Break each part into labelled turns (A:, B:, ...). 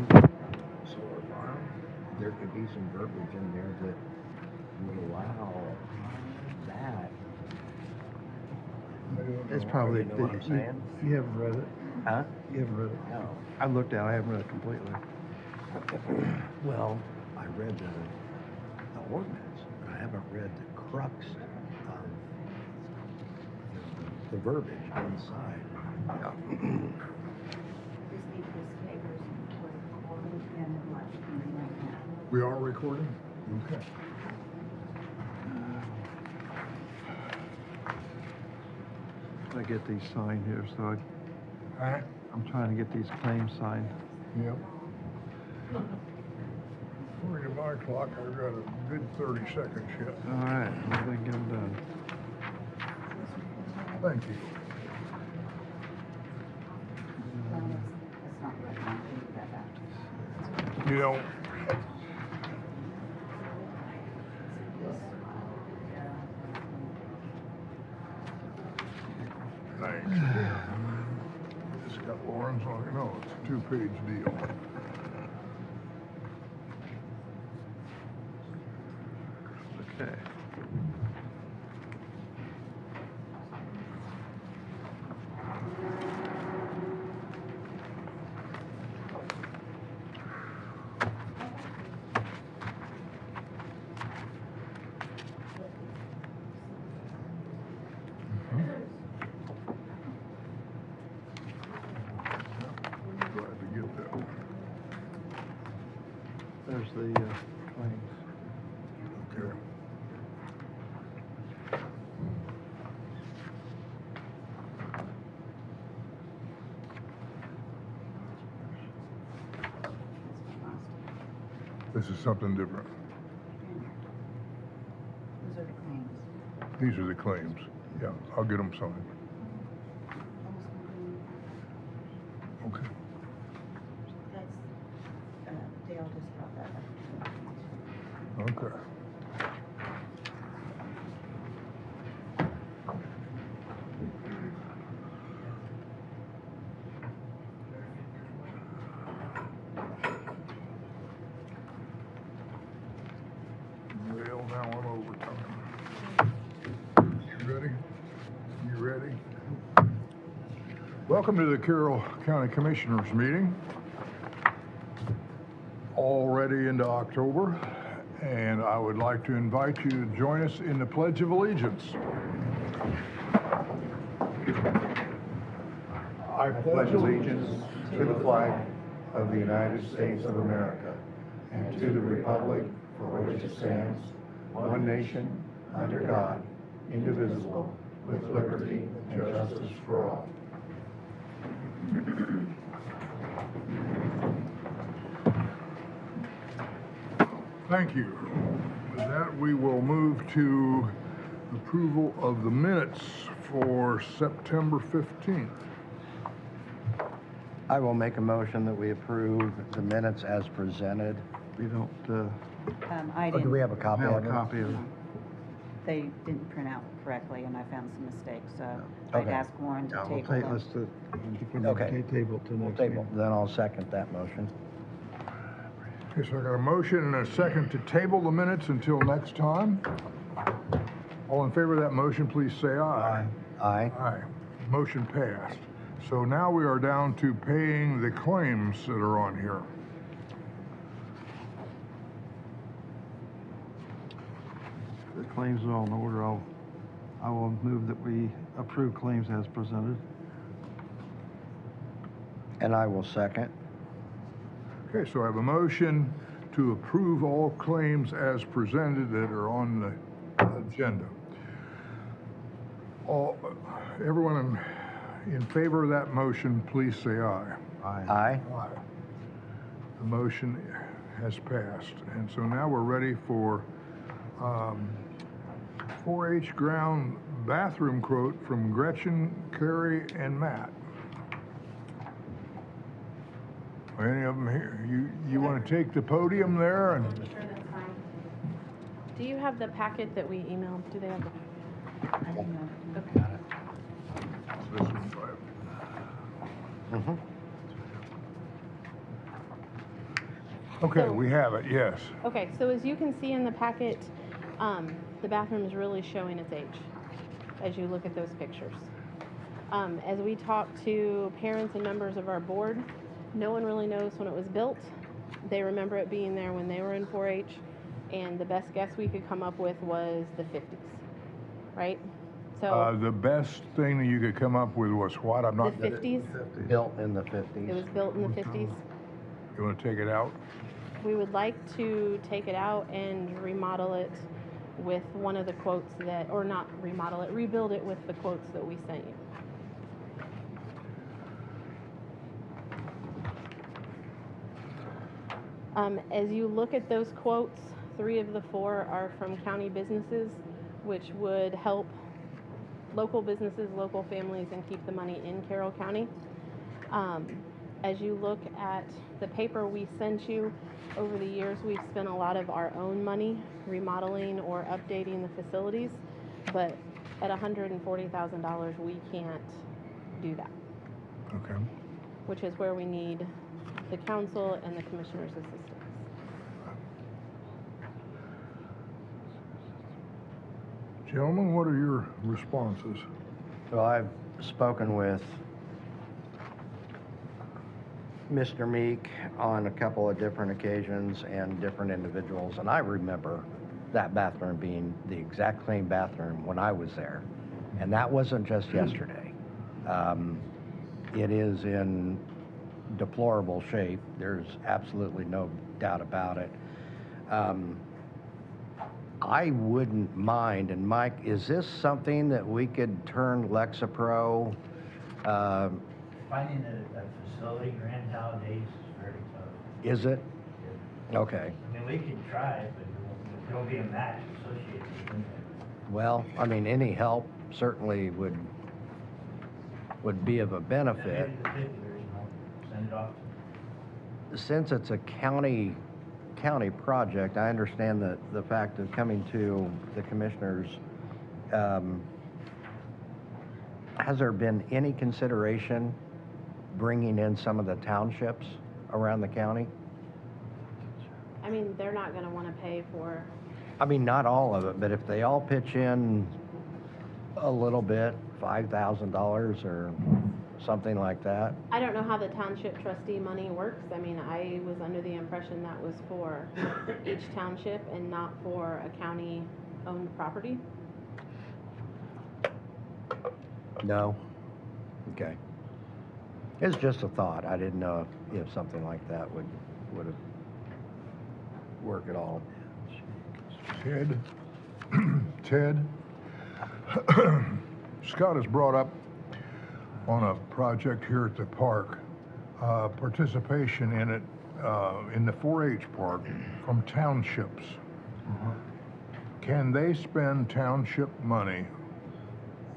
A: solar farm, there could be some verbiage in there that would allow that.
B: It's probably,
A: You know what I'm saying?
B: you haven't read it.
A: Huh?
B: You haven't read it.
A: No.
B: I looked at it, I haven't read it completely.
A: Well, I read the ordinance, but I haven't read the crux of the verbiage inside.
B: Yeah.
C: We are recording? Okay.
B: I get these signed here, so
C: Alright.
B: I'm trying to get these claims signed.
C: Yep. According to my clock, I've got a good 30 seconds yet.
B: All right, I think I'm done.
C: Thank you. You know, thanks. Just got Lauren's on it. No, it's a 2-page deal.
B: Okay.
C: Glad to get that.
B: There's the claims.
C: Okay. This is something different.
D: Those are the claims.
C: These are the claims. Yeah, I'll get them signed. Okay.
D: That's, Dale just brought that up.
C: Okay. Well, now I'm overtime. You ready? You ready? Welcome to the Carroll County Commissioners meeting. Already into October, and I would like to invite you to join us in the Pledge of Allegiance. I
E: pledge allegiance to the flag of the United States of America and to the republic for which it stands, one nation, under God, indivisible, with liberty and justice for all.
C: Thank you. With that, we will move to approval of the minutes for September 15th.
A: I will make a motion that we approve the minutes as presented.
B: We don't
D: I
A: Oh, do we
D: didn't,
A: have a copy
B: have
A: of
B: a
A: it?
B: copy of it.
D: they didn't print out correctly and I found some mistakes, so I'd
A: Okay.
D: ask Warren to
B: Yeah, we'll
D: table
B: take,
D: them.
B: let's
A: Okay.
B: table to
A: We'll
B: next
A: table.
B: meeting.
A: Then I'll second that motion.
C: Okay, so I got a motion and a second to table the minutes until next time. All in favor of that motion, please say aye.
A: Aye.
C: Aye. Motion passed. So now we are down to paying the claims that are on here.
B: The claims are all in order. I will move that we approve claims as presented.
A: And I will second.
C: Okay, so I have a motion to approve all claims as presented that are on the agenda. Everyone in favor of that motion, please say aye.
A: Aye.
C: Aye. The motion has passed. And so now we're ready for 4-H ground bathroom quote from Gretchen, Carrie, and Matt. Are any of them here? You want to take the podium there? And
F: Sure, that's fine. Do you have the packet that we emailed? Do they have the?
D: I don't know.
F: Okay.
C: this one,
A: Mm-hmm.
C: Okay,
F: So-
C: we have it, yes.
F: Okay, so as you can see in the packet, the bathroom is really showing its age as you look at those pictures. As we talk to parents and members of our board, no one really knows when it was built. They remember it being there when they were in 4-H, and the best guess we could come up with was the 50s, right? So
C: The best thing that you could come up with was what? I'm
F: the
C: not,
F: 50s,
A: Built in the
F: it
A: 50s.
F: was built in the 50s.
C: you want to take it out?
F: We would like to take it out and remodel it with one of the quotes that, or not remodel it, rebuild it with the quotes that we sent you. As you look at those quotes, 3 of the 4 are from county businesses, which would help local businesses, local families, and keep the money in Carroll County. As you look at the paper we sent you, over the years, we've spent a lot of our own money remodeling or updating the facilities, but at $140,000, we can't do that,
C: Okay.
F: which is where we need the council and the commissioner's assistance.
C: Gentlemen, what are your responses?
A: So I've spoken with Mr. Meek on a couple of different occasions and different individuals, and I remember that bathroom being the exact same bathroom when I was there. And that wasn't just yesterday. It is in deplorable shape. There's absolutely no doubt about it. I wouldn't mind, and Mike, is this something that we could turn Lexapro?
G: Finding a facility grant nowadays is very tough.
A: Is it? Okay.
G: I mean, we can try it, but there'll be a match associated with it.
A: Well, I mean, any help certainly would be of a benefit.
G: Maybe the 50, send it off.
A: Since it's a county project, I understand that the fact of coming to the commissioners, has there been any consideration bringing in some of the townships around the county?
F: I mean, they're not gonna wanna pay for,
A: I mean, not all of it, but if they all pitch in a little bit, $5,000 or something like that.
F: I don't know how the township trustee money works. I mean, I was under the impression that was for each township and not for a county-owned property.
A: No? Okay. It's just a thought. I didn't know if something like that would have worked at all.
C: Ted? Ted? Scott has brought up on a project here at the park, participation in it, in the 4-H park from townships. Can they spend township money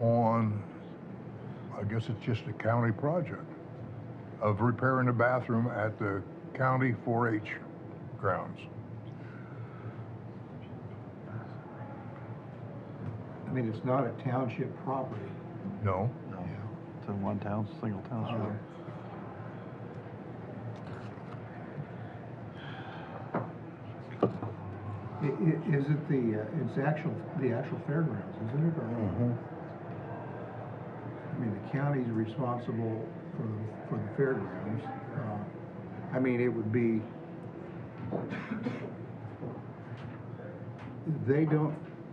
C: on, I guess it's just a county project, of repairing a bathroom at the county 4-H grounds?
B: I mean, it's not a township property.
C: No?
B: No. It's in one town, single township. Is it it's the actual fairgrounds, isn't it, or? I mean, the county's responsible for the fairgrounds. I mean, it would be,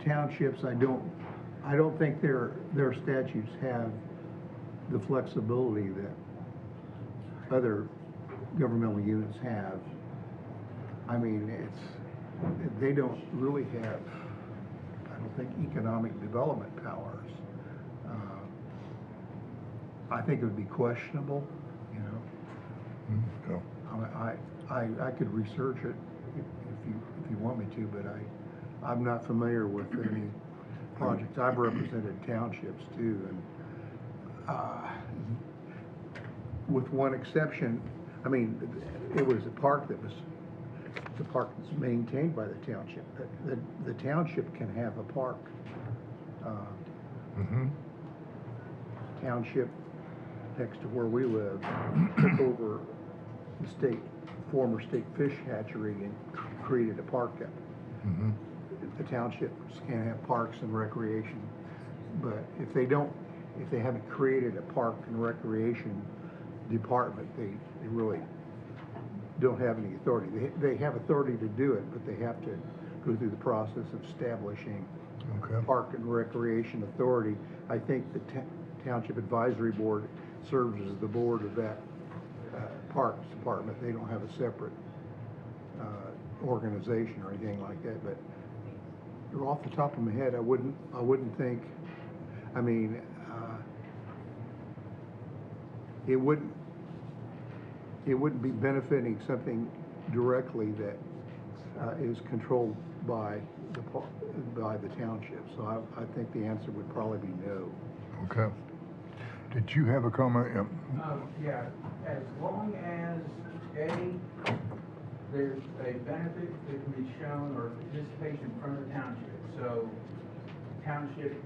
B: townships, I don't think their statutes have the flexibility that other governmental units have. I mean, they don't really have, I don't think, economic development powers. I think it would be questionable, you know.
C: No.
B: I could research it if you want me to, but I'm not familiar with any projects. I've represented townships too, and with one exception, I mean, it was a park that's maintained by the township. The township can have a park. Township next to where we live took over the state former state fish hatchery and created a park up.
C: Mhm.
B: The townships can't have parks and recreation, but if they haven't created a park and recreation department, they really don't have any authority. They have authority to do it, but they have to go through the process of establishing
C: Okay.
B: Park and Recreation Authority. I think the Township Advisory Board serves as the board of that Parks Department. They don't have a separate organization or anything like that, but off the top of my head, I wouldn't think, I mean, it wouldn't be benefiting something directly that is controlled by the township. So I think the answer would probably be no.
C: Okay. Did you have a comment?
H: Yeah, as long as, there's a benefit that can be shown or participation from the township. So township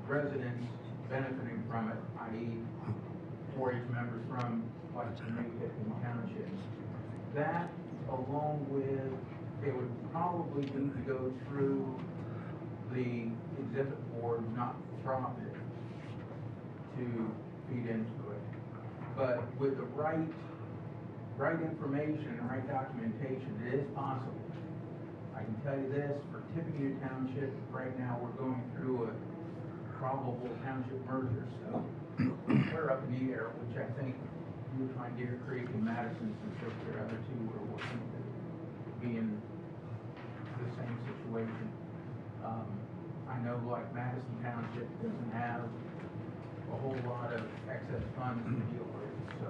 H: residents benefiting from it, i.e. 4-H members from like the New Tiffin Township. That, along with, it would probably need to go through the exhibit board, not profit, to feed into it. But with the right information and right documentation, it is possible. I can tell you this, for Tiffany Township, right now, we're going through a probable township merger, so we're up in the air, which I think you would find Deer Creek and Madison, since their other two were working to be in the same situation. I know like Madison Township doesn't have a whole lot of excess funds to deal with, so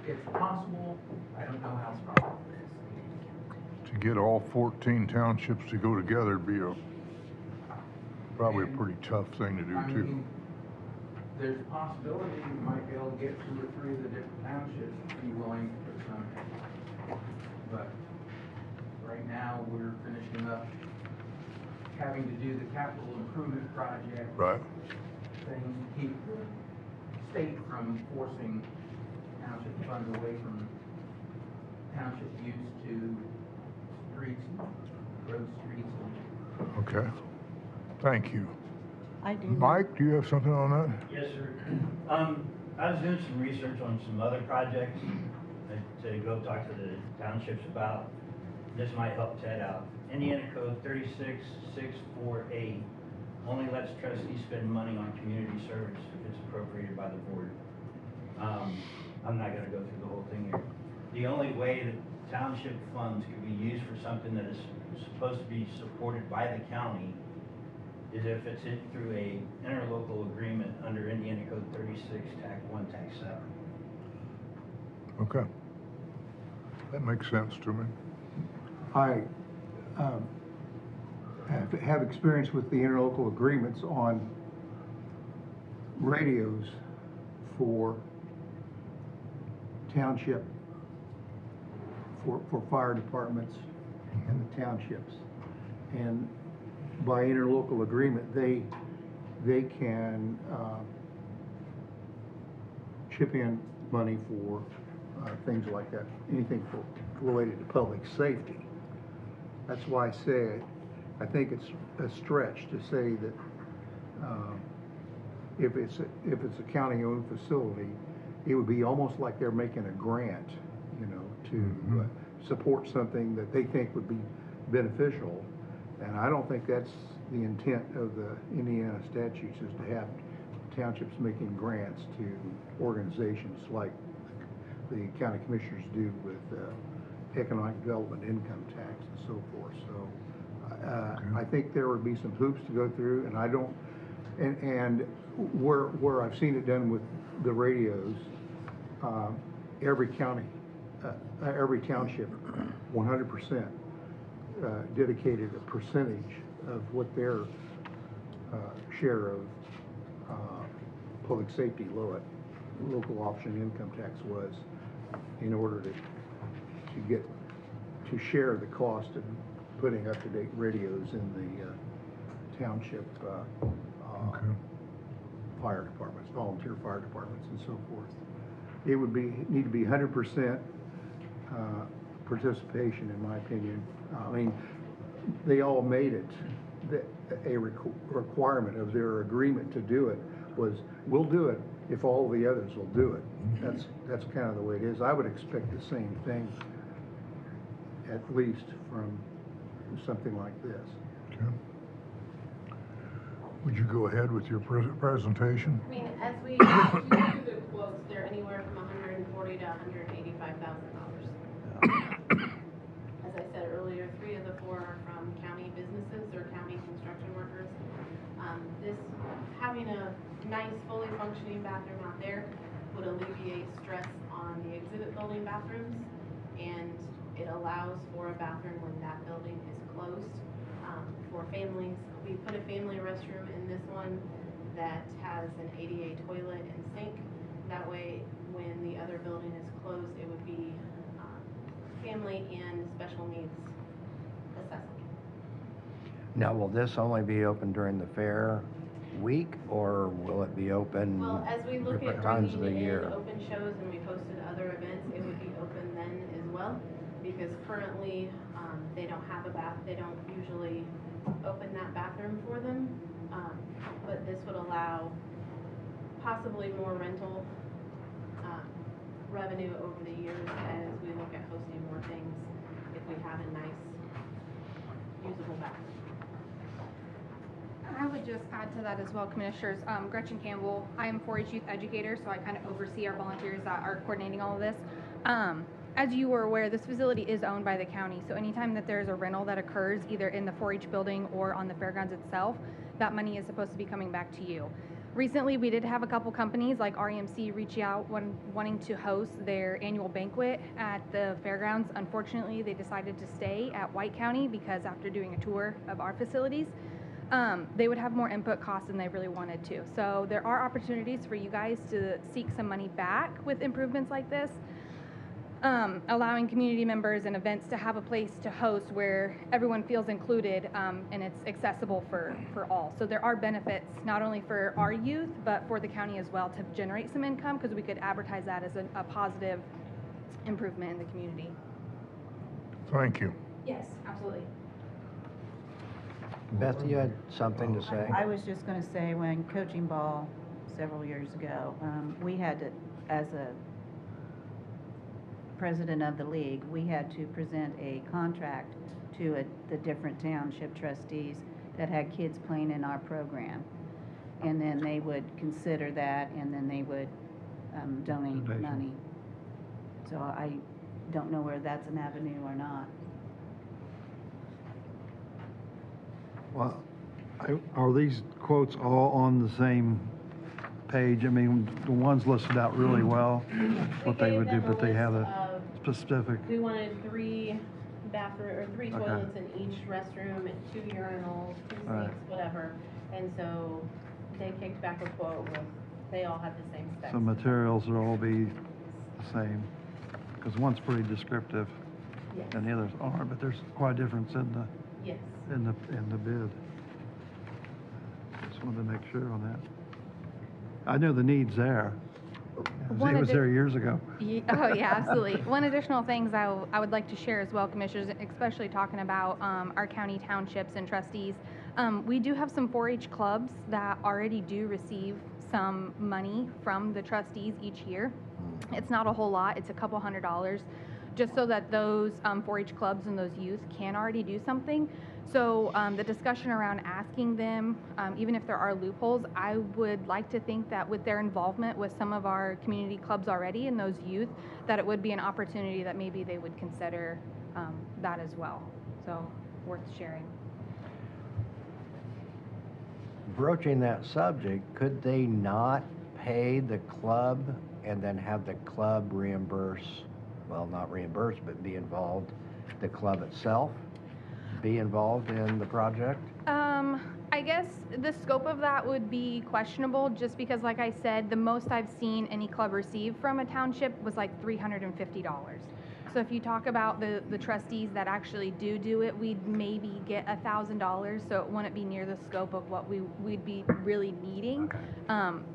H: it's possible. I don't know how probable it is.
C: To get all 14 townships to go together would be probably a pretty tough thing to do
H: I
C: too.
H: mean, there's a possibility you might be able to get 2 or 3 of the different townships to be willing to put some in. But right now, we're finishing up having to do the capital improvement project.
C: Right.
H: Things to keep the state from forcing township funds away from township use to streets, road streets.
C: Okay. Thank you.
D: I do.
C: Mike, do you have something on that?
G: Yes, sir. I was doing some research on some other projects to go talk to the townships about. This might help Ted out. Indiana Code 36648 only lets trustees spend money on community service if it's appropriated by the board. I'm not gonna go through the whole thing here. The only way that township funds could be used for something that is supposed to be supported by the county is if it's in through a interlocal agreement under Indiana Code 36, Tac 1, Tac 7.
C: Okay. That makes sense to me.
B: I have experience with the interlocal agreements on radios for township, for fire departments and the townships. And by interlocal agreement, they can chip in money for things like that, anything related to public safety. That's why I say, I think it's a stretch to say that if it's a county-owned facility, it would be almost like they're making a grant, you know, to support something that they think would be beneficial. And I don't think that's the intent of the Indiana statutes, is to have townships making grants to organizations like the county commissioners do with economic development, income tax, and so forth. So I think there would be some hoops to go through, and I don't, and where I've seen it done with the radios, every county, every township, 100% dedicated a percentage of what their share of public safety local option income tax was, in order to share the cost of putting up-to-date radios in the township fire departments, volunteer fire departments, and so forth. it would need to be 100% participation, in my opinion. I mean, they all made it, a requirement of their agreement to do it was, we'll do it if all the others will do it. That's kind of the way it is. I would expect the same thing, at least from something like this.
C: Okay. Would you go ahead with your presentation?
F: I mean, as we go through the quotes, they're anywhere from $140,000 to $185,000. As I said earlier, 3 of the 4 are from county businesses or county construction workers. This, having a nice, fully functioning bathroom out there would alleviate stress on the exhibit building bathrooms, and it allows for a bathroom when that building is closed. For families, we put a family restroom in this one that has an ADA toilet and sink. That way, when the other building is closed, it would be family and special needs accessible.
A: Now, will this only be open during the fair week, or will it be open
F: Well, as we look at
A: different times of the
F: bringing in
A: year?
F: open shows and we hosted other events, it would be open then as well, because currently, they don't have a bath, they don't usually open that bathroom for them, but this would allow possibly more rental revenue over the years as we look at hosting more things if we have a nice, usable bathroom.
I: I would just add to that as well, Commissioners. Gretchen Campbell, I am 4-H youth educator, so I kind of oversee our volunteers that are coordinating all of this. As you were aware, this facility is owned by the county, so anytime that there's a rental that occurs either in the 4-H building or on the fairgrounds itself, that money is supposed to be coming back to you. Recently, we did have a couple companies like REMC reach out wanting to host their annual banquet at the fairgrounds. Unfortunately, they decided to stay at White County because after doing a tour of our facilities, they would have more input costs than they really wanted to. So there are opportunities for you guys to seek some money back with improvements like this. Allowing community members and events to have a place to host where everyone feels included, and it's accessible for all. So there are benefits not only for our youth, but for the county as well to generate some income, because we could advertise that as a positive improvement in the community.
C: Thank you.
I: Yes, absolutely.
A: Beth, you had something to say?
D: I was just going to say, when coaching ball several years ago, we had to, as a president of the league, we had to present a contract to the different township trustees that had kids playing in our program. And then they would consider that, and then they would donate money. So I don't know whether that's an avenue or not.
E: Well, are these quotes all on the same page? I mean, the ones listed out really well, what they would do, but they have a specific.
F: We wanted 3 bathroom, or 3
E: Okay.
F: toilets in each restroom, and 2 urinals, 2 sinks,
E: Right.
F: whatever. And so they kicked back a quote with, they all have the same specs.
E: So materials will all be the same, because one's pretty descriptive
F: Yes.
E: and the others aren't, but there's quite a difference in the
F: Yes.
E: bid. Just wanted to make sure on that. I know the need's there. It was there years ago.
I: Oh, yeah, absolutely. One additional things I would like to share as well, Commissioners, especially talking about our county townships and trustees. We do have some 4-H clubs that already do receive some money from the trustees each year. It's not a whole lot. It's a couple $100s, just so that those 4-H clubs and those youth can already do something. So the discussion around asking them, even if there are loopholes, I would like to think that with their involvement with some of our community clubs already and those youth, that it would be an opportunity that maybe they would consider that as well. So worth sharing.
A: Broaching that subject, could they not pay the club and then have the club reimburse, well, not reimburse, but be involved, the club itself be involved in the project?
I: I guess the scope of that would be questionable, just because, like I said, the most I've seen any club receive from a township was like $350. So if you talk about the trustees that actually do it, we'd maybe get $1,000, so it wouldn't be near the scope of what we'd be really needing.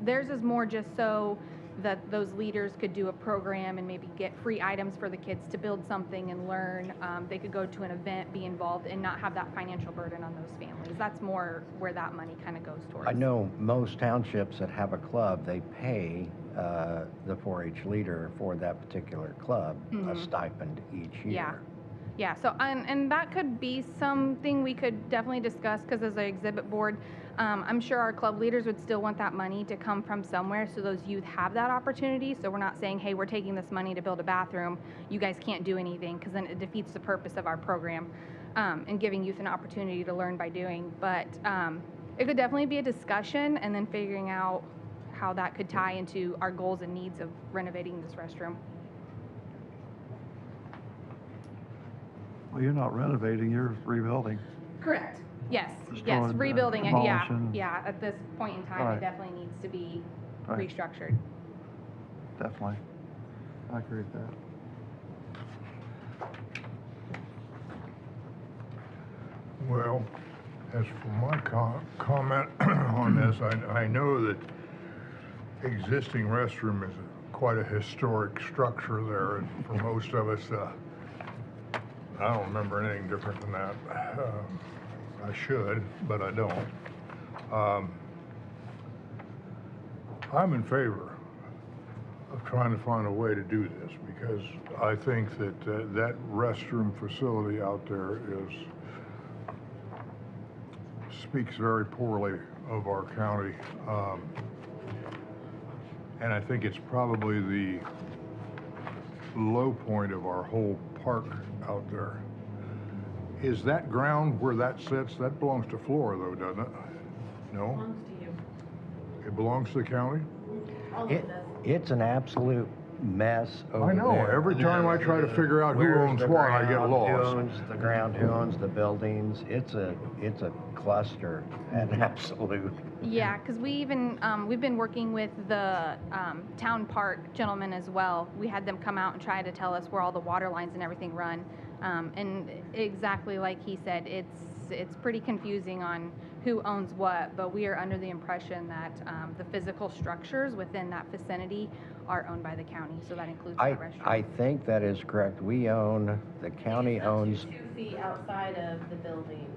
I: Theirs is more just so that those leaders could do a program and maybe get free items for the kids to build something and learn. They could go to an event, be involved, and not have that financial burden on those families. That's more where that money kind of goes towards.
A: I know most townships that have a club, they pay the 4-H leader for that particular club a stipend each year.
I: Yeah. Yeah, so, and that could be something we could definitely discuss, because as an exhibit board, I'm sure our club leaders would still want that money to come from somewhere, so those youth have that opportunity. So we're not saying, hey, we're taking this money to build a bathroom, you guys can't do anything, because then it defeats the purpose of our program, and giving youth an opportunity to learn by doing. But it could definitely be a discussion, and then figuring out how that could tie into our goals and needs of renovating this restroom.
E: Well, you're not renovating, you're rebuilding.
I: Correct. Yes,
E: Just
I: yes,
E: going,
I: rebuilding it, yeah,
E: demolishing.
I: yeah, at this point in time,
E: Right.
I: it definitely needs to be
E: Right.
I: restructured.
E: Definitely. I agree with that.
C: Well, as for my comment on this, I know that existing restroom is quite a historic structure there, and for most of us, I don't remember anything different than that. I should, but I don't. I'm in favor of trying to find a way to do this, because I think that that restroom facility out there speaks very poorly of our county. And I think it's probably the low point of our whole park out there. Is that ground where that sits, that belongs to Flora though, doesn't it? No?
F: Belongs to you.
C: It belongs to the county?
F: All of
A: It,
F: this.
A: it's an absolute mess over
C: I know,
A: there.
C: every time I try to figure out who
A: Where's
C: owns
A: the
C: what, I get
A: ground,
C: lost.
A: Who owns the ground, who owns the buildings? It's a cluster, an absolute.
I: Yeah, because we even, we've been working with the town park gentlemen as well. We had them come out and try to tell us where all the water lines and everything run. And exactly like he said, it's pretty confusing on who owns what, but we are under the impression that the physical structures within that vicinity are owned by the county, so that includes the restroom.
A: I think that is correct. We own, the county
F: It's up to
A: owns,
F: 2 feet outside of the building.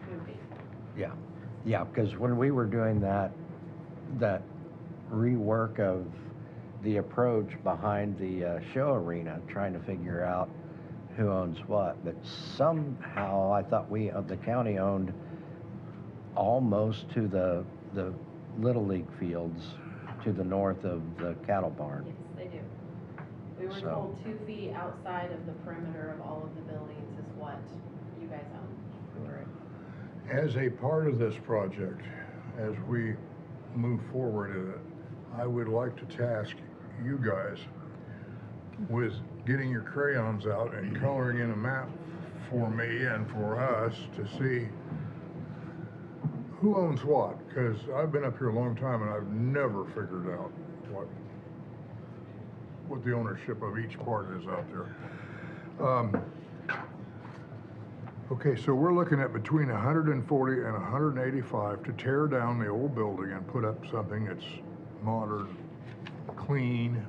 F: 2 feet.
A: yeah, because when we were doing that rework of the approach behind the show arena, trying to figure out who owns what, but somehow I thought the county owned almost to the Little League fields to the north of the cattle barn.
F: Yes, they do. We were
A: So-
F: told 2 feet outside of the perimeter of all of the buildings is what you guys own.
C: As a part of this project, as we move forward in it, I would like to task you guys with getting your crayons out and coloring in a map for me and for us to see who owns what, because I've been up here a long time and I've never figured out what the ownership of each part is out there. Okay, so we're looking at between 140 and 185 to tear down the old building and put up something that's modern, clean,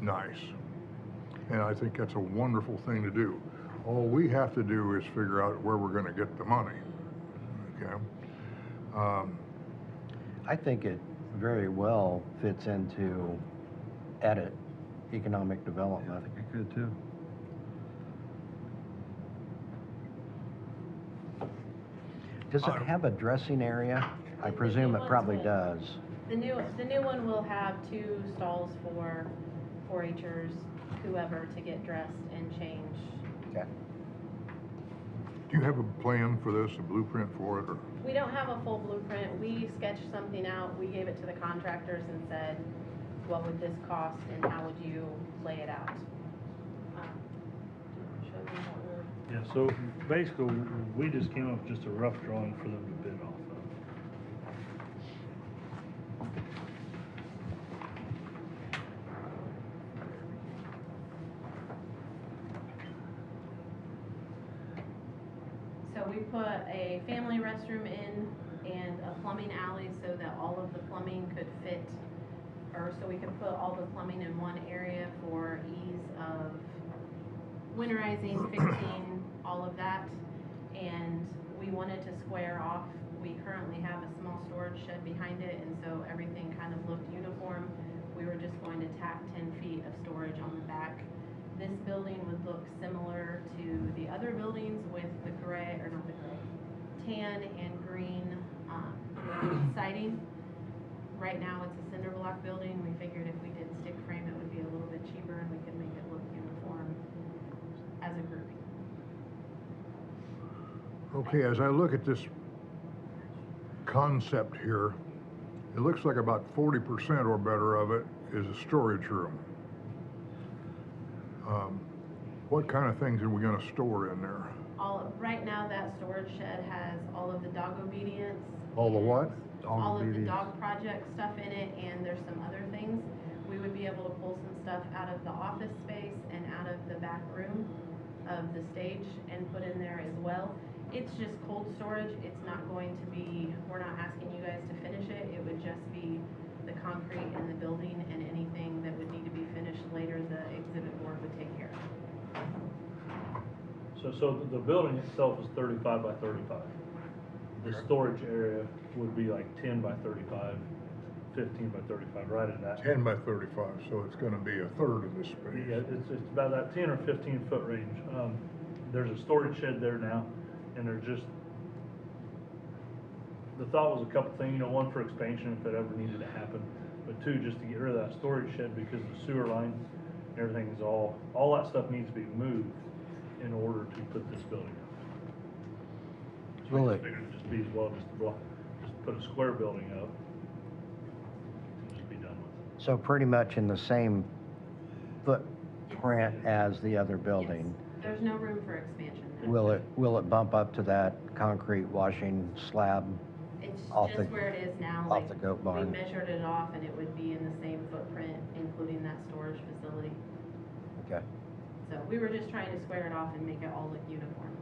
C: nice. And I think that's a wonderful thing to do. All we have to do is figure out where we're gonna get the money, okay?
A: I think it very well fits into edit economic development.
E: I think it could too.
A: Does it have a dressing area? I presume it probably does.
F: The new one will have 2 stalls for 4-Hers, whoever, to get dressed and change.
A: Okay.
C: Do you have a plan for this, a blueprint for it, or?
F: We don't have a full blueprint. We sketched something out. We gave it to the contractors and said, what would this cost and how would you lay it out? Show me what we're.
J: Yeah, so basically, we just came up with just a rough drawing for them to bid off of.
F: So we put a family restroom in and a plumbing alley so that all of the plumbing could fit or so we could put all the plumbing in one area for ease of winterizing, fixing, all of that. And we wanted to square off. We currently have a small storage shed behind it, and so everything kind of looked uniform. We were just going to tack 10 feet of storage on the back. This building would look similar to the other buildings with the gray, or not the gray, tan and green siding. Right now, it's a cinder block building. We figured if we did stick frame, it would be a little bit cheaper and we could make it look uniform as a grouping.
C: Okay, as I look at this concept here, it looks like about 40% or better of it is a storage room. What kind of things are we gonna store in there?
F: Right now, that storage shed has all of the dog obedience.
C: All the what?
F: All of the dog project stuff in it, and there's some other things. We would be able to pull some stuff out of the office space and out of the back room of the stage and put in there as well. It's just cold storage. It's not going to be, we're not asking you guys to finish it. It would just be the concrete in the building, and anything that would need to be finished later, the exhibit board would take care of.
J: So the building itself is 35 by 35. The storage area would be like 10 by 35, 15 by 35, right in that.
C: 10 by 35, so it's gonna be a third of this space.
J: Yeah, it's about that 10 or 15 foot range. There's a storage shed there now, and there's just, the thought was a couple things, one for expansion if it ever needed to happen, but two, just to get rid of that storage shed because the sewer lines, everything's all that stuff needs to be moved in order to put this building up. So
A: Will
J: I
A: it-
J: figured it'd just be as well just put a square building up and just be done with it.
A: So pretty much in the same footprint as the other building.
F: Yes. There's no room for expansion there.
A: Will it bump up to that concrete washing slab?
F: It's
A: off
F: just
A: the-
F: where it is now.
A: off
F: Like,
A: the goat
F: we
A: barn?
F: measured it off, and it would be in the same footprint, including that storage facility.
A: Okay.
F: So we were just trying to square it off and make it all look uniform.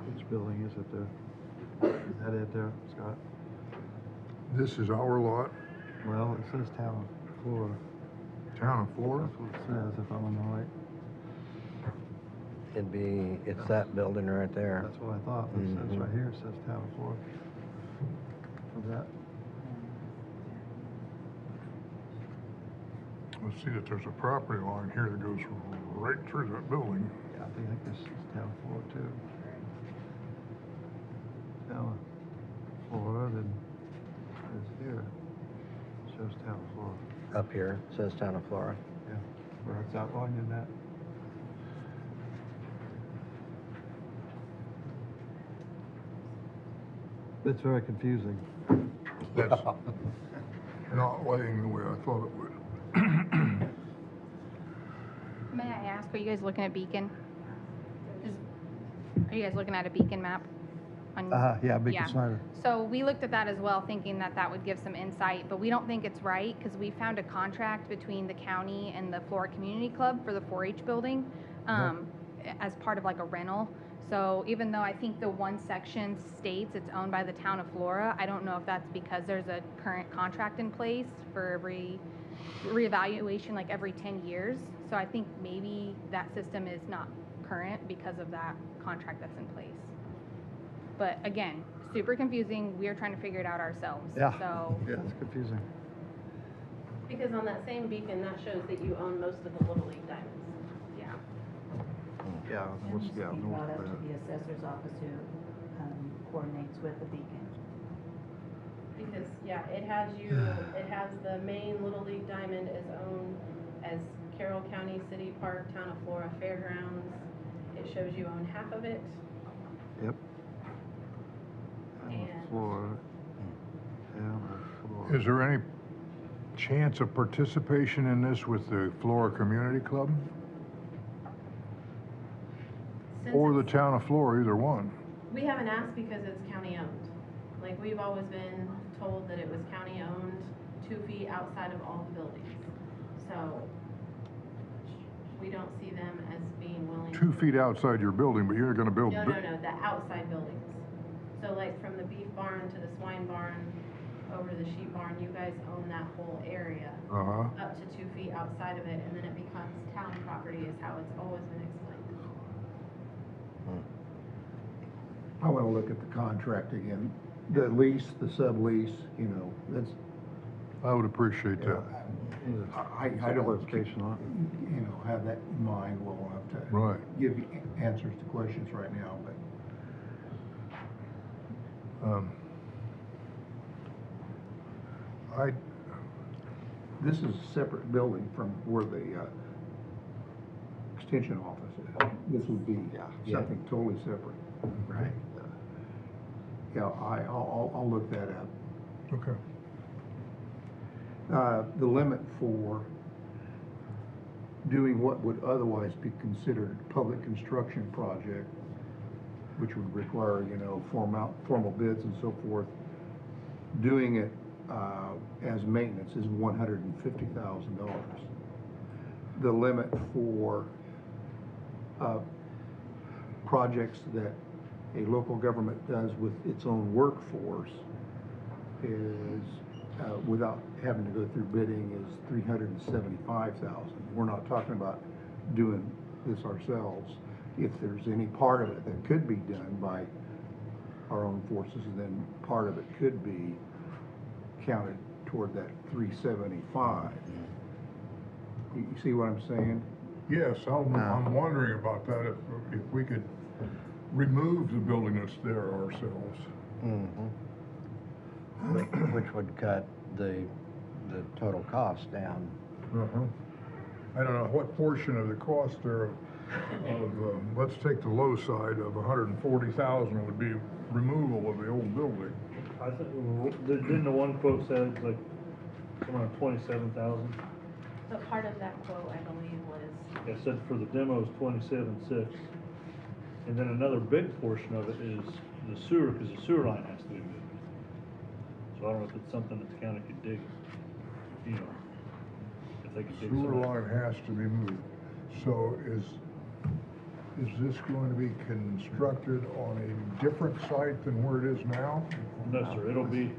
E: Which building is it there? Is that it there, Scott?
C: This is our lot,
E: Well, it says Town of Florida.
C: town of Florida.
E: That's what it says, if I'm on the right.
A: It's that building right there.
E: That's what I thought. It says
A: Mhm.
E: right here, it says Town of Florida. Is that?
C: Let's see that there's a property line here that goes right through that building.
E: Yeah, I think this is Town of Florida too. Town of Florida, then it's here. It shows Town of Florida.
A: Up here, says Town of Flora.
E: Yeah, where it's outlined in that. It's very confusing.
C: That's not laying the way I thought it would.
I: May I ask, are you guys looking at Beacon? Are you guys looking at a Beacon map?
E: Yeah, Beacon Snyder.
I: So we looked at that as well, thinking that that would give some insight, but we don't think it's right because we found a contract between the county and the Flora Community Club for the 4-H building as part of like a rental. So even though I think the one section states it's owned by the town of Flora, I don't know if that's because there's a current contract in place for every reevaluation, like every 10 years. So I think maybe that system is not current because of that contract that's in place. But again, super confusing. We are trying to figure it out ourselves.
E: Yeah.
I: So
E: Yeah, it's confusing.
F: Because on that same beacon, that shows that you own most of the Little League Diamonds.
I: yeah.
E: Yeah, what's, yeah,
D: Be
E: north
D: brought
E: of
D: up to
E: that.
D: the assessor's office who coordinates with the Beacon.
F: Because, yeah, it has the main Little League Diamond is owned as Carroll County City Park, Town of Flora Fairgrounds. It shows you own half of it.
E: Yep. Town
F: And-
E: of Florida. Town of Florida.
C: Is there any chance of participation in this with the Flora Community Club?
F: Since
C: Or the
F: it's-
C: town of Flora, either one?
F: We haven't asked because it's county owned. Like, we've always been told that it was county owned, 2 feet outside of all the buildings. So, we don't see them as being willing.
C: 2 feet outside your building, but you're gonna build.
F: No, the outside buildings. So like from the beef barn to the swine barn, over to the sheep barn, you guys own that whole area.
C: Uh-huh.
F: Up to 2 feet outside of it, and then it becomes town property is how it's always been explained.
B: I want to look at the contract again, the lease, the sublease, you know, that's,
C: I would appreciate that.
B: I don't, you know, have that in mind well enough to
C: Right.
B: give you answers to questions right now, but this is a separate building from where the extension office is. This would be something totally separate.
A: Right.
B: Yeah, I'll look that up.
C: Okay.
B: The limit for doing what would otherwise be considered public construction project, which would require, you know, formal bids and so forth, doing it as maintenance is $150,000. The limit for projects that a local government does with its own workforce is, without having to go through bidding, is $375,000. We're not talking about doing this ourselves. If there's any part of it that could be done by our own forces, then part of it could be counted toward that 375. You see what I'm saying?
C: Yes, I'm wondering about that, if we could remove the building that's there ourselves.
A: Mm-hmm. Which would cut the total cost down.
C: Uh-huh. I don't know what portion of the cost there let's take the low side of 140,000 would be removal of the old building.
J: I think, didn't the one quote say it's like around 27,000?
F: So part of that quote, I believe, was,
J: It said for the demo is 27,600. And then another big portion of it is the sewer, because the sewer line has to be moved. So I don't know if it's something that the county could dig, you know, if they could dig some.
C: Sewer line has to be moved. So is this going to be constructed on a different site than where it is now?
J: No, sir, it'll be,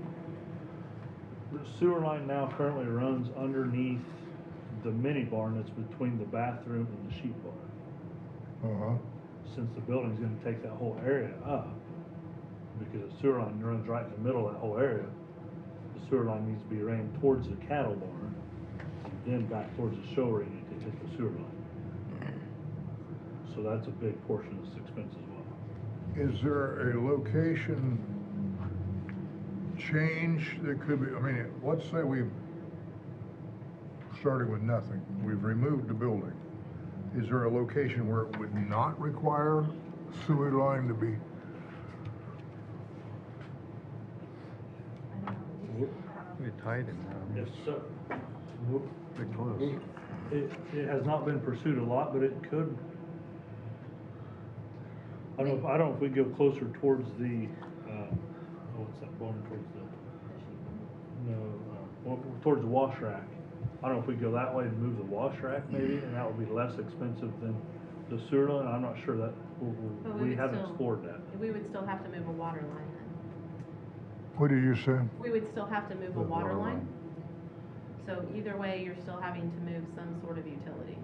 J: the sewer line now currently runs underneath the mini barn that's between the bathroom and the sheep barn.
C: Uh-huh.
J: Since the building's gonna take that whole area up, because the sewer line runs right in the middle of that whole area, the sewer line needs to be ran towards the cattle barn, and then back towards the show ring to hit the sewer line. So that's a big portion of this expense as well.
C: Is there a location change that could be, I mean, let's say we've started with nothing, we've removed the building. Is there a location where it would not require sewer line to be?
A: We tied it
J: Yes, sir.
A: pretty close.
J: It has not been pursued a lot, but it could. I don't know if we go closer towards the, what's that barn towards towards the wash rack. I don't know if we go that way and move the wash rack maybe, and that would be less expensive than the sewer line. I'm not sure that,
F: but
J: we haven't explored that.
F: we would still have to move a water line then.
C: What did you say?
F: We would still have to move a water line. So either way, you're still having to move some sort of utility.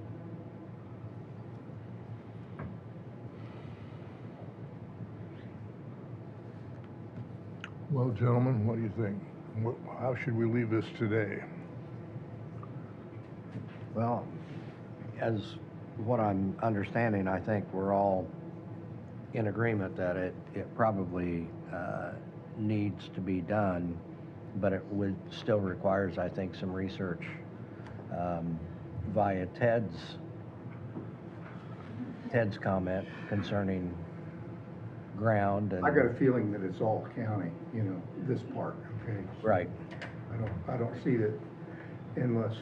C: Well, gentlemen, what do you think? How should we leave this today?
A: Well, as what I'm understanding, I think we're all in agreement that it probably needs to be done, but it still requires, I think, some research via Ted's comment concerning ground and.
B: I got a feeling that it's all county, you know, this part, okay?
A: Right.
B: I don't see that unless,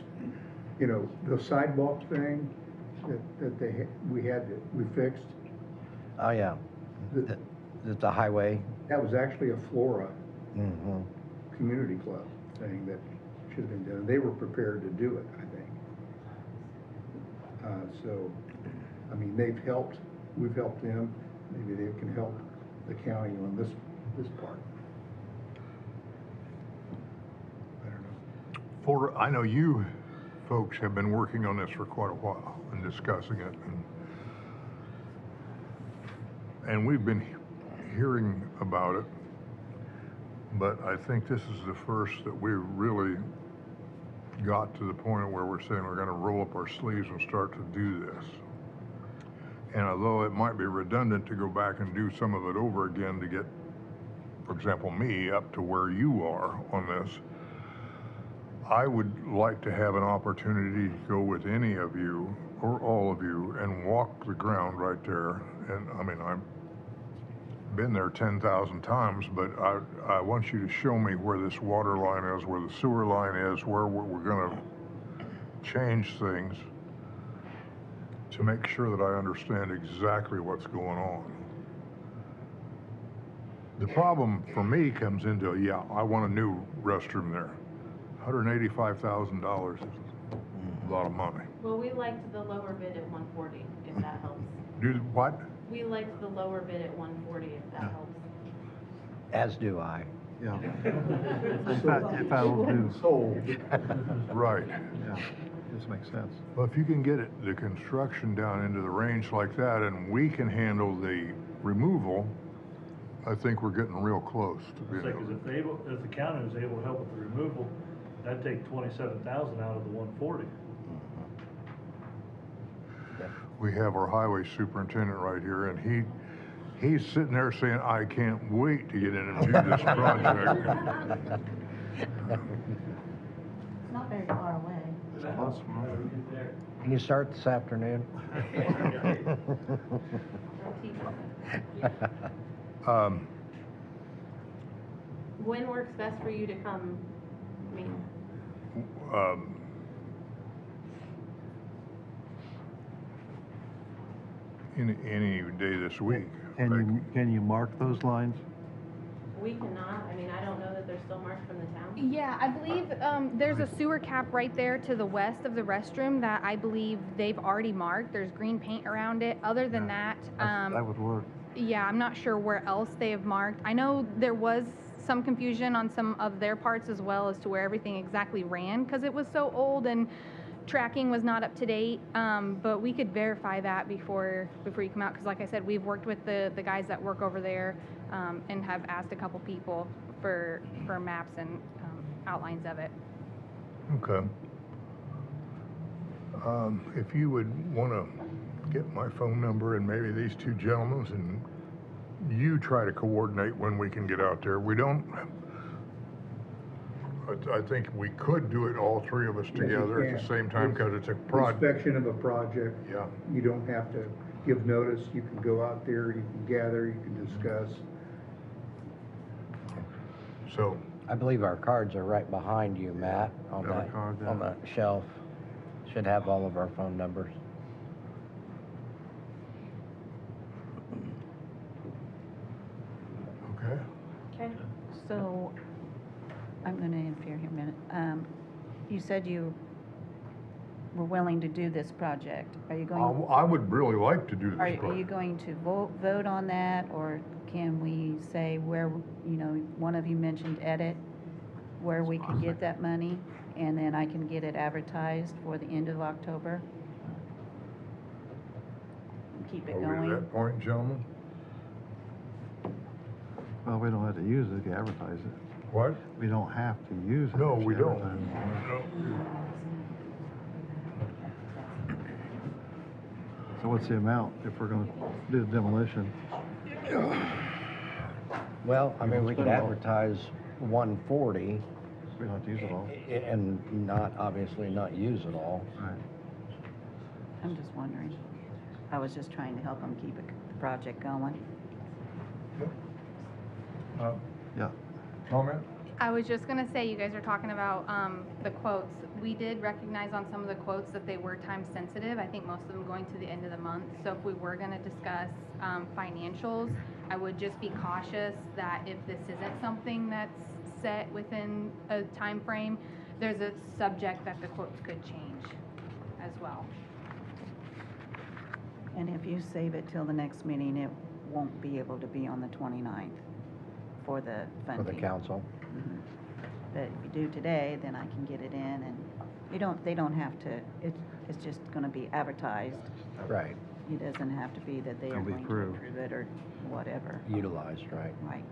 B: you know, the sidewalk thing that we fixed,
A: Oh, yeah.
B: that
A: The highway.
B: that was actually a Flora
A: Mm-hmm.
B: community club thing that should have been done. They were prepared to do it, I think. So, I mean, we've helped them, maybe they can help the county on this this part.
C: I know you folks have been working on this for quite a while and discussing it, and we've been hearing about it, but I think this is the first that we really got to the point where we're saying we're going to roll up our sleeves and start to do this. And although it might be redundant to go back and do some of it over again to get, for example, me up to where you are on this, I would like to have an opportunity to go with any of you or all of you and walk the ground right there. And I mean, I've been there 10,000 times, but I want you to show me where this water line is, where the sewer line is, where we're going to change things to make sure that I understand exactly what's going on. The problem for me comes into, yeah, I want a new restroom there. $185,000 is a lot of money.
F: Well, we liked the lower bid at 140, if that helps.
C: Do what?
F: We liked the lower bid at 140, if that helps.
A: As do I.
E: Yeah. If I will do.
B: Sold.
C: Right.
E: Yeah, this makes sense.
C: Well, if you can get the construction down into the range like that and we can handle the removal, I think we're getting real close to being
J: Because
C: able.
J: if the county was able to help with the removal, that'd take 27,000 out of the 140.
C: We have our highway superintendent right here, and he's sitting there saying, I can't wait to get in and do this project.
D: It's not very far away.
A: Can you start this afternoon?
F: When works best for you to come? I mean,
C: Any day this week.
E: Can you mark those lines?
F: we cannot, I mean, I don't know that they're still marked from the town.
I: Yeah, I believe there's a sewer cap right there to the west of the restroom that I believe they've already marked. There's green paint around it. Other than that,
E: That would work.
I: yeah, I'm not sure where else they have marked. I know there was some confusion on some of their parts as well as to where everything exactly ran because it was so old and tracking was not up to date. But we could verify that before you come out because, like I said, we've worked with the guys that work over there and have asked a couple people for maps and outlines of it.
C: Okay. If you would want to get my phone number and maybe these two gentlemen's, and you try to coordinate when we can get out there. We don't, I think we could do it all three of us
B: Yes, you
C: together at the
B: can.
C: same time because it's a project.
B: Inspection of a project.
C: Yeah.
B: You don't have to give notice. You can go out there, you can gather, you can discuss.
C: So,
A: I believe our cards are right behind you, Matt, on
E: Got a
A: that,
E: card there.
A: on that shelf. Should have all of our phone numbers.
C: okay.
F: Okay.
D: So, I'm going to interfere here a minute. You said you were willing to do this project. Are you going,
C: I would really like to do this
D: are you
C: project.
D: going to vote on that, or can we say where, one of you mentioned edit, where we could get that money, and then I can get it advertised for the end of October? And keep it
C: Are we at
D: going?
C: that point, gentlemen?
E: Well, we don't have to use it if you advertise it.
C: What?
E: We don't have to use it.
C: No,
E: if
C: we
E: you
C: don't.
E: advertise it.
C: No.
E: So what's the amount if we're gonna do the demolition?
A: Well, I mean, we could
E: Spend it all.
A: advertise 140
E: We don't have to use it all.
A: and not, obviously not use it all.
E: Right.
D: I'm just wondering. I was just trying to help them keep the project going.
E: Yeah.
C: Comment?
I: I was just gonna say, you guys are talking about the quotes. We did recognize on some of the quotes that they were time sensitive. I think most of them going to the end of the month. So if we were gonna discuss financials, I would just be cautious that if this isn't something that's set within a time frame, there's a subject that the quotes could change as well.
D: And if you save it till the next meeting, it won't be able to be on the 29th for the
A: For
D: funding.
A: the council?
D: But if you do today, then I can get it in, and they don't have to, it's just gonna be advertised.
A: Right,
D: It doesn't have to be that they are
A: It'll be
D: going to
A: approved.
D: approve it or whatever.
A: utilized, right.
D: Right.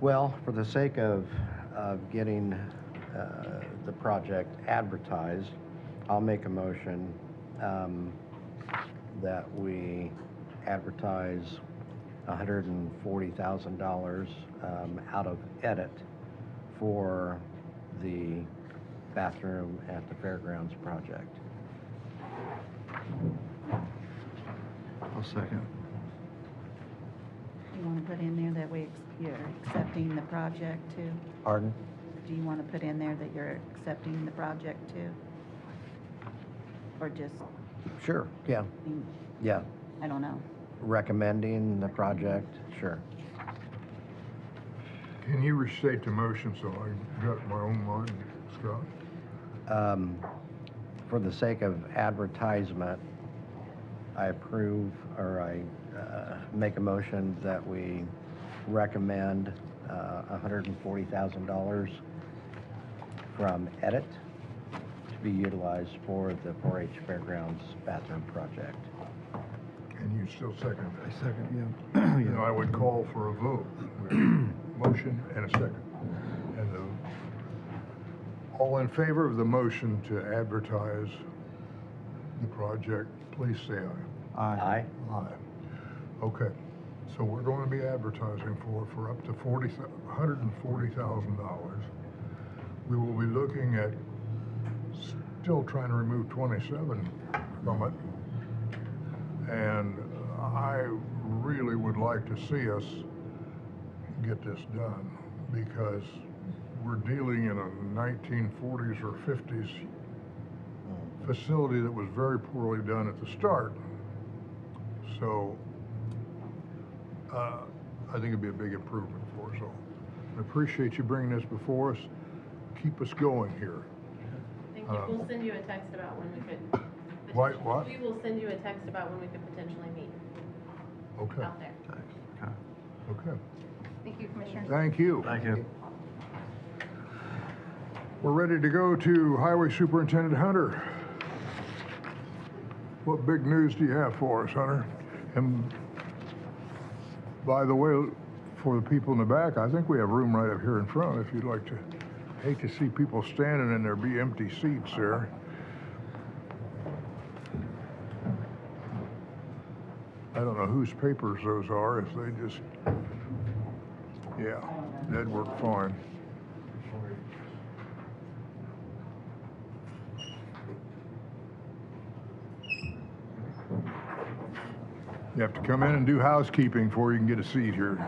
A: Well, for the sake of getting the project advertised, I'll make a motion that we advertise $140,000 out of edit for the bathroom at the fairgrounds project.
E: I'll second.
D: You wanna put in there that you're accepting the project too?
A: Pardon?
D: Do you wanna put in there that you're accepting the project too? Or just,
A: Sure, yeah, yeah.
D: I don't know.
A: Recommending the project, sure.
C: Can you restate the motion so I got my own mind, Scott?
A: For the sake of advertisement, I approve, or I make a motion that we recommend $140,000 from edit to be utilized for the 4-H Fairgrounds bathroom project.
C: And you still second
E: I
C: that?
E: second,
C: Then I would call for a vote. We have a motion and a second. And all in favor of the motion to advertise the project, please say aye.
A: Aye.
C: Aye. Okay, so we're going to be advertising for up to $140,000. We will be looking at still trying to remove 27 from it. And I really would like to see us get this done because we're dealing in a 1940s or 50s facility that was very poorly done at the start. So I think it'd be a big improvement for us all. I appreciate you bringing this before us. Keep us going here.
F: Thank you. We'll send you a text about when we could.
C: What?
F: We will send you a text about when we could potentially meet
C: Okay,
F: out there.
C: okay.
I: Thank you, Commissioners.
C: Thank you.
E: Thank you.
C: We're ready to go to Highway Superintendent Hunter. What big news do you have for us, Hunter? And by the way, for the people in the back, I think we have room right up here in front if you'd like to. Hate to see people standing and there be empty seats there. I don't know whose papers those are, if they just, yeah, that'd work fine. You have to come in and do housekeeping before you can get a seat here.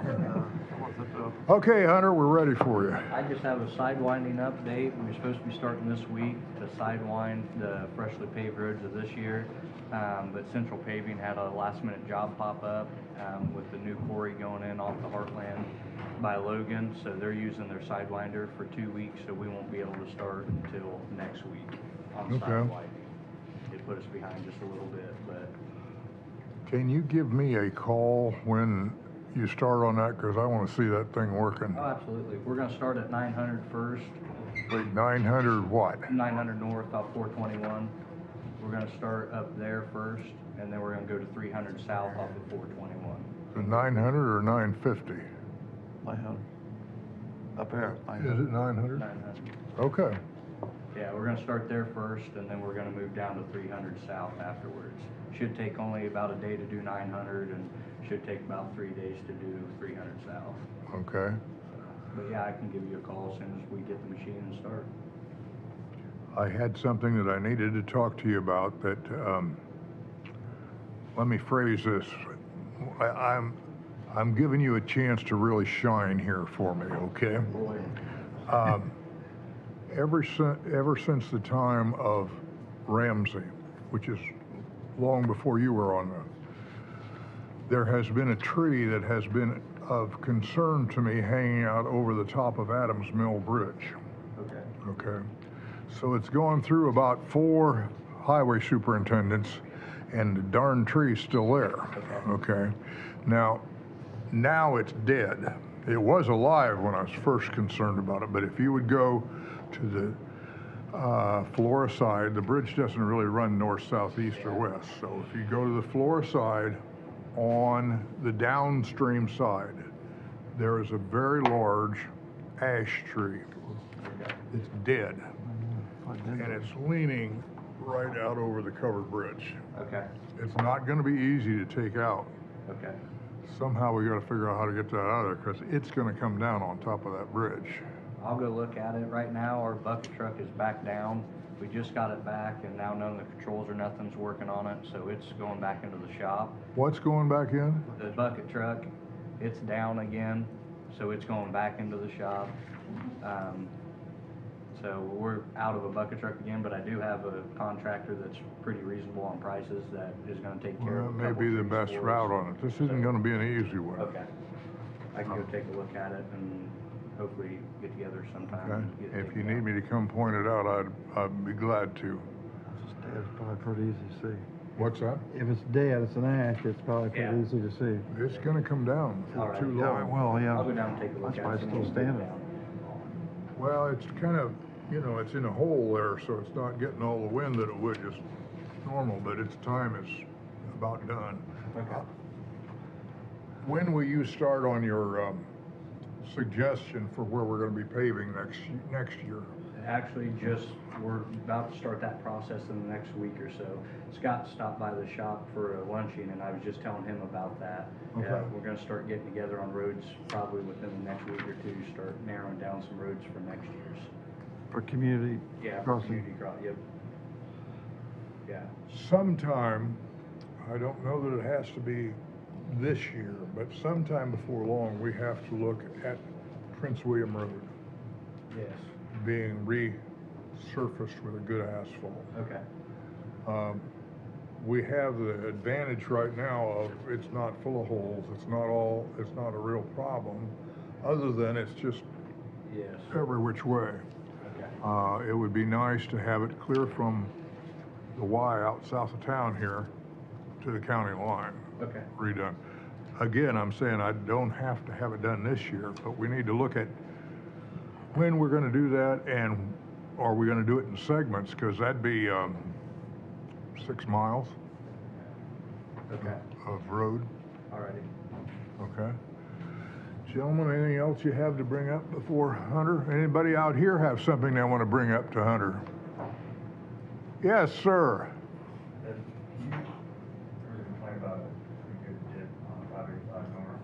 C: Okay, Hunter, we're ready for you.
K: I just have a sidewinding update. We're supposed to be starting this week to sidewind the freshly paved roads of this year. But Central Paving had a last minute job pop up with the new quarry going in off the Heartland by Logan. So they're using their sidewinder for 2 weeks, so we won't be able to start until next week on
C: Okay.
K: sidewinding. It put us behind just a little bit, but
C: Can you give me a call when you start on that? Because I want to see that thing working.
K: oh, absolutely. We're gonna start at 900 first,
C: Wait, 900 what?
K: 900 north off 421. We're gonna start up there first, and then we're gonna go to 300 south off of 421.
C: The 900 or 950?
E: 900. Up here.
C: Is it 900?
K: 900.
C: Okay.
K: Yeah, we're gonna start there first, and then we're gonna move down to 300 south afterwards. Should take only about a day to do 900, and should take about 3 days to do 300 south.
C: Okay.
K: But yeah, I can give you a call as soon as we get the machine and start.
C: I had something that I needed to talk to you about that, let me phrase this. I'm giving you a chance to really shine here for me, okay? Ever since the time of Ramsey, which is long before you were on there has been a tree that has been of concern to me hanging out over the top of Adams Mill Bridge.
K: Okay.
C: Okay. So it's gone through about 4 highway superintendents and the darn tree's still there. Okay. Now it's dead. It was alive when I was first concerned about it, but if you would go to the Flora side, the bridge doesn't really run north, south, east, or west. So if you go to the Flora side, on the downstream side, there is a very large ash tree. It's dead, and it's leaning right out over the covered bridge.
K: Okay,
C: It's not gonna be easy to take out.
K: okay.
C: Somehow we gotta figure out how to get that out of there, because it's gonna come down on top of that bridge.
K: I'll go look at it. Right now, our bucket truck is back down. We just got it back, and now none of the controls or nothing's working on it, so it's going back into the shop.
C: What's going back in?
K: The bucket truck, it's down again, so it's going back into the shop. So we're out of a bucket truck again, but I do have a contractor that's pretty reasonable on prices that is gonna take care
C: Well,
K: of
C: that
K: a
C: may
K: couple
C: be the
K: trees
C: best
K: for us.
C: route on it. This isn't gonna be an easy one.
K: Okay. I can go take a look at it and hopefully get together sometime.
C: Okay?
K: and get it
C: If you
K: taken
C: need
K: out.
C: me to come point it out, I'd be glad to.
E: It's probably pretty easy to see.
C: What's that?
E: If it's dead, it's an ash, it's probably
K: Yeah.
E: pretty easy to see.
C: It's gonna come down
K: All
C: for
K: right.
C: too
K: Yeah,
C: long.
E: Well, yeah.
K: I'll go down and take a look
E: That's
K: at
E: why
K: it.
E: it's
K: see
E: still
K: when we get
E: standing.
K: down.
C: Well, it's kind of, it's in a hole there, so it's not getting all the wind that it would just normal, but its time is about done.
K: Okay.
C: When will you start on your suggestion for where we're gonna be paving next year?
K: Actually, we're about to start that process in the next week or so. Scott stopped by the shop for a luncheon, and I was just telling him about that.
C: Okay.
K: We're gonna start getting together on roads probably within the next week or two, start narrowing down some roads for next year's.
E: For community
K: Yeah, for
E: crossing.
K: community yep. Yeah,
C: Sometime, I don't know that it has to be this year, but sometime before long, we have to look at Prince William Road
K: yes,
C: being resurfaced with a good asphalt.
K: okay,
C: We have the advantage right now of it's not full of holes, it's not a real problem, other than it's just
K: yes,
C: every which way.
K: okay,
C: It would be nice to have it clear from the Y out south of town here to the county line
K: okay,
C: redone. Again, I'm saying I don't have to have it done this year, but we need to look at when we're gonna do that, and are we gonna do it in segments, because that'd be 6 miles
K: okay,
C: of road.
K: alrighty.
C: Okay. Gentlemen, anything else you have to bring up before Hunter? Anybody out here have something they want to bring up to Hunter? Yes, sir.
L: You were complaining about a pretty good dip on 585 north.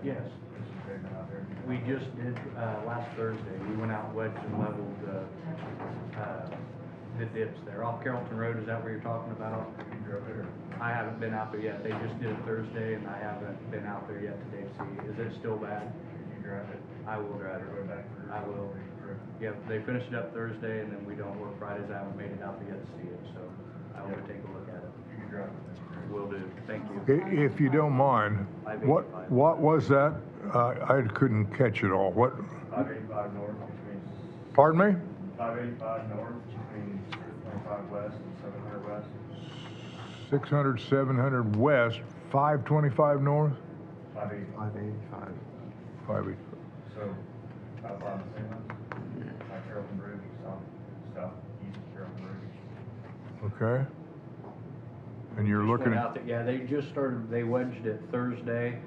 K: Yes.
L: There's some pavement out there.
K: We just did, last Thursday, we went out wedged and leveled, the dips there. Off Carrollton Road, is that what you're talking about?
L: You drove it, or
K: I haven't been out there yet. They just did it Thursday, and I haven't been out there yet today to see. Is it still bad?
L: you drive it?
K: I will drive
L: All the way
K: it.
L: back through?
K: I will. Yep, they finished it up Thursday, and then we don't work Fridays. I haven't made it out there yet to see it, so I will take a look at it.
L: You can drive it, that's great.
K: Will do. Thank you.
C: If you don't mind, what was that? I couldn't catch it all. What,
L: 585 north, which means
C: pardon me?
L: 585 north, which means 25 west and 700 west.
C: 600, 700 west, 525 north?
L: 585.
E: 585.
C: 580.
L: So, about the same ones? Like Carrollton Bridge, southeast Carrollton Bridge.
C: Okay. And you're
K: Just
C: looking
K: went
C: at,
K: out there. Yeah, they just started, they wedged it Thursday,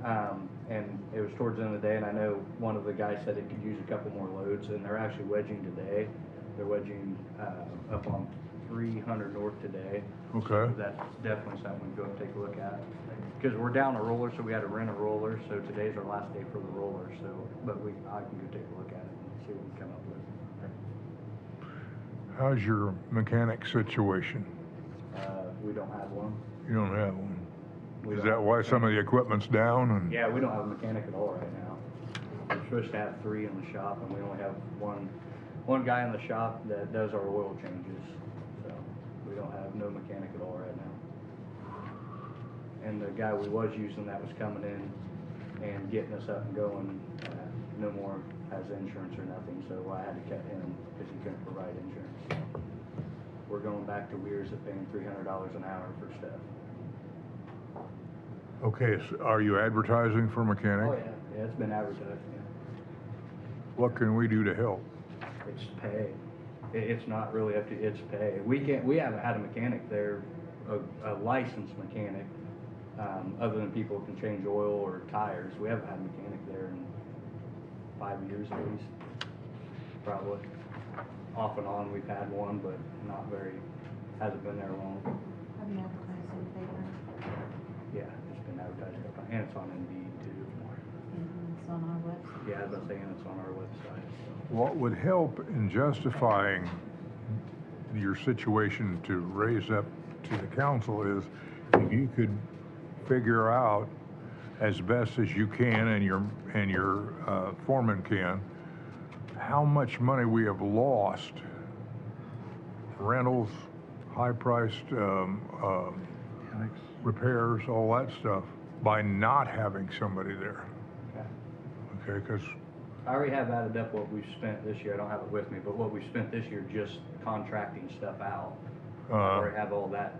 K: and it was towards the end of the day, and I know one of the guys said it could use a couple more loads, and they're actually wedging today. They're wedging, up on 300 north today.
C: okay.
K: That's definitely something we can go and take a look at. Because we're down a roller, so we had to rent a roller, so today's our last day for the roller, so, but I can go take a look at it and see what we can come up with.
C: How's your mechanic situation?
K: We don't have one.
C: You don't have one.
K: We
C: Is
K: don't
C: that
K: have
C: why
K: one.
C: some of the equipment's down and?
K: Yeah, we don't have a mechanic at all right now. We're supposed to have 3 in the shop, and we only have one guy in the shop that does our oil changes. So we don't have no mechanic at all right now. And the guy we was using that was coming in and getting us up and going, no more has insurance or nothing, so I had to cut him because he couldn't provide insurance. We're going back to Weir's at paying $300 an hour for stuff.
C: Okay, so are you advertising for mechanic?
K: Oh, yeah, Yeah, it's been advertised, yeah.
C: What can we do to help?
K: It's pay. It's not really up to, it's pay. We haven't had a mechanic there, a licensed mechanic, other than people who can change oil or tires. We haven't had a mechanic there in 5 years at least, probably. Off and on, we've had one, but not very, hasn't been there long.
D: Have you advertised in the paper?
K: Yeah, it's been advertised, and it's on Indeed too.
D: And it's on our website.
K: Yeah, as I was saying, it's on our website, so.
C: What would help in justifying your situation to raise up to the council is if you could figure out as best as you can and your foreman can, how much money we have lost, rentals, high-priced repairs, all that stuff, by not having somebody there. Okay, because
K: I already have added up what we've spent this year. I don't have it with me, but what we've spent this year just contracting stuff out. I already have all that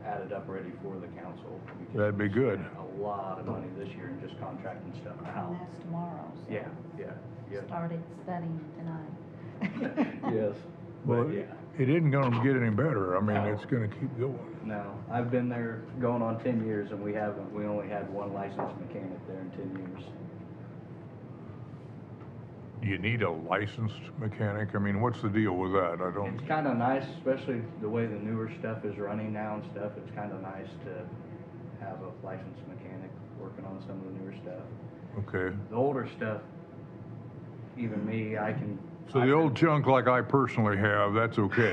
K: added up ready for the council. because
C: that'd be
K: we
C: good.
K: spent a lot of money this year in just contracting stuff out.
D: And that's tomorrow, so.
K: Yeah.
D: Started studying tonight.
K: Yes.
C: Well,
K: But yeah,
C: it isn't going to get any better. I mean,
K: No.
C: it's going to keep going.
K: no, I've been there going on 10 years and we only had one licensed mechanic there in 10 years.
C: You need a licensed mechanic? I mean, what's the deal with that? I don't.
K: It's kind of nice, especially the way the newer stuff is running now and stuff. It's kind of nice to have a licensed mechanic working on some of the newer stuff.
C: Okay.
K: The older stuff, even me, I can.
C: So the old junk like I personally have, that's okay.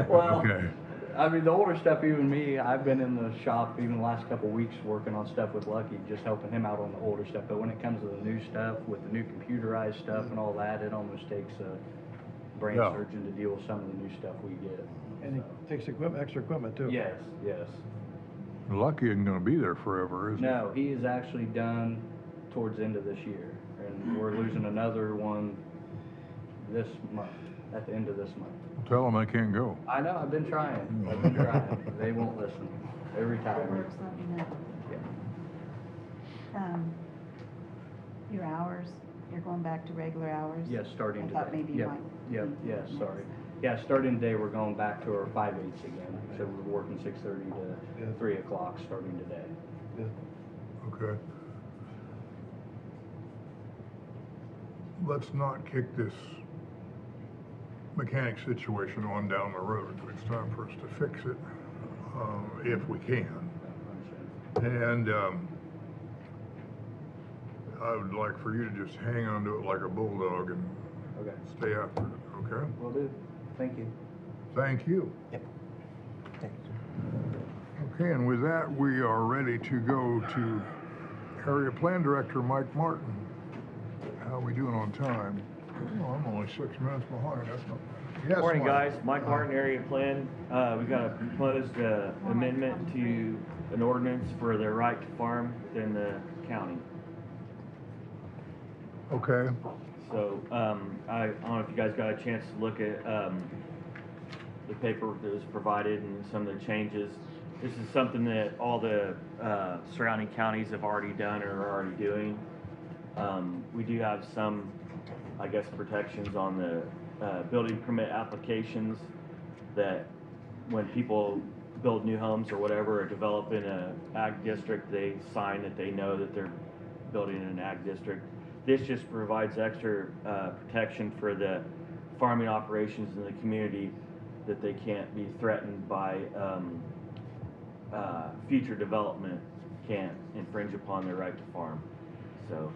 K: Well,
C: Okay.
K: I mean, the older stuff, even me, I've been in the shop even the last couple of weeks working on stuff with Lucky, just helping him out on the older stuff. But when it comes to the new stuff, with the new computerized stuff and all that, it almost takes a brain
C: Yeah.
K: surgeon to deal with some of the new stuff we get.
M: And it takes extra equipment too.
K: Yes, yes.
C: Lucky isn't going to be there forever, is he?
K: No, he is actually done towards the end of this year, and we're losing another one this month, at the end of this month.
C: Tell him I can't go.
K: I know, I've been trying. They won't listen. They're retired.
D: Works, let me know.
K: Yeah.
D: Your hours, you're going back to regular hours?
K: Yes, starting
D: I
K: today.
D: thought maybe you
K: Yep,
D: might.
K: Yep,
D: be
K: yes,
D: next.
K: sorry. Yeah, starting today, we're going back to our 5/8 again. So we're working 6:30 to 3 o'clock starting today.
C: Okay. Let's not kick this mechanic situation on down the road. It's time for us to fix it, if we can. And I would like for you to just hang on to it like a bulldog and
K: Okay,
C: stay after it, okay?
K: will do. Thank you.
C: Thank you.
A: Yep. Thanks.
C: Okay, and with that, we are ready to go to Area Plan Director Mike Martin. How are we doing on time? Oh, I'm only 6 minutes behind, that's not bad. Yes,
N: Morning,
C: Mike.
N: guys. Mike Martin, Area Plan. We got a proposed amendment to an ordinance for the right to farm within the county.
C: Okay,
N: So, I don't know if you guys got a chance to look at, the paperwork that was provided and some of the changes. This is something that all the, surrounding counties have already done or are already doing. We do have some, I guess, protections on the, building permit applications that when people build new homes or whatever, or develop in a ag district, they sign that they know that they're building in an ag district. This just provides extra protection for the farming operations in the community, that they can't be threatened by future development, can't infringe upon their right to farm. So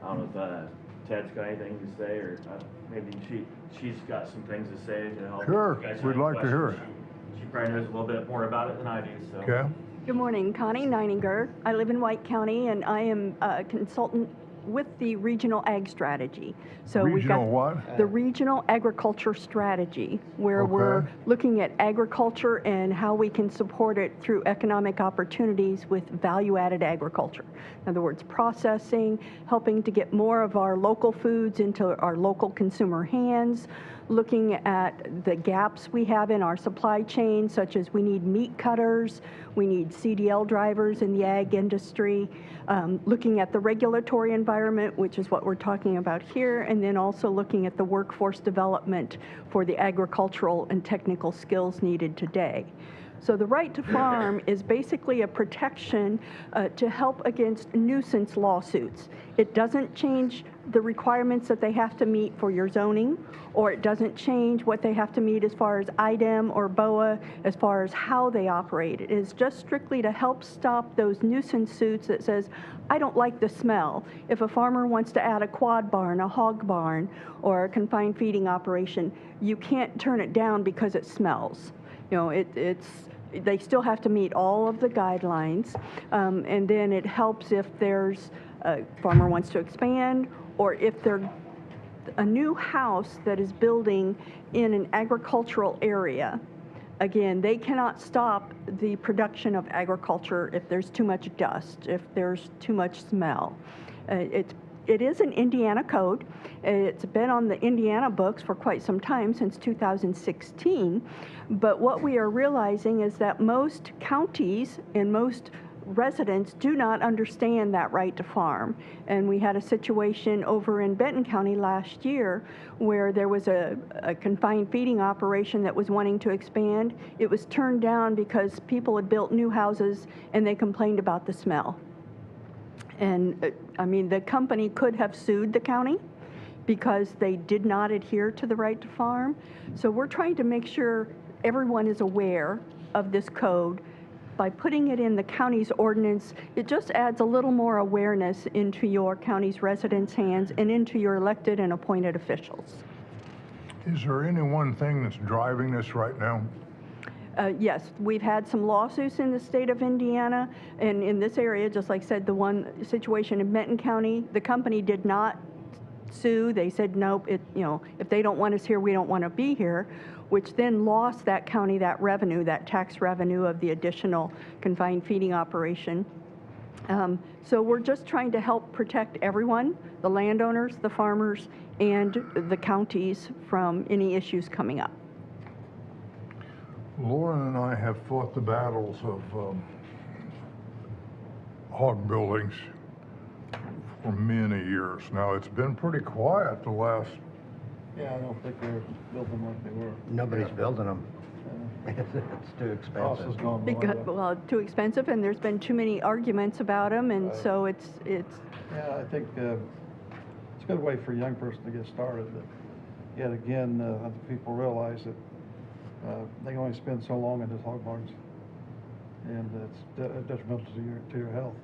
N: I don't know if Ted's got anything to say, or maybe she's got some things to say to help.
C: Sure,
N: You guys have
C: we'd
N: any
C: like to hear it.
N: questions? She probably knows a little bit more about it than I do, so.
C: okay.
O: Good morning, Connie Neininger. I live in White County and I am a consultant with the Regional Ag Strategy. So we've got
C: Regional what?
O: the Regional Agriculture Strategy, where we're
C: Okay.
O: looking at agriculture and how we can support it through economic opportunities with value-added agriculture. In other words, processing, helping to get more of our local foods into our local consumer hands, looking at the gaps we have in our supply chain, such as we need meat cutters, we need CDL drivers in the ag industry, looking at the regulatory environment environment, which is what we're talking about here, and then also looking at the workforce development for the agricultural and technical skills needed today. So the right to farm is basically a protection to help against nuisance lawsuits. It doesn't change the requirements that they have to meet for your zoning, or it doesn't change what they have to meet as far as IDEM or BOA, as far as how they operate. It is just strictly to help stop those nuisance suits that says, I don't like the smell. If a farmer wants to add a quad barn, a hog barn, or a confined feeding operation, you can't turn it down because it smells. You know, they still have to meet all of the guidelines, and then it helps if there's a farmer wants to expand, or if they're a new house that is building in an agricultural area. Again, they cannot stop the production of agriculture if there's too much dust, if there's too much smell. It is an Indiana code. It's been on the Indiana books for quite some time, since 2016. But what we are realizing is that most counties and most residents do not understand that right to farm. And we had a situation over in Benton County last year where there was a confined feeding operation that was wanting to expand. It was turned down because people had built new houses and they complained about the smell. And I mean, the company could have sued the county because they did not adhere to the right to farm. So we're trying to make sure everyone is aware of this code. By putting it in the county's ordinance, it just adds a little more awareness into your county's residents' hands and into your elected and appointed officials.
C: Is there any one thing that's driving this right now?
O: Yes, we've had some lawsuits in the state of Indiana, and in this area, just like I said, the one situation in Benton County, the company did not sue. They said, nope, if they don't want us here, we don't want to be here, which then lost that county that revenue, that tax revenue of the additional confined feeding operation. So we're just trying to help protect everyone, the landowners, the farmers, and the counties from any issues coming up.
C: Lauren and I have fought the battles of hog buildings for many years. Now, it's been pretty quiet the last...
M: Yeah, I don't think they're building like they were.
A: Nobody's building them. It's too
M: Cost has
A: expensive.
M: gone
O: Because,
M: way up.
O: well, too expensive, and there's been too many arguments about them, and so it's.
M: Yeah, I think it's a good way for a young person to get started, but yet again, I think people realize that they can only spend so long in those hog barns, and it's detrimental to your health.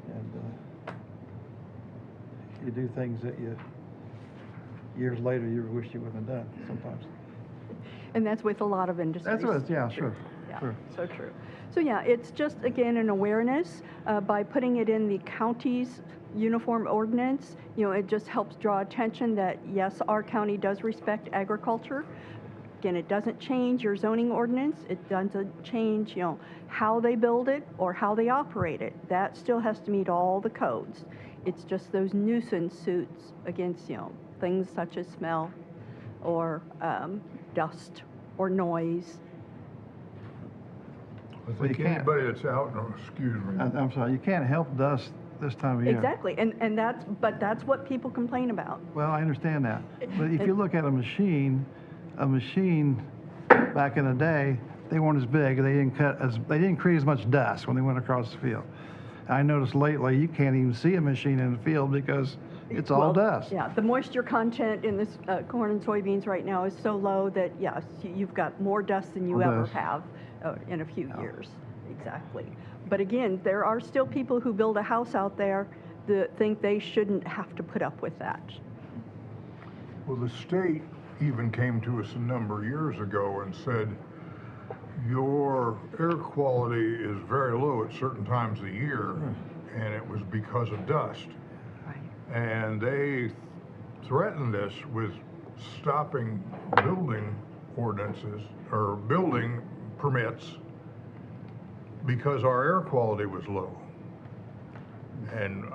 M: And you do things that years later you wish you wouldn't have done sometimes.
O: And that's with a lot of industries.
M: That's what, yeah, sure.
O: Yeah,
M: Sure.
O: so true. So yeah, it's just, again, an awareness. By putting it in the county's uniform ordinance, it just helps draw attention that, yes, our county does respect agriculture. Again, it doesn't change your zoning ordinance. It doesn't change, how they build it or how they operate it. That still has to meet all the codes. It's just those nuisance suits against, things such as smell or dust or noise.
C: I
M: Well, you
C: think
M: can't-
C: anybody that's out, excuse me.
M: I'm sorry, you can't help dust this time of year.
O: Exactly, and that's what people complain about.
M: Well, I understand that. But if you look at a machine back in the day, they weren't as big. They didn't create as much dust when they went across the field. I noticed lately you can't even see a machine in the field because it's all dust.
O: Yeah, the moisture content in this corn and soybeans right now is so low that, yes, you've got more dust than you
M: More
O: ever
M: dust.
O: have in a few years. Exactly. But again, there are still people who build a house out there that think they shouldn't have to put up with that.
C: Well, the state even came to us a number of years ago and said, your air quality is very low at certain times of the year, and it was because of dust.
O: Right.
C: And they threatened us with stopping building ordinances or building permits because our air quality was low. And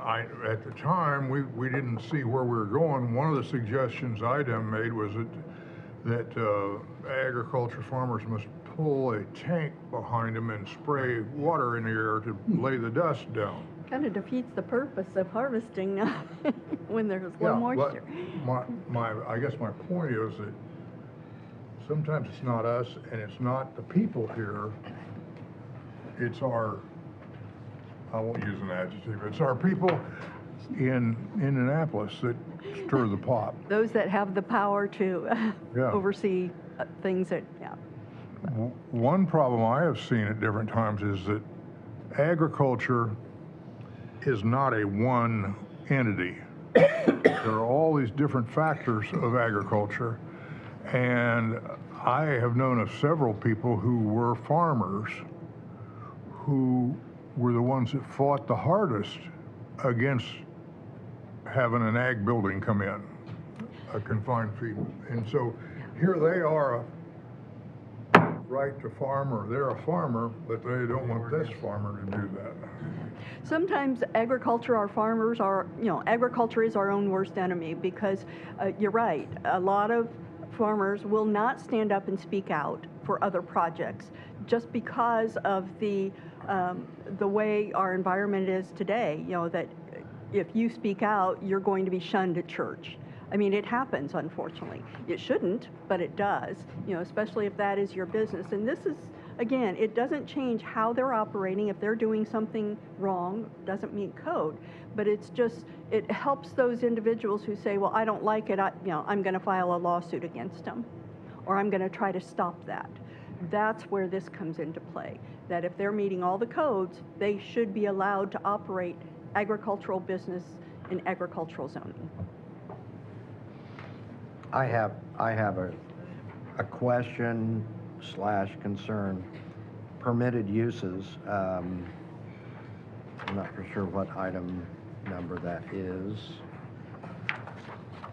C: at the time, we didn't see where we were going. One of the suggestions IDEM made was that agriculture farmers must pull a tank behind them and spray water in the air to lay the dust down.
O: Kind of defeats the purpose of harvesting when there's low
C: Yeah,
O: moisture.
C: but I guess my point is that sometimes it's not us and it's not the people here. It's our, I won't use an adjective, it's our people in Indianapolis that stir the pot.
O: Those that have the power to
C: Yeah.
O: oversee things that, yeah.
C: One problem I have seen at different times is that agriculture is not a one entity. There are all these different factors of agriculture, and I have known of several people who were farmers who were the ones that fought the hardest against having an ag building come in, a confined feed. And so here they are, right to farm, or they're a farmer, but they don't want this farmer to do that.
O: Sometimes agriculture, our farmers are, agriculture is our own worst enemy because you're right. A lot of farmers will not stand up and speak out for other projects just because of the way our environment is today. That if you speak out, you're going to be shunned at church. I mean, it happens, unfortunately. It shouldn't, but it does, especially if that is your business. And this is, again, it doesn't change how they're operating. If they're doing something wrong, doesn't meet code. But it's just, it helps those individuals who say, well, I don't like it, I'm going to file a lawsuit against them, or I'm going to try to stop that. That's where this comes into play, that if they're meeting all the codes, they should be allowed to operate agricultural business in agricultural zoning.
A: I have a question / concern. Permitted uses, I'm not for sure what item number that is.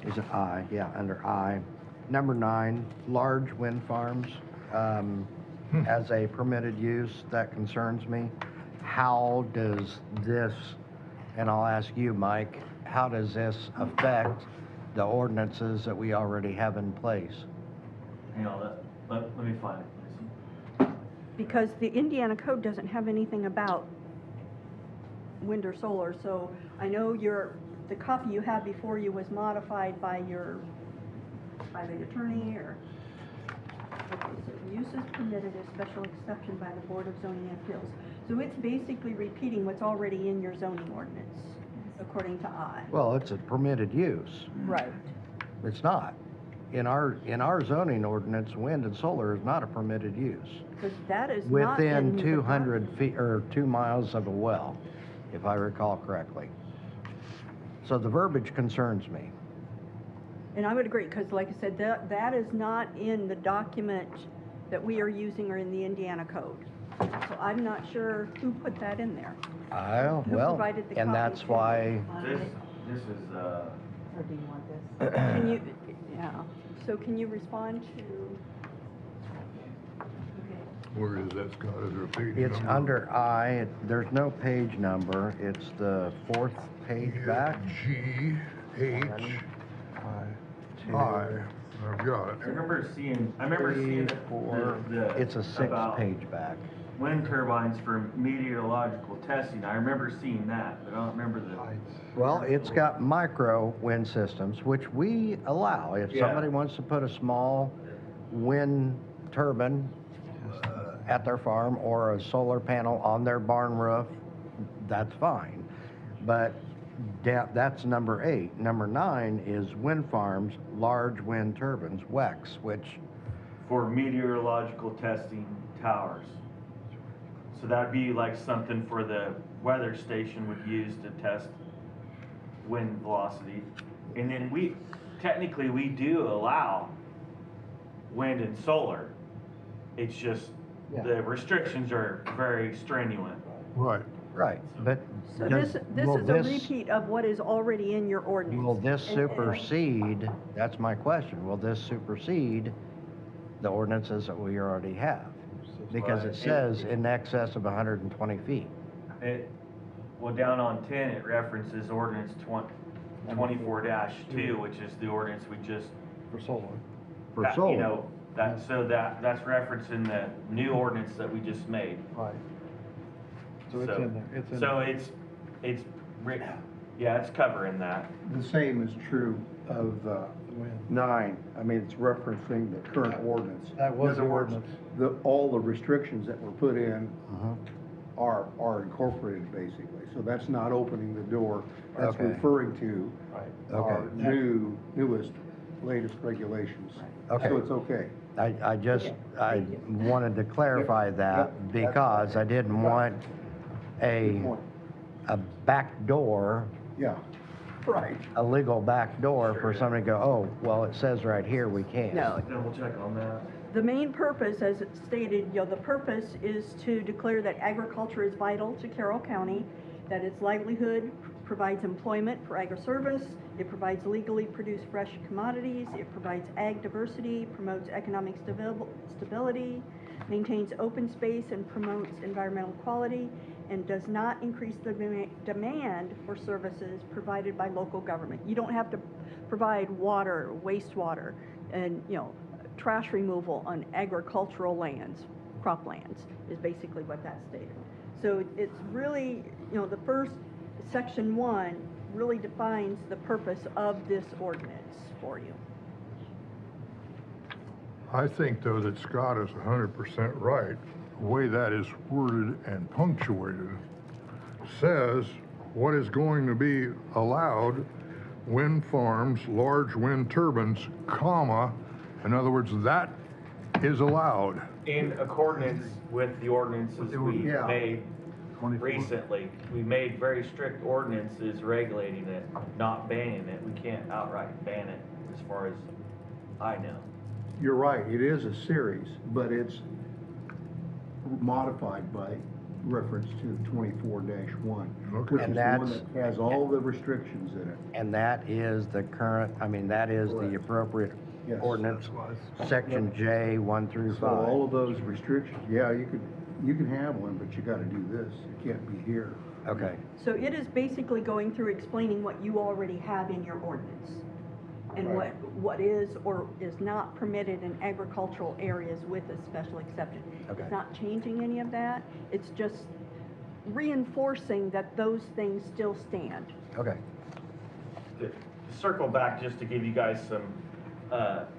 A: Is it I? Yeah, under I. Number 9, large wind farms. As a permitted use, that concerns me. How does this, and I'll ask you, Mike, how does this affect the ordinances that we already have in place?
N: Hang on, let me find it.
O: Because the Indiana code doesn't have anything about wind or solar, so I know the copy you have before you was modified by the attorney, or, okay, so use is permitted as special exception by the Board of Zoning Appeals. So it's basically repeating what's already in your zoning ordinance, according to I.
A: Well, it's a permitted use.
O: Right.
A: It's not. In our zoning ordinance, wind and solar is not a permitted use.
O: Because that is not in
A: Within
O: the
A: 200 feet, or 2 miles of a well, if I recall correctly. So the verbiage concerns me.
O: And I would agree, because like I said, that is not in the document that we are using or in the Indiana code. So I'm not sure who put that in there. Who
A: Well,
O: provided the
A: and
O: copy
A: that's
O: to
A: why,
N: This is,
D: Or do you want this?
O: Can you, yeah, so can you respond to? Okay.
C: Where is that, Scott? Is there a page
A: it's
C: number?
A: under I, there's no page number, it's the 4th page back.
C: G, H,
A: 2,
C: I've got it.
N: I remember seeing the,
A: 4,
N: the
A: it's a 6th
N: about
A: page back.
N: wind turbines for meteorological testing. I remember seeing that, but I don't remember the.
A: Well, it's got micro wind systems, which we allow. If
N: Yeah.
A: somebody wants to put a small wind turbine at their farm or a solar panel on their barn roof, that's fine. But that's number 8. Number 9 is wind farms, large wind turbines, WEX, which,
N: For meteorological testing towers. So that'd be like something for the weather station would use to test wind velocity. And then technically we do allow wind and solar. It's just,
A: Yeah.
N: the restrictions are very strenuous.
C: Right.
A: right, but
O: So
A: does-
O: this
A: will
O: is a repeat of what is already in your ordinance.
A: Will this
O: And-
A: supersede, that's my question, will this supersede the ordinances that we already have? Because it says in excess of 120 feet.
N: Well, down on 10, it references ordinance 24-2, which is the ordinance we just.
M: For solar.
A: For
N: that,
A: solar.
N: You know, that's referencing the new ordinance that we just made.
M: Right. So it's in there, it's in
N: So
M: there.
N: it's, it's, yeah, it's covering that.
B: The same is true of 9. I mean, it's referencing the current ordinance.
M: That was
B: In other
M: the
B: words,
M: ordinance.
B: all the restrictions that were put in are incorporated, basically. So that's not opening the door. That's
A: Okay.
B: referring to our
A: Okay.
B: newest, latest regulations.
A: Okay.
B: So it's okay.
A: I wanted to clarify that because I didn't want
B: Good point.
A: a back door,
B: Yeah, right.
A: a legal back door for somebody to go, oh, well, it says right here we can't.
O: No,
N: Double check on that.
O: the main purpose, as it's stated, the purpose is to declare that agriculture is vital to Carroll County, that its livelihood provides employment for agri-service, it provides legally produced fresh commodities, it provides ag diversity, promotes economic stability, maintains open space and promotes environmental quality, and does not increase the demand for services provided by local government. You don't have to provide water, wastewater, and, trash removal on agricultural lands, croplands, is basically what that stated. So it's really, the first, section 1, really defines the purpose of this ordinance for you.
C: I think, though, that Scott is 100% right. The way that is worded and punctuated says what is going to be allowed: wind farms, large wind turbines, comma, in other words, that is allowed.
N: In accordance with the ordinances we
B: Yeah.
N: made recently, we made very strict ordinances regulating it, not banning it. We can't outright ban it, as far as I know.
B: You're right, it is a series, but it's modified by reference to 24-1,
C: Okay.
B: which
A: And
B: is the one
A: that's-
B: that has all the restrictions in it.
A: And that is the current, that is the
B: Correct.
A: appropriate
B: Yes.
A: ordinance, section J, 1 through
B: So all
A: 5.
B: of those restrictions, yeah, you can have one, but you gotta do this. It can't be here.
A: Okay,
O: So it is basically going through explaining what you already have in your ordinance, and
B: Right.
O: what is or is not permitted in agricultural areas with a special exception.
A: Okay.
O: It's not changing any of that, it's just reinforcing that those things still stand.
A: okay.
N: To circle back, just to give you guys some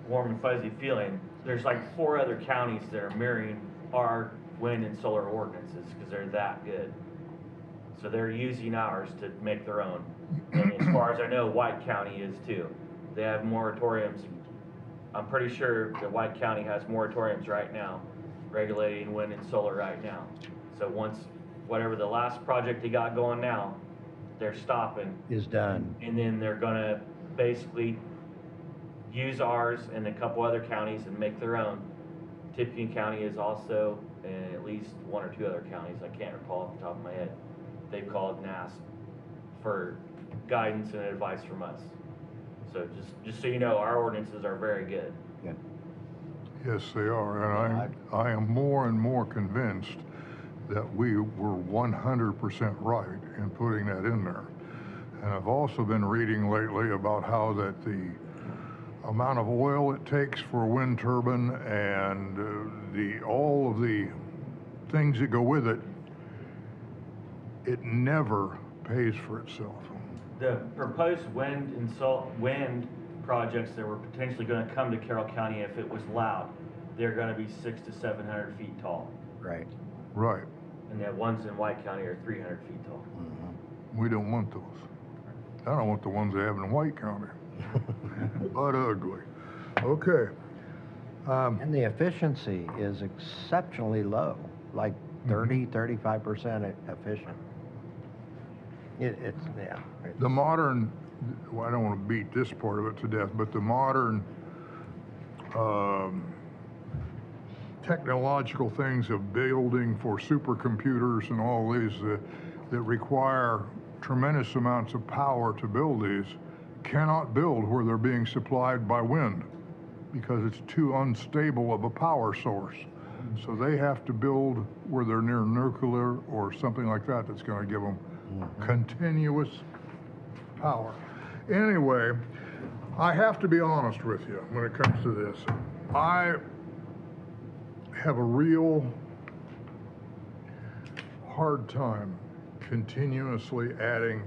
N: warm and fuzzy feeling, there's like 4 other counties that are mirroring our wind and solar ordinances because they're that good. So they're using ours to make their own. And as far as I know, White County is too. They have moratoriums. I'm pretty sure that White County has moratoriums right now, regulating wind and solar right now. So once, whatever the last project they got going now, they're stopping.
A: Is done.
N: And then they're gonna basically use ours and a couple other counties and make their own. Tippecanoe County is also, and at least 1 or 2 other counties, I can't recall off the top of my head, they've called and asked for guidance and advice from us. So just so you know, our ordinances are very good.
A: Good.
C: Yes, they are, and I am more and more convinced that we were 100% right in putting that in there. And I've also been reading lately about how that the amount of oil it takes for a wind turbine and all of the things that go with it, it never pays for itself.
N: The proposed wind projects that were potentially gonna come to Carroll County if it was allowed, they're gonna be 600 to 700 feet tall.
A: Right.
C: Right.
N: And the ones in White County are 300 feet tall.
C: We don't want those. I don't want the ones they have in White County. But ugly. Okay.
A: And the efficiency is exceptionally low, like 35% efficient. It's, yeah.
C: The modern, well, I don't want to beat this part of it to death, but the modern technological things of building for supercomputers and all these that require tremendous amounts of power to build these cannot build where they're being supplied by wind because it's too unstable of a power source. So they have to build where they're near nuclear or something like that that's going to give them continuous power. Anyway, I have to be honest with you when it comes to this. I have a real hard time continuously adding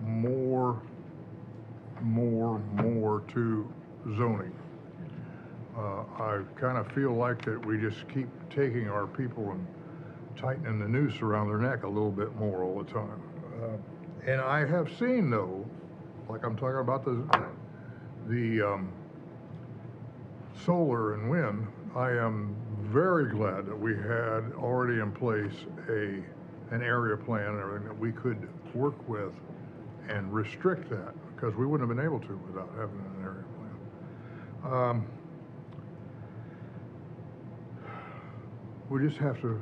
C: more to zoning. I kind of feel like that we just keep taking our people and tightening the noose around their neck a little bit more all the time. And I have seen, though, like I'm talking about the solar and wind, I am very glad that we had already in place an area plan and everything that we could work with and restrict that, because we wouldn't have been able to without having an area plan. We just have to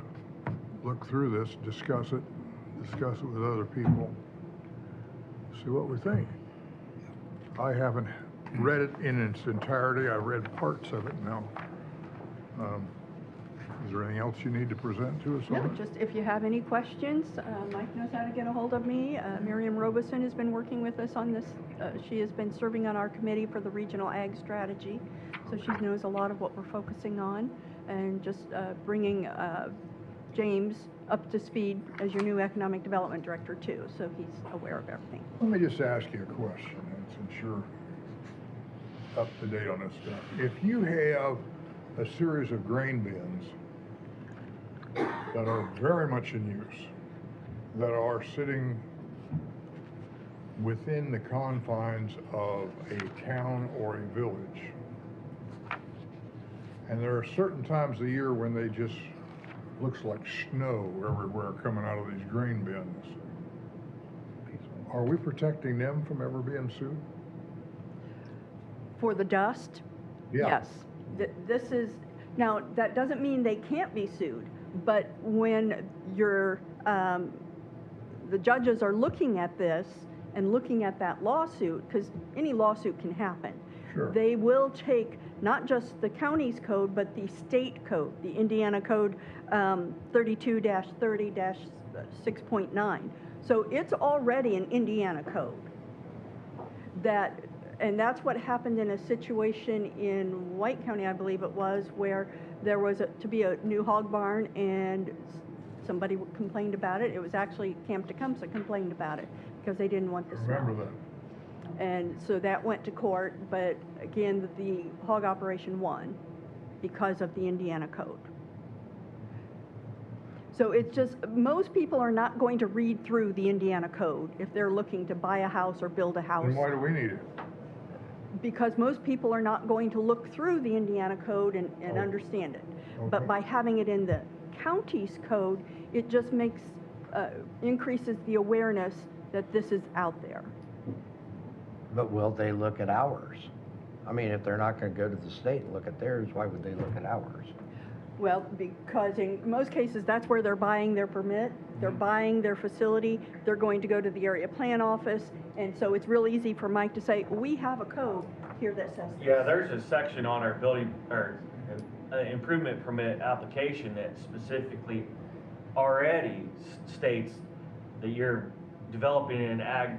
C: look through this, discuss it with other people, see what we think. I haven't read it in its entirety. I read parts of it now. Is there anything else you need to present to us on
O: No,
C: it?
O: just if you have any questions, Mike knows how to get a hold of me. Miriam Robeson has been working with us on this. She has been serving on our committee for the regional ag strategy, so she knows a lot of what we're focusing on, and just bringing James up to speed as your new economic development director too, so he's aware of everything.
C: Let me just ask you a question, and since you're up to date on this stuff. If you have a series of grain bins that are very much in use, that are sitting within the confines of a town or a village, and there are certain times of the year when they just looks like snow everywhere coming out of these grain bins, are we protecting them from ever being sued?
O: For the dust?
C: Yeah.
O: Yes. This is, now, that doesn't mean they can't be sued, but when the judges are looking at this and looking at that lawsuit, because any lawsuit can happen.
C: Sure.
O: They will take not just the county's code, but the state code, the Indiana Code 32-30-6.9. So it's already an Indiana code. And that's what happened in a situation in White County, I believe it was, where there was to be a new hog barn, and somebody complained about it. It was actually Camp Tecumseh complained about it because they didn't want the smell.
C: Remember that.
O: And so that went to court, but again, the hog operation won because of the Indiana code. So it's just, most people are not going to read through the Indiana code if they're looking to buy a house or build a house.
C: Then why do we need it?
O: Because most people are not going to look through the Indiana code and
C: Oh.
O: understand it.
C: Okay.
O: But by having it in the county's code, it just makes, increases the awareness that this is out there.
A: But will they look at ours? I mean, if they're not gonna go to the state and look at theirs, why would they look at ours?
O: Well, because in most cases, that's where they're buying their permit, they're buying their facility, they're going to go to the area plan office, and so it's real easy for Mike to say, we have a code here that says this.
N: Yeah, there's a section on our building, or improvement permit application that specifically already states that you're developing an ag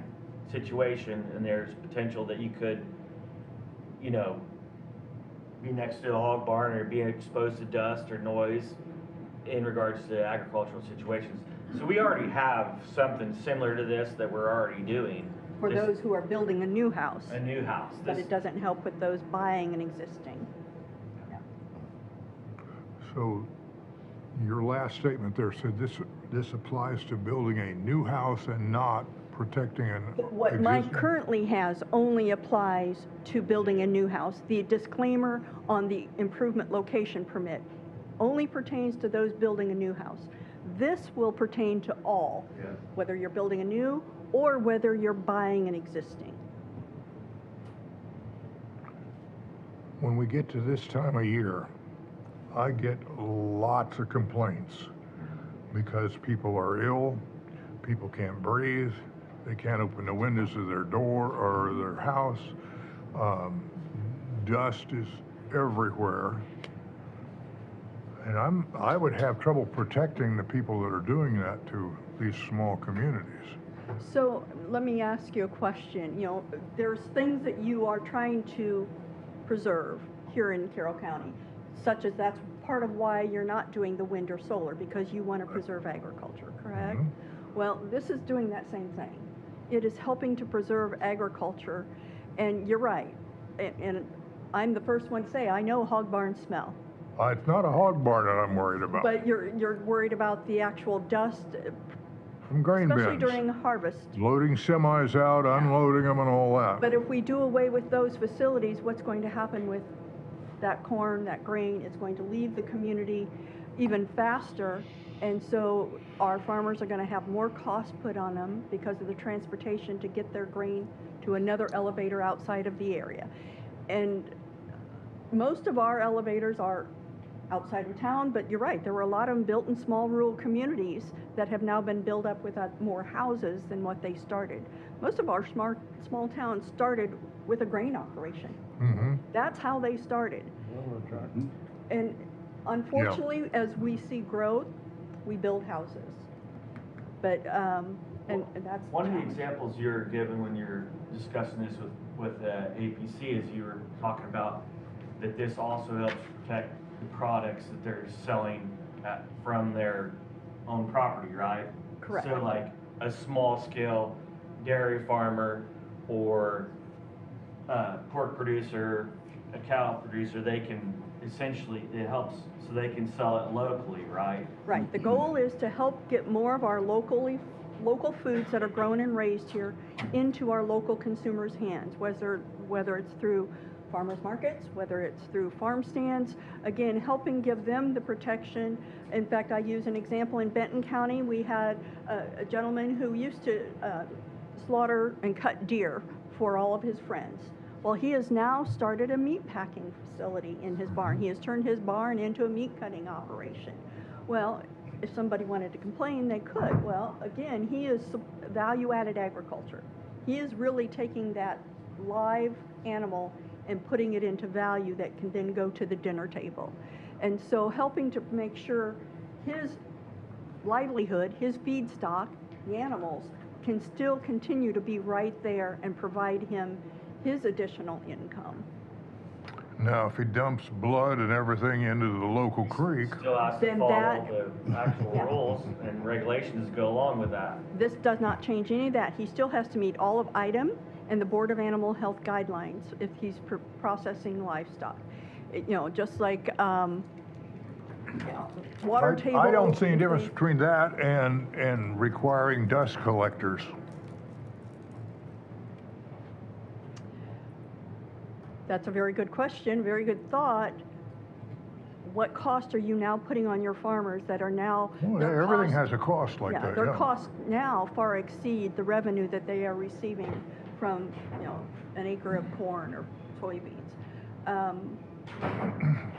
N: situation and there's potential that you could, you know, be next to a hog barn or be exposed to dust or noise in regards to agricultural situations. So we already have something similar to this that we're already doing.
O: For those who are building a new house.
N: A new house.
O: But it doesn't help with those buying an existing.
C: So your last statement there said this applies to building a new house and not protecting an
O: What Mike
C: existing?
O: currently has only applies to building a new house. The disclaimer on the improvement location permit only pertains to those building a new house. This will pertain to all, whether you're building a new or whether you're buying an existing.
C: When we get to this time of year, I get lots of complaints because people are ill, people can't breathe, they can't open the windows of their door or their house. Dust is everywhere. And I would have trouble protecting the people that are doing that to these small communities.
O: So let me ask you a question. You know, there's things that you are trying to preserve here in Carroll County, such as that's part of why you're not doing the wind or solar, because you want to preserve agriculture, correct?
C: Mhm.
O: Well, this is doing that same thing. It is helping to preserve agriculture, and you're right. And I'm the first one to say, I know hog barns smell.
C: It's not a hog barn that I'm worried about.
O: But you're worried about the actual dust,
C: From grain
O: especially
C: bins.
O: during harvest.
C: Loading semis out, unloading them and all that.
O: But if we do away with those facilities, what's going to happen with that corn, that grain? It's going to leave the community even faster. And so our farmers are going to have more cost put on them because of the transportation to get their grain to another elevator outside of the area. And most of our elevators are outside of town, but you're right, there were a lot of them built in small rural communities that have now been built up with more houses than what they started. Most of our small towns started with a grain operation.
C: Mm-hmm.
O: That's how they started. And unfortunately, as we see growth, we build houses. But, and that's.
N: One of the examples you're given when you're discussing this with APC is you were talking about that this also helps protect the products that they're selling from their own property, right?
O: Correct.
N: So like a small scale dairy farmer or pork producer, a cow producer, they can essentially, it helps so they can sell it locally, right?
O: Right. The goal is to help get more of our local foods that are grown and raised here into our local consumers' hands, whether it's through farmers markets, whether it's through farm stands, again, helping give them the protection. In fact, I use an example in Benton County. We had a gentleman who used to slaughter and cut deer for all of his friends. Well, he has now started a meat packing facility in his barn. He has turned his barn into a meat cutting operation. Well, if somebody wanted to complain, they could. Well, again, he is value-added agriculture. He is really taking that live animal and putting it into value that can then go to the dinner table. And so helping to make sure his livelihood, his feedstock, the animals, can still continue to be right there and provide him his additional income.
C: Now, if he dumps blood and everything into the local creek,
N: Still has to
O: Then
N: follow the actual
O: Yeah.
N: rules and regulations that go along with that.
O: This does not change any of that. He still has to meet all of ITEM and the Board of Animal Health guidelines if he's processing livestock. Just like water table.
C: I don't see any difference between that and requiring dust collectors.
O: That's a very good question, very good thought. What cost are you now putting on your farmers that are now?
C: Well,
O: their
C: everything
O: cost-
C: has a cost like that,
O: Their
C: yeah.
O: costs now far exceed the revenue that they are receiving from, an acre of corn or soybeans.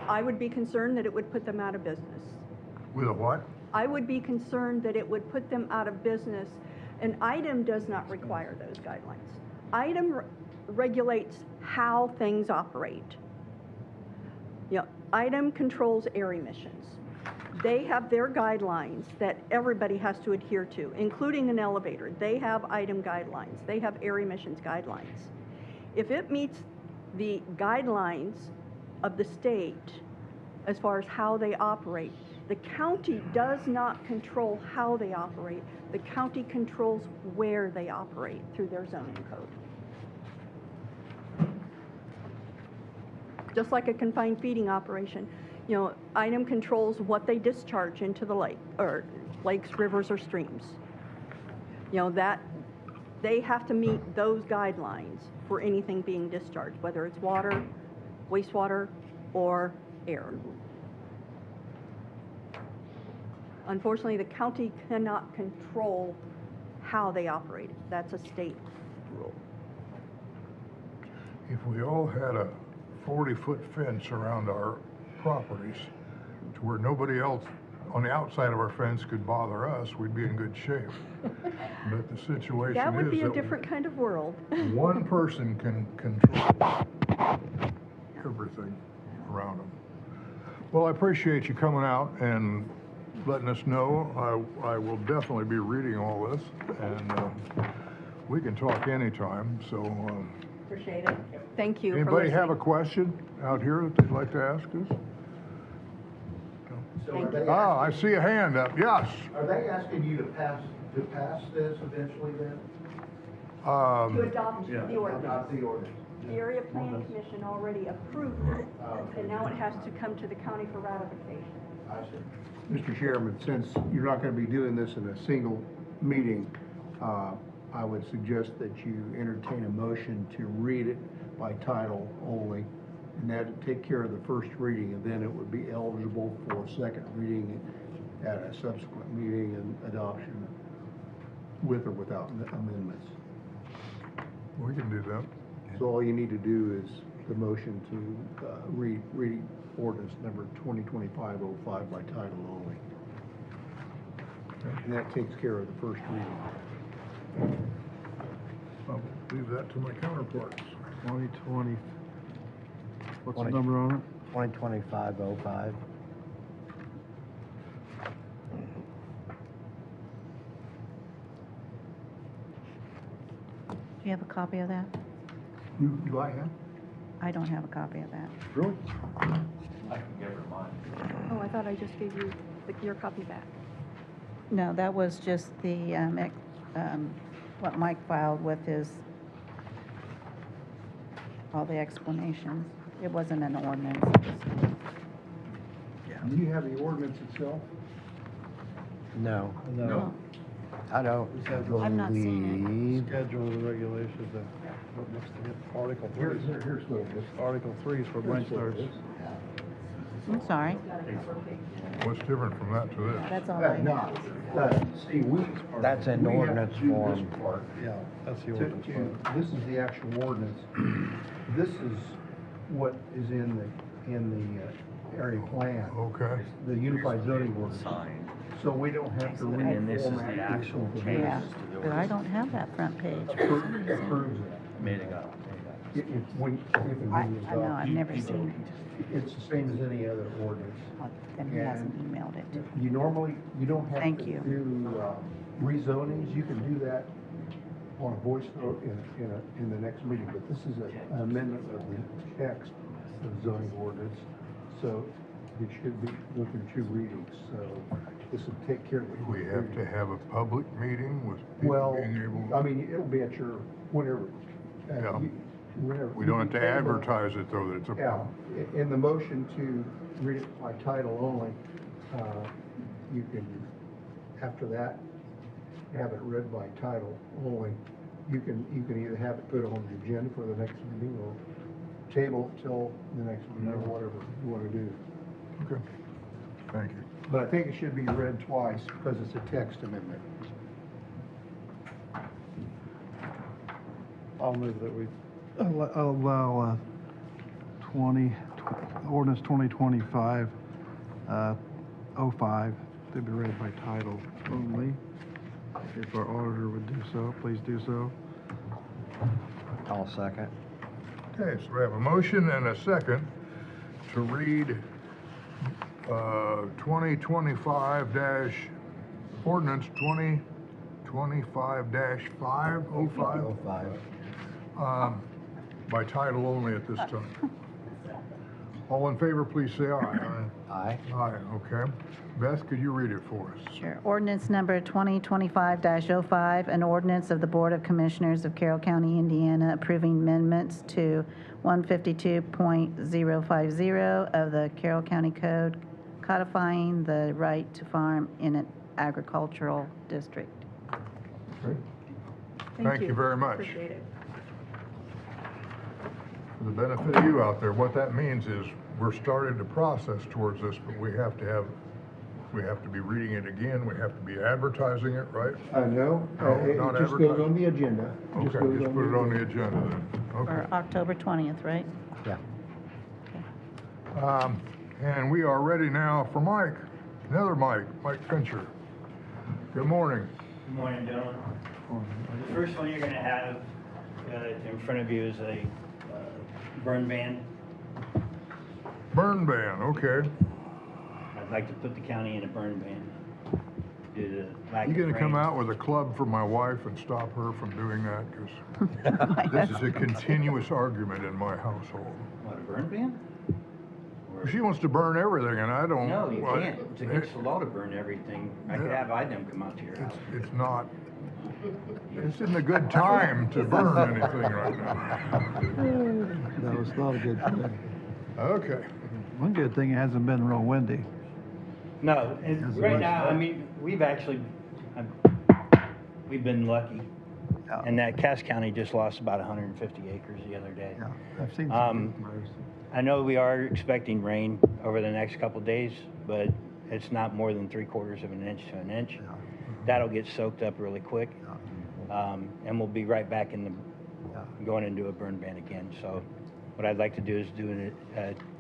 O: I would be concerned that it would put them out of business.
C: With a what?
O: I would be concerned that it would put them out of business. And ITEM does not require those guidelines. ITEM regulates how things operate. ITEM controls air emissions. They have their guidelines that everybody has to adhere to, including an elevator. They have ITEM guidelines. They have air emissions guidelines. If it meets the guidelines of the state as far as how they operate, the county does not control how they operate. The county controls where they operate through their zoning code. Just like a confined feeding operation, ITEM controls what they discharge into the lake, or lakes, rivers, or streams. That they have to meet those guidelines for anything being discharged, whether it's water, wastewater, or air. Unfortunately, the county cannot control how they operate. That's a state rule.
C: If we all had a 40-foot fence around our properties to where nobody else on the outside of our fence could bother us, we'd be in good shape. But the situation is
O: That would be a different kind of world.
C: one person can control everything around them. Well, I appreciate you coming out and letting us know. I will definitely be reading all this, and we can talk anytime, so.
O: Appreciate it. Thank you for
C: Anybody
O: listening.
C: have a question out here that they'd like to ask us?
B: So
O: Thank
B: are
O: you.
B: they
C: Ah, I
B: asking-
C: see a hand up, yes.
B: Are they asking you to pass to pass this eventually then?
O: To adopt
J: yeah.
O: the ordinance.
B: Adopt the ordinance.
O: The Area Plan Commission already approved it, and now it has to come to the county for ratification.
B: I see. Mr. Chairman, since you're not going to be doing this in a single meeting, I would suggest that you entertain a motion to read it by title only, and that'd take care of the first reading, and then it would be eligible for second reading at a subsequent meeting and adoption with or without amendments.
C: We can do that.
B: So all you need to do is the motion to read ordinance number 2025-05 by title only. And that takes care of the first reading.
C: I'll leave that to my counterparts.
M: 2020, what's the
A: 20.
M: number on it?
A: 2025-05.
D: Do you have a copy of that?
B: Do I have?
D: I don't have a copy of that.
B: Really?
K: I can give her mine.
O: Oh, I thought I just gave you your copy back.
D: No, that was just the, what Mike filed with his, all the explanations. It wasn't an ordinance.
B: Do you have the ordinance itself?
A: No,
D: No.
A: I don't
D: I've not seen
A: believe.
M: Schedule of the regulations, what next to it? Article 3.
B: Here's what it is.
M: Article 3 is where Brent starts.
D: I'm sorry.
C: What's different from that to this?
D: That's all I
B: No, Steve,
A: That's in
B: we have
A: ordinance
B: to do this
A: form.
B: part.
M: Yeah, that's the
B: To-
M: ordinance. part.
B: This is the actual ordinance. This is what is in the area plan,
C: Okay.
B: the unified zoning ordinance. So we don't have to reformat.
K: And this is the actual changes
D: Yeah,
K: to the
D: but I don't have that front page.
B: Approves it.
A: Made it up.
B: If and
D: I
B: when you
D: know,
B: adopt.
D: I've never seen
B: It's the same as any other ordinance.
D: it. Then he hasn't emailed it to me.
B: You normally, you don't have
D: Thank
B: to
D: you.
B: do rezonings. You can do that on a voice vote in the next meeting, but this is an amendment of the text of the zoning ordinance. So it should be looking two readings, so this will take care of it.
C: We have to have a public meeting with people
B: Well,
C: being able.
B: I mean, it'll be at your, whenever.
C: Yeah.
B: Whenever.
C: We don't have to
B: You can table-
C: advertise it though, that it's a.
B: Yeah, in the motion to read it by title only, you can, after that, have it read by title only. You can either have it put on the agenda for the next meeting or table it till the next meeting, or whatever you want to do.
C: Okay. Thank you.
B: But I think it should be read twice because it's a text amendment.
M: I'll move that we allow 20, ordinance 2025, 05 to be read by title only. If our auditor would do so, please do so.
A: I'll second.
C: Okay, so we have a motion and a second to read 2025 ordinance 2025-505 by title only at this time. All in favor, please say aye.
A: Aye.
C: Aye, okay. Beth, could you read it for us?
D: Sure. Ordinance number 2025-05, an ordinance of the Board of Commissioners of Carroll County, Indiana, approving amendments to 152.050 of the Carroll County Code, codifying the right to farm in an agricultural district.
C: Thank you very much.
O: Appreciate it.
C: For the benefit of you out there, what that means is we're starting to process towards this, but we have to be reading it again, we have to be advertising it, right?
B: No,
C: No,
B: it
C: not
B: just goes
C: advertised.
B: on the agenda.
C: Okay, just put it on the agenda then.
D: For
C: Okay.
D: October 20th, right?
A: Yeah.
C: And we are ready now for Mike, another Mike Fincher. Good morning.
G: Good morning, gentlemen. The first one you're gonna have in front of you is a burn ban.
C: Burn ban, okay.
G: I'd like to put the county in a burn ban due to the lack
C: You
G: of
C: gonna come
G: rain.
C: out with a club for my wife and stop her from doing that? Because this is a continuous argument in my household.
G: What, a burn ban?
C: She wants to burn everything, and I don't.
G: No, you
C: well,
G: can't. It's against the law to burn everything. I could have IDEM come out to your house.
C: It's not, this isn't a good time to burn anything right now.
M: No, it's not a good thing.
C: Okay.
M: One good thing, it hasn't been real windy.
G: No, and
M: That's
G: right
M: much
G: now, I
M: better.
G: mean, we've been lucky.
M: Yeah.
G: And that Cass County just lost about 150 acres the other day.
M: Yeah, I've seen
G: Um,
M: some pictures.
G: I know we are expecting rain over the next couple days, but it's not more than 3/4 of an inch to an inch. That'll get soaked up really quick. And we'll be right back in going into a burn ban again. So what I'd like to do is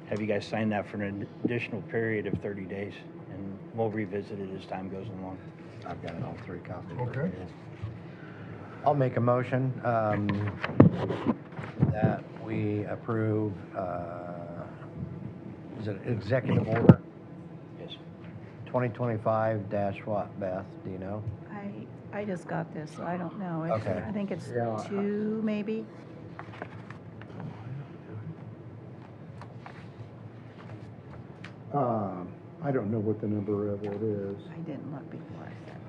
G: have you guys sign that for an additional period of 30 days, and we'll revisit it as time goes along.
A: I've got all 3 copies.
C: Okay.
A: I'll make a motion that we approve, is it executive order?
G: Yes.
A: 2025 dash what, Beth, do you know?
D: I just got this, so I don't know.
A: Okay.
D: I think it's
A: Yeah.
D: 2, maybe?
B: I don't know what the number of it is.
D: I didn't look before I said it.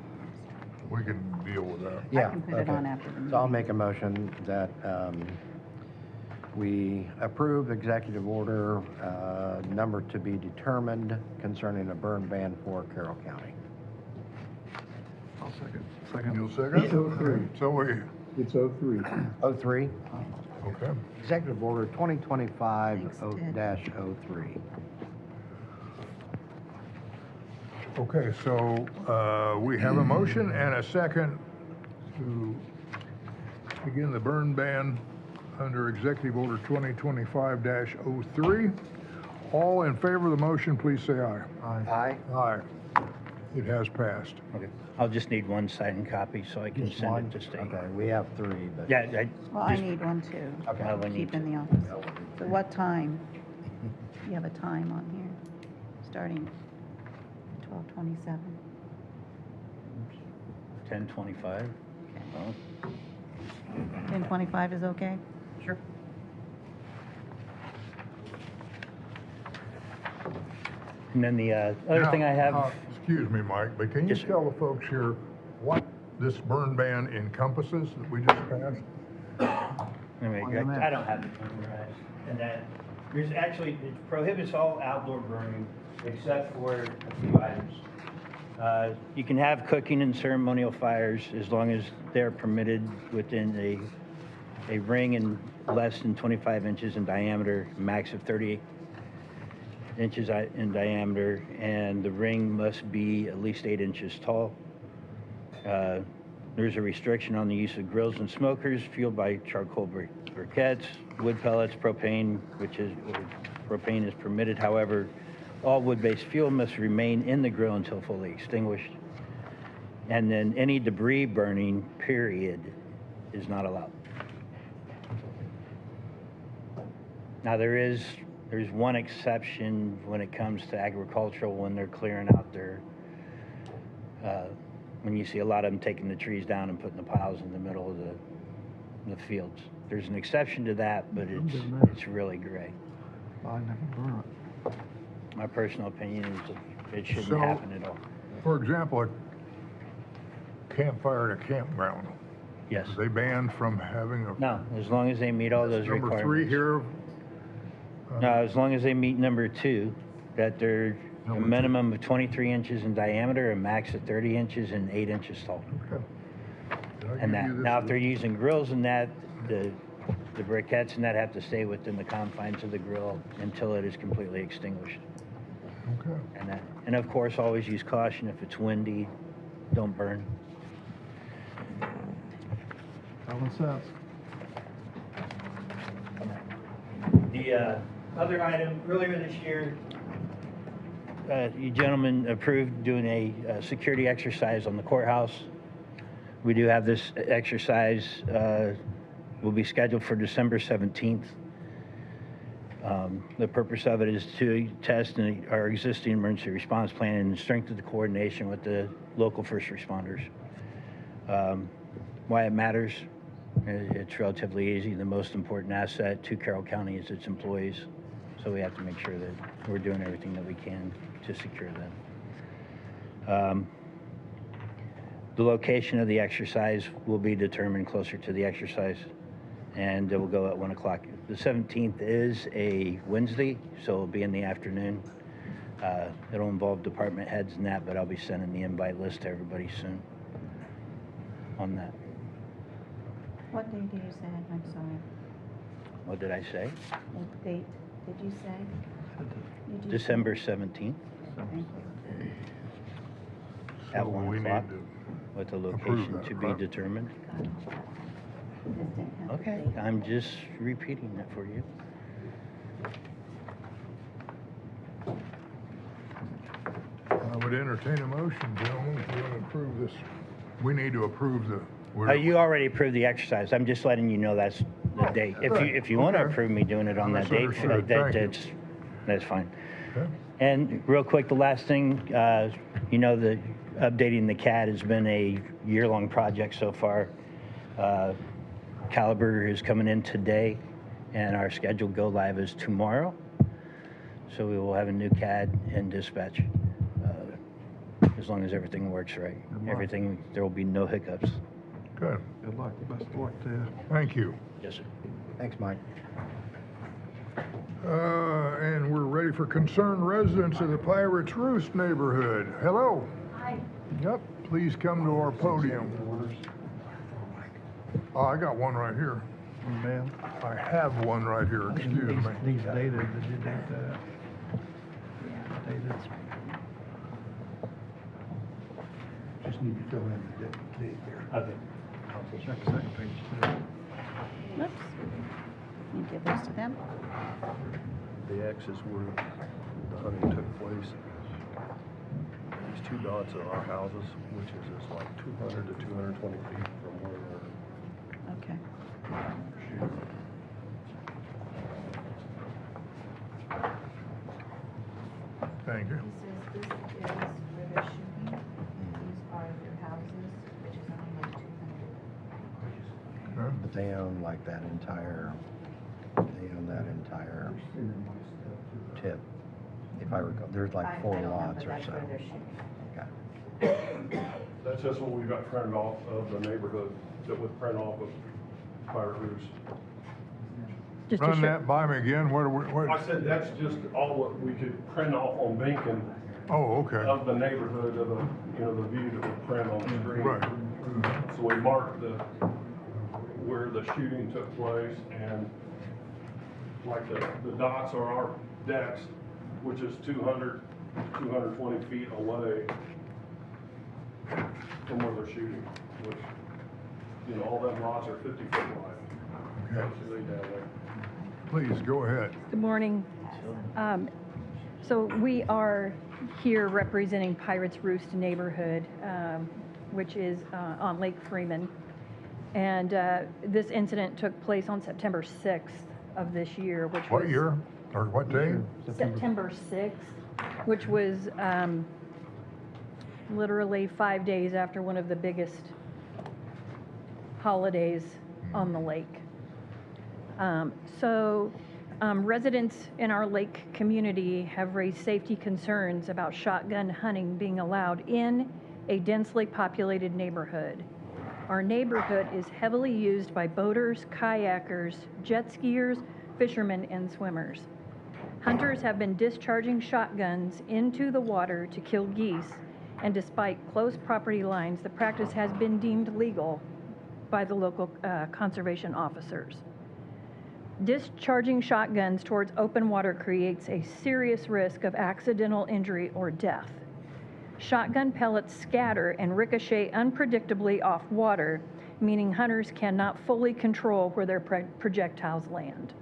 C: We can deal with that.
A: Yeah,
D: can put it
A: okay.
D: on after the
A: So I'll
D: meeting.
A: make a motion that we approve executive order number to be determined concerning a burn ban for Carroll County.
M: I'll second.
C: You'll second?
B: It's 03.
C: So we,
B: It's 03.
A: 03,
C: okay.
A: executive order 2025
D: Thanks,
A: dash 03.
C: Okay, so we have a motion and a second to begin the burn ban under Executive Order 2025-03. All in favor of the motion, please say aye.
A: Aye.
C: Aye. It has passed.
G: Okay. I'll just need one signed copy so I can
A: Just
G: send
A: one?
G: it to state.
A: Okay, we have 3, but.
G: Yeah,
D: Well, I need one too.
A: Okay.
G: I will
D: Keep
G: need
D: in the office. So what time? You have a time on here, starting 12:27.
G: 10:25. Oh,
D: 10:25 is okay?
G: sure. And then the other thing I have.
C: Excuse me, Mike, but can you
G: Yes, sir.
C: tell the folks here what this burn ban encompasses that we just passed?
G: I don't have it memorized. And that, there's actually, it prohibits all outdoor burning except for a few items. You can have cooking and ceremonial fires as long as they're permitted within a ring and less than 25 inches in diameter, max of 30 inches in diameter, and the ring must be at least 8 inches tall. There's a restriction on the use of grills and smokers fueled by charcoal briquettes, wood pellets, propane, propane is permitted. However, all wood-based fuel must remain in the grill until fully extinguished. And then any debris burning, period, is not allowed. Now, there's one exception when it comes to agricultural, when they're clearing out their, when you see a lot of them taking the trees down and putting the piles in the middle of the fields. There's an exception to that, but it's really gray.
M: I never burn it.
G: My personal opinion is that it shouldn't
C: So-
G: happen at all.
C: For example, a campfire at a campground.
G: Yes.
C: Are they banned from having a?
G: No, as long as they meet all those
C: Number
G: requirements.
C: 3 here.
G: No, as long as they meet number 2, that they're a
C: Number two.
G: minimum of 23 inches in diameter, a max of 30 inches and 8 inches tall.
C: Okay. Did I
G: And
C: give
G: that,
C: you this?
G: now if they're using grills and that, the briquettes and that have to stay within the confines of the grill until it is completely extinguished.
C: Okay.
G: And of course, always use caution. If it's windy, don't burn.
M: Common sense.
G: The other item, earlier this year, you gentlemen approved doing a security exercise on the courthouse. We do have this exercise, will be scheduled for December 17th. The purpose of it is to test our existing emergency response plan and strengthen the coordination with the local first responders. Why it matters, it's relatively easy. The most important asset to Carroll County is its employees.
P: So we have to make sure that we're doing everything that we can to secure them. The location of the exercise will be determined closer to the exercise, and it will go at 1 o'clock. The 17th is a Wednesday, so it'll be in the afternoon. It'll involve department heads and that, but I'll be sending the invite list to everybody soon on that.
D: What day did you say? I'm sorry.
P: What did I say?
D: What date did you say? You just-
P: December 17th
D: Thank you.
P: at
C: So
P: 1
C: we
P: o'clock
C: need to
P: with the
C: approve
P: location
C: that,
P: to be
C: right?
P: determined.
D: Just didn't have the
P: Okay,
D: date.
P: I'm just repeating that for you.
C: I would entertain a motion, gentlemen, if we want to approve this. We need to approve the.
P: You already approved the exercise. I'm just letting you know that's the date. If you want to
C: Okay.
P: approve me doing it on
C: I
P: that date,
C: misunderstood. Thank you.
P: that's fine.
C: Okay.
P: And real quick, the last thing, the updating the CAD has been a year-long project so far. Caliber is coming in today, and our scheduled go live is tomorrow. So we will have a new CAD and dispatch, as long as everything works right. There will be no hiccups.
C: Good.
M: Good luck, best of luck to you.
C: Thank you.
P: Yes, sir.
A: Thanks, Mike.
C: And we're ready for concerned residents of the Pirates Roost neighborhood. Hello.
Q: Hi.
C: Yep, please come to our podium. Oh, I got one right here.
M: Man,
C: I have one right here, excuse me.
M: these dated, did you date that? Dated.
B: Just need to fill in the date there.
P: Okay.
M: Check the second page too.
D: Oops. You give those to them?
R: The X is where the hunting took place. These two dots are our houses, which is just like 200 to 220 feet from where we're
D: Okay.
R: shooting.
C: Thank you.
D: This is where they're shooting. These are their houses, which is only like 200.
C: Okay.
A: But they own like that entire tip. If I recall, there's like 4 lots or so. Okay.
R: That's just what we got printed off of the neighborhood that would print off of Pirate Roost.
C: Run that by me again, what?
R: I said that's just all what we could print off on Beacon
C: Oh, okay.
R: of the neighborhood of the view that would print on the screen.
C: Right.
R: So we marked where the shooting took place, and like the dots are our decks, which is 200, 220 feet away from where they're shooting, which, all them lots are 50 foot wide.
C: Okay.
R: So they down there.
C: Please, go ahead.
Q: Good morning. So we are here representing Pirates Roost neighborhood, which is on Lake Freeman. And this incident took place on September 6th of this year, which was...
C: What year, or what day?
Q: September 6th, which was literally 5 days after one of the biggest holidays on the lake. Residents in our lake community have raised safety concerns about shotgun hunting being allowed in a densely populated neighborhood. Our neighborhood is heavily used by boaters, kayakers, jet skiers, fishermen, and swimmers. Hunters have been discharging shotguns into the water to kill geese, and despite close property lines, the practice has been deemed legal by the local conservation officers. Discharging shotguns towards open water creates a serious risk of accidental injury or death. Shotgun pellets scatter and ricochet unpredictably off water, meaning hunters cannot fully control where their projectiles land.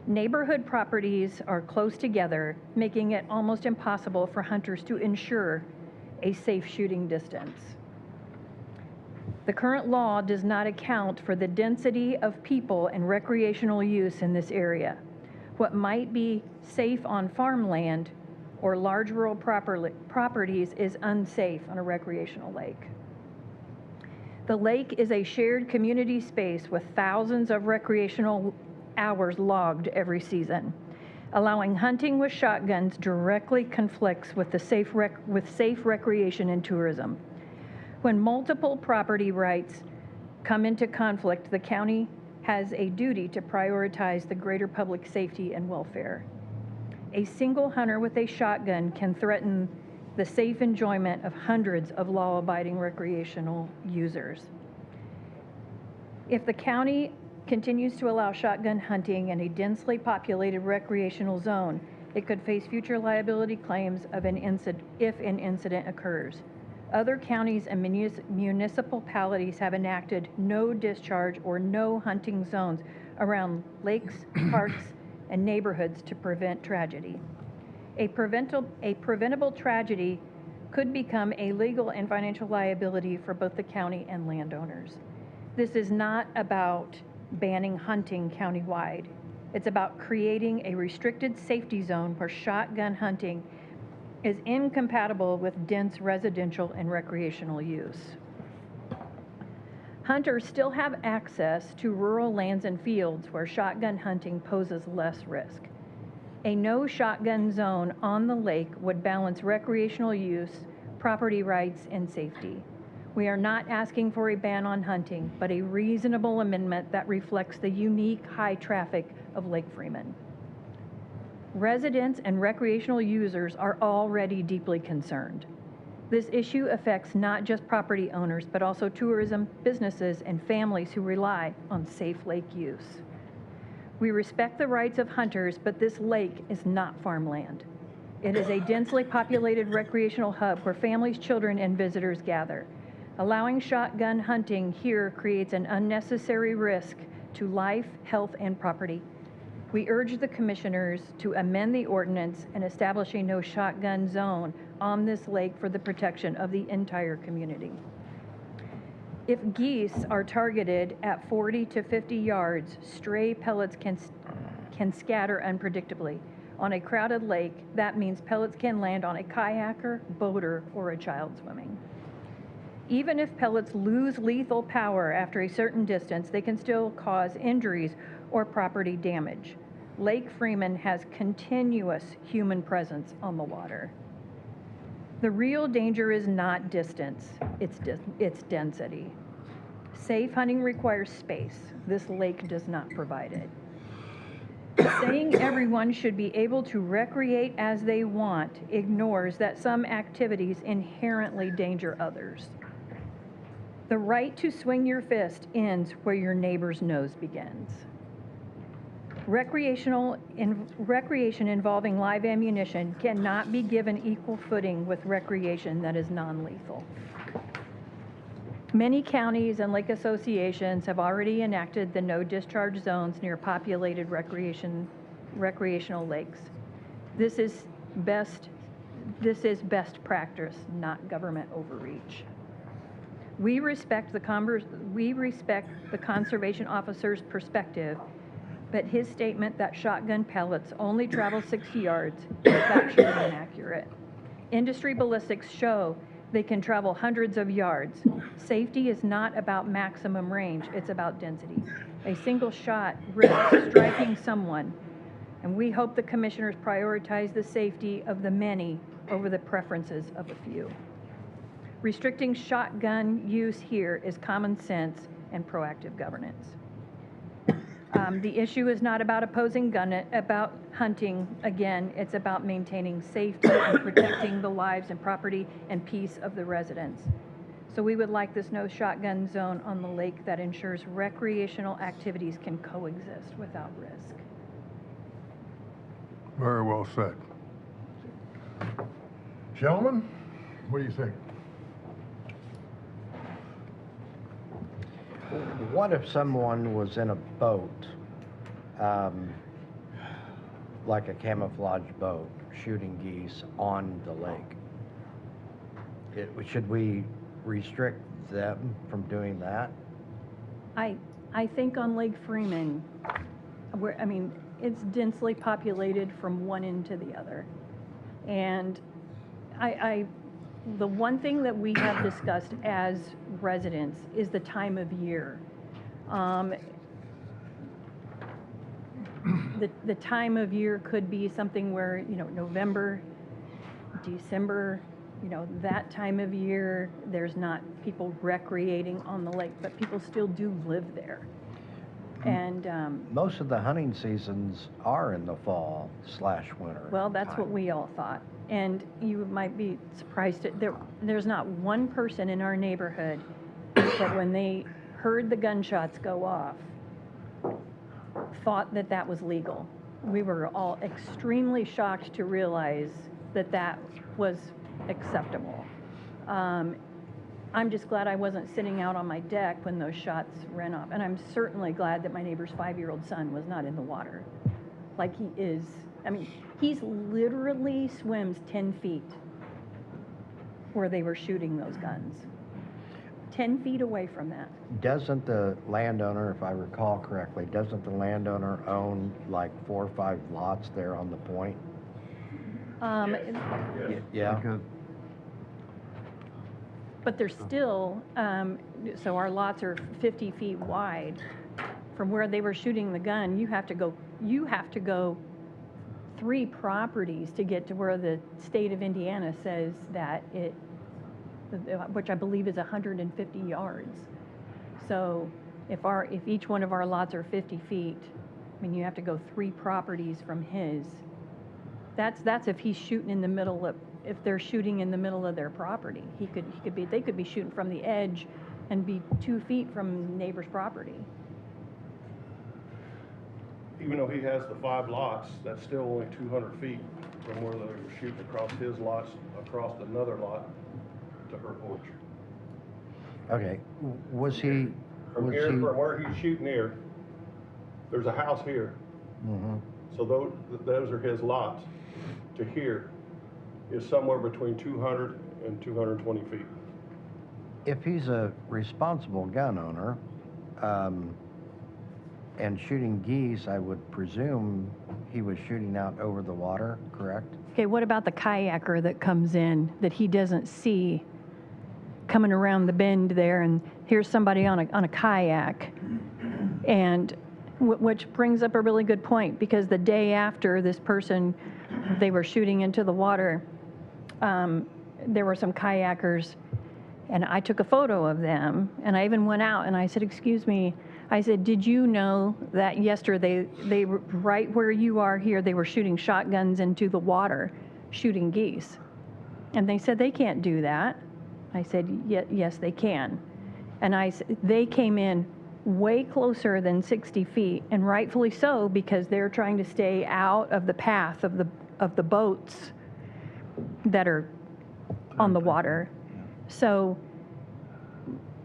Q: Neighborhood properties are close together, making it almost impossible for hunters to ensure a safe shooting distance. The current law does not account for the density of people and recreational use in this area. What might be safe on farmland or large rural properties is unsafe on a recreational lake. The lake is a shared community space with thousands of recreational hours logged every season. Allowing hunting with shotguns directly conflicts with the safe recreation and tourism. When multiple property rights come into conflict, the county has a duty to prioritize the greater public safety and welfare. A single hunter with a shotgun can threaten the safe enjoyment of hundreds of law-abiding recreational users. If the county continues to allow shotgun hunting in a densely populated recreational zone, it could face future liability claims of if an incident occurs. Other counties and municipalities have enacted no discharge or no hunting zones around lakes, parks, and neighborhoods to prevent tragedy. A preventable tragedy could become a legal and financial liability for both the county and landowners. This is not about banning hunting countywide. It's about creating a restricted safety zone where shotgun hunting is incompatible with dense residential and recreational use. Hunters still have access to rural lands and fields where shotgun hunting poses less risk. A no shotgun zone on the lake would balance recreational use, property rights, and safety. We are not asking for a ban on hunting, but a reasonable amendment that reflects the unique high traffic of Lake Freeman. Residents and recreational users are already deeply concerned. This issue affects not just property owners, but also tourism, businesses, and families who rely on safe lake use. We respect the rights of hunters, but this lake is not farmland. It is a densely populated recreational hub where families, children, and visitors gather. Allowing shotgun hunting here creates an unnecessary risk to life, health, and property. We urge the commissioners to amend the ordinance and establish a no shotgun zone on this lake for the protection of the entire community. If geese are targeted at 40 to 50 yards, stray pellets can scatter unpredictably. On a crowded lake, that means pellets can land on a kayaker, boater, or a child swimming. Even if pellets lose lethal power after a certain distance, they can still cause injuries or property damage. Lake Freeman has continuous human presence on the water. The real danger is not distance, it's density. Safe hunting requires space. This lake does not provide it. Saying everyone should be able to recreate as they want ignores that some activities inherently danger others. The right to swing your fist ends where your neighbor's nose begins. Recreation involving live ammunition cannot be given equal footing with recreation that is non-lethal. Many counties and lake associations have already enacted the no discharge zones near populated recreational lakes. This is best practice, not government overreach. We respect the conservation officer's perspective, but his statement that shotgun pellets only travel 60 yards is factually inaccurate. Industry ballistics show they can travel hundreds of yards. Safety is not about maximum range, it's about density. A single shot risks striking someone, and we hope the commissioners prioritize the safety of the many over the preferences of a few. Restricting shotgun use here is common sense and proactive governance. The issue is not about about hunting. Again, it's about maintaining safety and protecting the lives and property and peace of the residents. So we would like this no shotgun zone on the lake that ensures recreational activities can coexist without risk.
C: Very well said. Gentlemen, what do you think?
A: What if someone was in a boat, like a camouflage boat, shooting geese on the lake? Should we restrict them from doing that?
Q: I think on Lake Freeman, it's densely populated from one end to the other. And the one thing that we have discussed as residents is the time of year. the time of year could be something where, November, December, that time of year, there's not people recreating on the lake, but people still do live there. And,
A: Most of the hunting seasons are in the fall/winter.
Q: well, that's what
A: time.
Q: we all thought. And you might be surprised, there's not one person in our neighborhood that when they heard the gunshots go off, thought that that was legal. We were all extremely shocked to realize that that was acceptable. I'm just glad I wasn't sitting out on my deck when those shots ran off. And I'm certainly glad that my neighbor's 5-year-old son was not in the water. Like he is, he's literally swims 10 feet where they were shooting those guns. 10 feet away from that.
A: Doesn't the landowner, if I recall correctly, doesn't the landowner own like 4 or 5 lots there on the point? Yeah.
Q: But they're still, so our lots are 50 feet wide. From where they were shooting the gun, you have to go 3 properties to get to where the state of Indiana says that which I believe is 150 yards. So if each one of our lots are 50 feet, you have to go 3 properties from his. That's if he's shooting in the middle of, if they're shooting in the middle of their property. They could be shooting from the edge and be 2 feet from neighbor's property.
R: Even though he has the 5 lots, that's still only 200 feet from where they were shooting across his lots, across another lot to her porch.
A: Okay, was he?
R: From where he's shooting here, there's a house here.
A: Mm-hmm.
R: So those are his lots. To here is somewhere between 200 and 220 feet.
A: If he's a responsible gun owner, and shooting geese, I would presume he was shooting out over the water, correct?
Q: Okay, what about the kayaker that comes in that he doesn't see coming around the bend there, and here's somebody on a kayak? And which brings up a really good point, because the day after this person, they were shooting into the water, there were some kayakers, and I took a photo of them, and I even went out and I said, excuse me, I said, did you know that yesterday, they were right where you are here, they were shooting shotguns into the water, shooting geese? And they said, they can't do that. I said, yes, they can. And they came in way closer than 60 feet, and rightfully so, because they're trying to stay out of the path of the boats that are on the water. So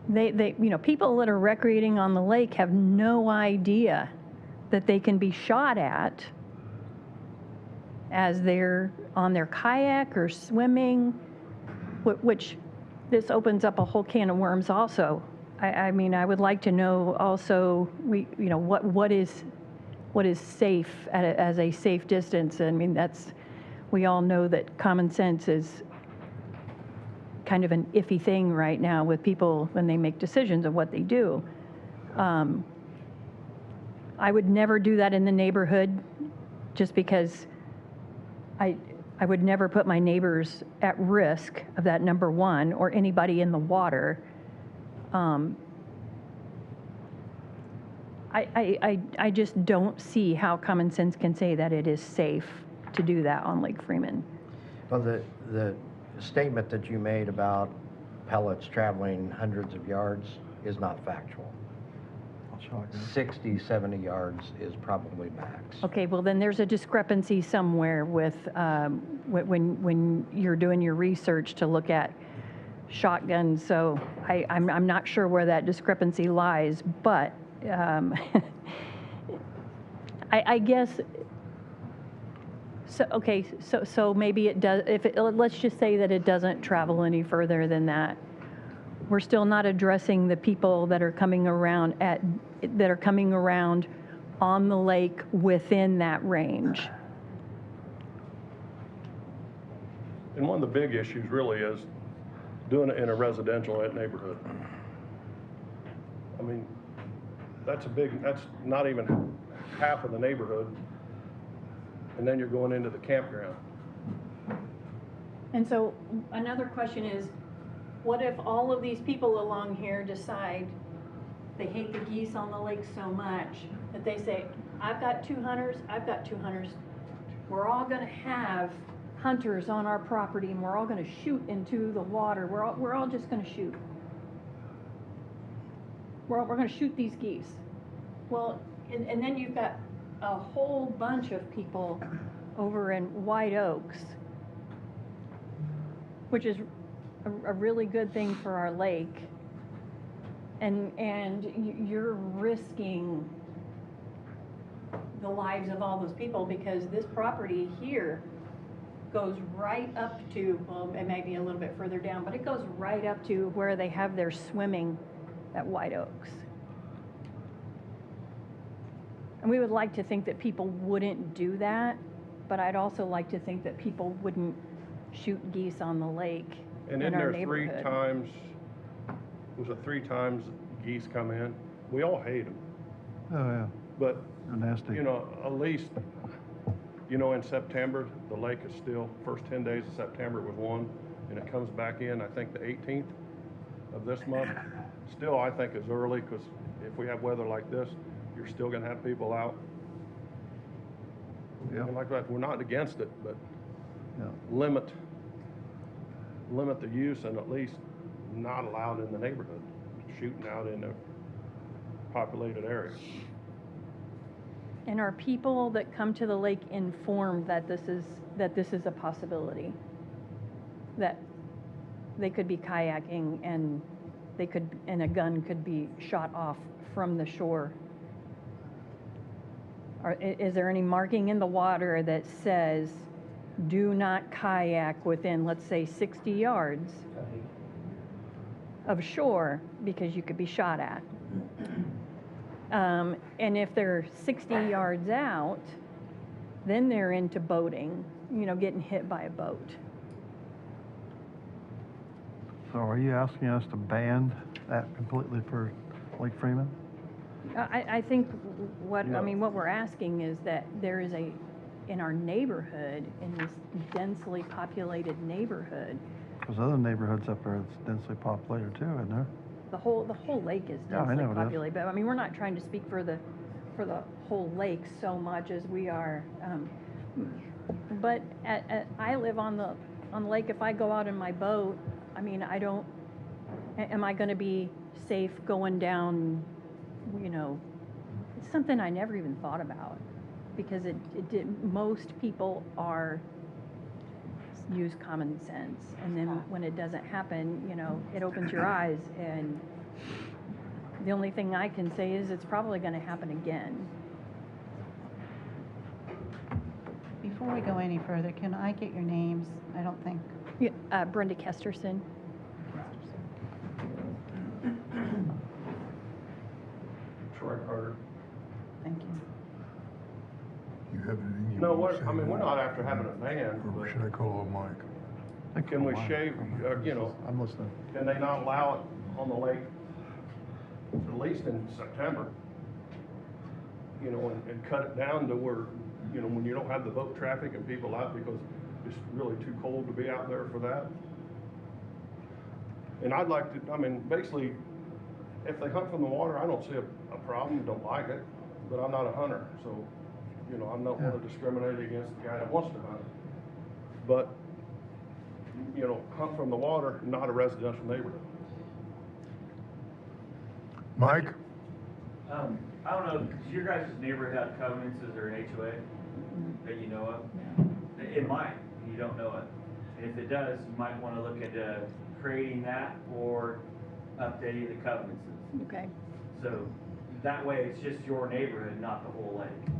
Q: they people that are recreating on the lake have no idea that they can be shot at as they're on their kayak or swimming, which this opens up a whole can of worms also. I would like to know also, what is safe as a safe distance. We all know that common sense is kind of an iffy thing right now with people when they make decisions of what they do. I would never do that in the neighborhood, just because I would never put my neighbors at risk of that, number one, or anybody in the water. I just don't see how common sense can say that it is safe to do that on Lake Freeman.
A: Well, the statement that you made about pellets traveling hundreds of yards is not factual. 60, 70 yards is probably max.
Q: Okay, well then there's a discrepancy somewhere with when you're doing your research to look at shotguns. So I'm not sure where that discrepancy lies, but I guess. So okay, so maybe it does. Let's just say that it doesn't travel any further than that. We're still not addressing the people that are coming around on the lake within that range.
R: And one of the big issues really is doing it in a residential neighborhood. That's not even half of the neighborhood. and then you're going into the campground.
Q: And so another question is, what if all of these people along here decide they hate the geese on the lake so much that they say, I've got 2 hunters, I've got 2 hunters. We're all gonna have hunters on our property and we're all gonna shoot into the water. We're all just gonna shoot. We're gonna shoot these geese. Well, and then you've got a whole bunch of people over in White Oaks, which is a really good thing for our lake. And you're risking the lives of all those people because this property here goes right up to, well, it may be a little bit further down, but it goes right up to where they have their swimming at White Oaks. And we would like to think that people wouldn't do that, but I'd also like to think that people wouldn't shoot geese on the lake
R: And
Q: in
R: in
Q: our
R: there
Q: neighborhood.
R: 3 times, was it 3 times geese come in? We all hate them,
M: Oh, yeah,
R: but,
M: they're nasty.
R: you know, at least, you know, in September, the lake is still, first 10 days of September it was 1, and it comes back in, I think, the 18th of this month. Still, I think it's early, because if we have weather like this, you're still gonna have people out.
M: Yeah.
R: And like that, we're not against it, but
M: Yeah.
R: limit the use and at least not allowed in the neighborhood, shooting out in a populated area.
Q: And are people that come to the lake informed that this is a possibility? That they could be kayaking and a gun could be shot off from the shore? Is there any marking in the water that says, do not kayak within, let's say, 60 yards of shore because you could be shot at? And if they're 60 yards out, then they're into boating, you know, getting hit by a boat.
M: So are you asking us to ban that completely for Lake Freeman?
Q: I think what we're asking is that there is in our neighborhood, in this densely populated neighborhood,
M: There's other neighborhoods up there that's densely populated too, isn't there?
Q: the whole lake is
M: Yeah, I
Q: densely
M: know it is.
Q: populated, but I mean, we're not trying to speak for the whole lake so much as we are. But I live on the lake. If I go out in my boat, I mean, am I going to be safe going down? You know, it's something I never even thought about because most people use common sense, and then when it doesn't happen, you know, it opens your eyes, and the only thing I can say is it's probably going to happen again.
D: Before we go any further, can I get your names? I don't think.
Q: Yeah, Brenda Kesterson.
R: Troy Carter.
D: Thank you.
C: You have anything you
R: No,
C: want to say?
R: I mean, we're not after having a ban,
C: Or should I call a mic?
R: can we shave, you know,
M: I'm listening.
R: can they not allow it on the lake, at least in September? You know, and cut it down to where, you know, when you don't have the boat traffic and people out because it's really too cold to be out there for that. And I'd like to, I mean, basically, if they hunt from the water, I don't see a problem, don't like it, but I'm not a hunter, so, you know, I'm not one to discriminate against the guy that wants to hunt. But, you know, hunt from the water, not a residential neighborhood.
C: Mike?
N: I don't know, does your guys' neighborhood have covenants? Is there an HOA that you know of? It might, you don't know it. And if it does, you might want to look at creating that or updating the covenants.
Q: Okay.
N: So that way it's just your neighborhood, not the whole lake.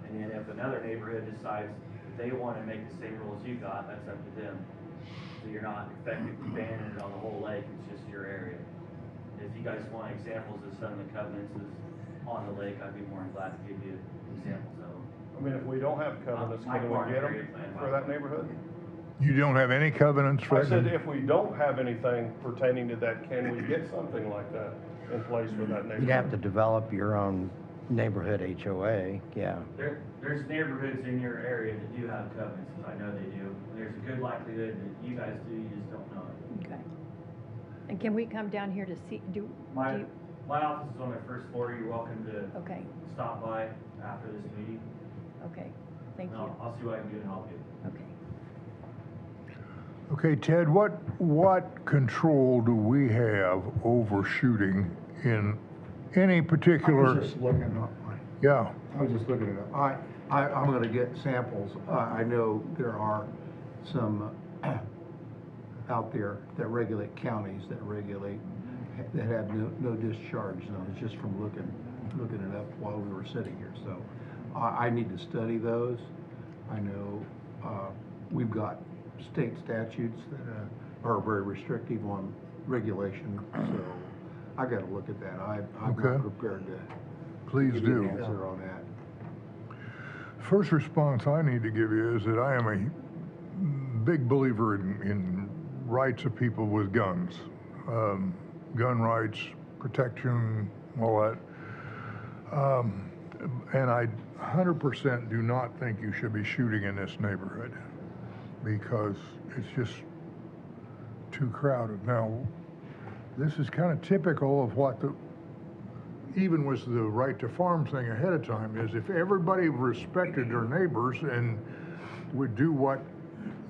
N: And then if another neighborhood decides they want to make the same rules you got, that's up to them. So you're not effectively banning it on the whole lake, it's just your area. If you guys want examples of some of the covenants on the lake, I'd be more than glad to give you examples of them.
R: I mean, if we don't have covenants, can we get them for that neighborhood?
C: You don't have any covenants,
R: I
C: Fred?
R: said, if we don't have anything pertaining to that, can we get something like that in place for that neighborhood?
A: You'd have to develop your own neighborhood HOA, yeah.
N: There's neighborhoods in your area that do have covenants, I know they do. There's a good likelihood that you guys do, you just don't know it.
Q: Okay. And can we come down here to see, do
N: My
Q: you,
N: office is on the first floor, you're welcome to
Q: okay,
N: stop by after this meeting.
Q: okay, thank
N: And
Q: you.
N: I'll see what I can do to help you.
Q: Okay.
C: Okay, Ted, what control do we have over shooting in any
B: I
C: particular?
B: was just looking up,
C: Yeah,
B: I was just looking it up. I'm gonna get samples. I know there are some out there that regulate counties, that have no discharge zones, just from looking it up while we were sitting here. So I need to study those. I know we've got state statutes that are very restrictive on regulation, so I gotta look at that. I'm
C: Okay.
B: not prepared to
C: please
B: give you
C: do.
B: an answer on that.
C: First response I need to give you is that I am a big believer in rights of people with guns. Gun rights, protection, all that. And I 100% do not think you should be shooting in this neighborhood because it's just too crowded. Now, this is kind of typical of what even was the right to farm thing ahead of time, is if everybody respected their neighbors and would do what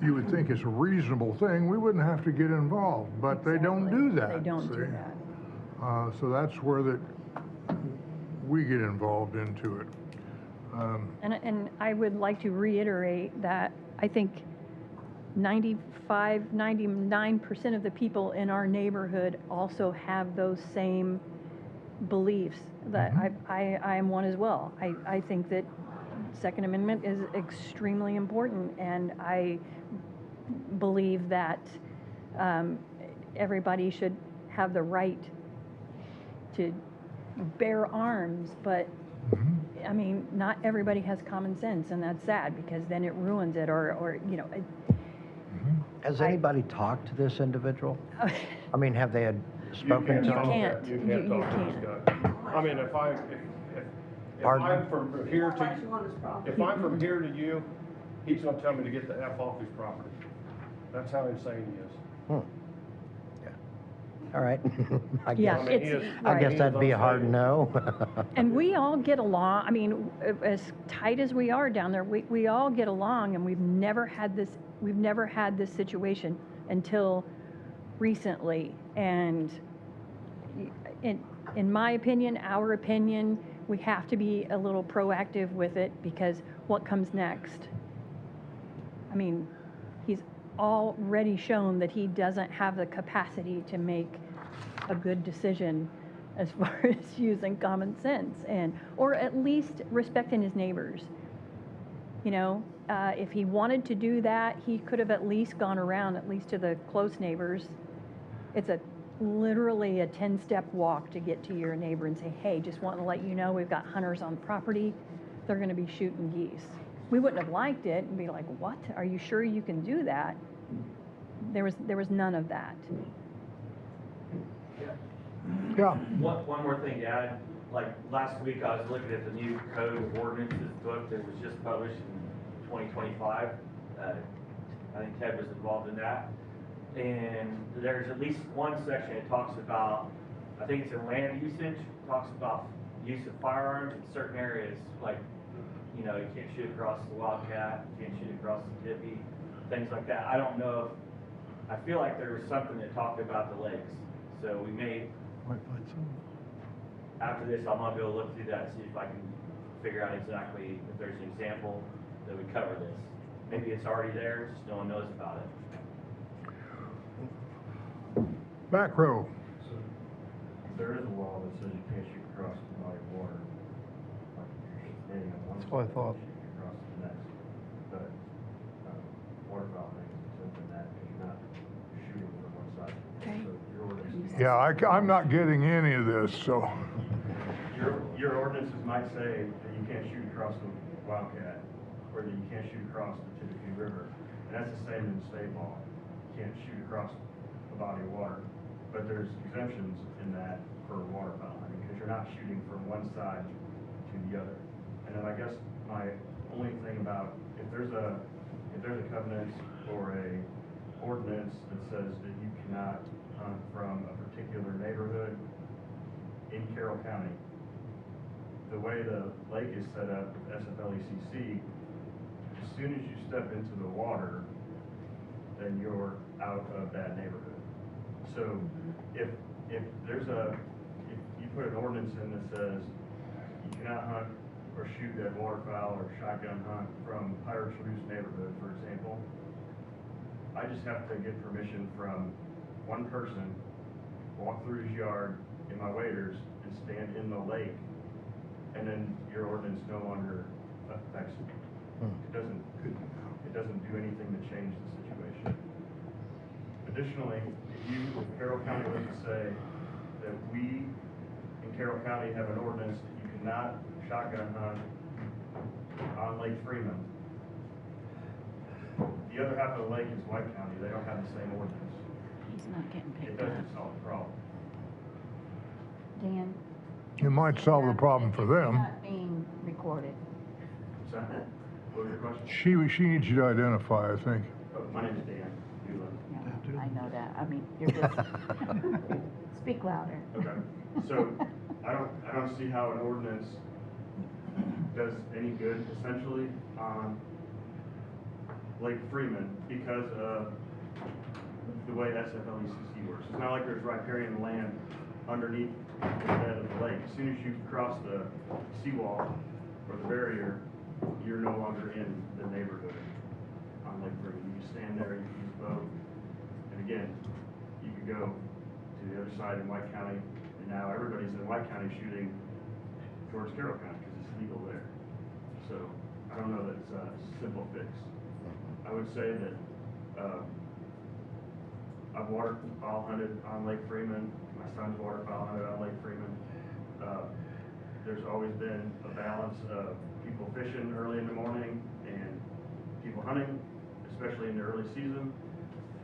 C: you would think is a reasonable thing, we wouldn't have to get involved, but they don't do that.
Q: They don't do
C: see?
Q: that.
C: So that's where we get involved into it.
Q: And I would like to reiterate that I think 99% of the people in our neighborhood also have those same beliefs, that I am one as well. I think that Second Amendment is extremely important, and I believe that everybody should have the right to bear arms, but I mean, not everybody has common sense, and that's sad because then it ruins it, or you know.
A: Has anybody talked to this individual? I mean, have they had spoken to
Q: You
A: him?
Q: can't.
R: You can't talk to this guy. I mean, if
A: Pardon?
R: I'm from here to you, he's gonna tell me to get the F off his property. That's how insane he is.
A: All right. I
Q: Yeah,
A: guess,
Q: it's,
A: I
Q: right.
A: guess that'd be a hard no.
Q: And we all get along, I mean, as tight as we are down there, we all get along, and we've never had this situation until recently. And in my opinion, our opinion, we have to be a little proactive with it, because what comes next? I mean, he's already shown that he doesn't have the capacity to make a good decision as far as using common sense, or at least respecting his neighbors. You know, if he wanted to do that, he could have at least gone around, at least to the close neighbors. It's literally a 10-step walk to get to your neighbor and say, hey, just wanting to let you know we've got hunters on the property. They're going to be shooting geese. We wouldn't have liked it and be like, what? Are you sure you can do that? There was none of that.
C: Yeah.
N: One more thing to add, like last week I was looking at the new code of ordinances book that was just published in 2025. I think Ted was involved in that. And there's at least one section that talks about, I think it's in land usage, talks about use of firearms in certain areas, like, you know, you can't shoot across the Wildcat, you can't shoot across the Tippy, things like that. I don't know if, I feel like there was something that talked about the lakes. So we may, after this, I'm gonna be able to look through that and see if I can figure out exactly if there's an example that would cover this. Maybe it's already there, just no one knows about it.
C: Back row.
L: So, there is a law that says you can't shoot across the body of water. Like you're standing on one
M: That's what I
L: side,
M: thought.
L: shooting across the next. But, waterfowl thing is something that you're not shooting from one side.
Q: Okay.
L: So your ordinance.
C: Yeah, I'm not getting any of this, so.
L: Your ordinances might say that you can't shoot across the Wildcat, or that you can't shoot across the Tippecanoe River. And that's the same in state law. You can't shoot across a body of water. But there's exemptions in that for waterfowl, I mean, because you're not shooting from one side to to the other. And then I guess my only thing about, if there's a covenant or a ordinance that says that you cannot hunt from a particular neighborhood in Carroll County, the way the lake is set up with SFLECC, as soon as you step into the water, then you're out of that neighborhood. So if there's if you put an ordinance in that says you cannot hunt or shoot at waterfowl or shotgun hunt from Pirates Roost neighborhood, for example, I just have to get permission from one person, walk through his yard in my waders and stand in the lake, and then your ordinance no longer affects me. It doesn't do anything to change the situation. Additionally, if Carroll County was to say that we in Carroll County have an ordinance that you cannot shotgun hunt on Lake Freeman, the other half of the lake is White County. They don't have the same ordinance.
D: He's not getting
L: It
D: picked up.
L: doesn't solve the problem.
D: Dan?
C: It might solve the problem for them.
D: Not being recorded.
L: So, what was your question?
C: She needs you to identify, I think.
L: Oh, my name is Dan.
D: Yeah, I know that. I mean, you're just, speak louder.
L: Okay, so I don't see how an ordinance does any good essentially on Lake Freeman because of the way SFLECC works. It's not like there's riparian land underneath the bed of the lake. As soon as you cross the seawall or the barrier, you're no longer in the neighborhood on Lake Freeman. You can stand there, you can use a boat, and again, you could go to the other side in White County, and now everybody's in White County shooting towards Carroll County because it's legal there. So I don't know that it's a simple fix. I would say that I've waterfowl hunted on Lake Freeman. My son's waterfowl hunted on Lake Freeman. There's always been a balance of people fishing early in the morning and people hunting, especially in the early season.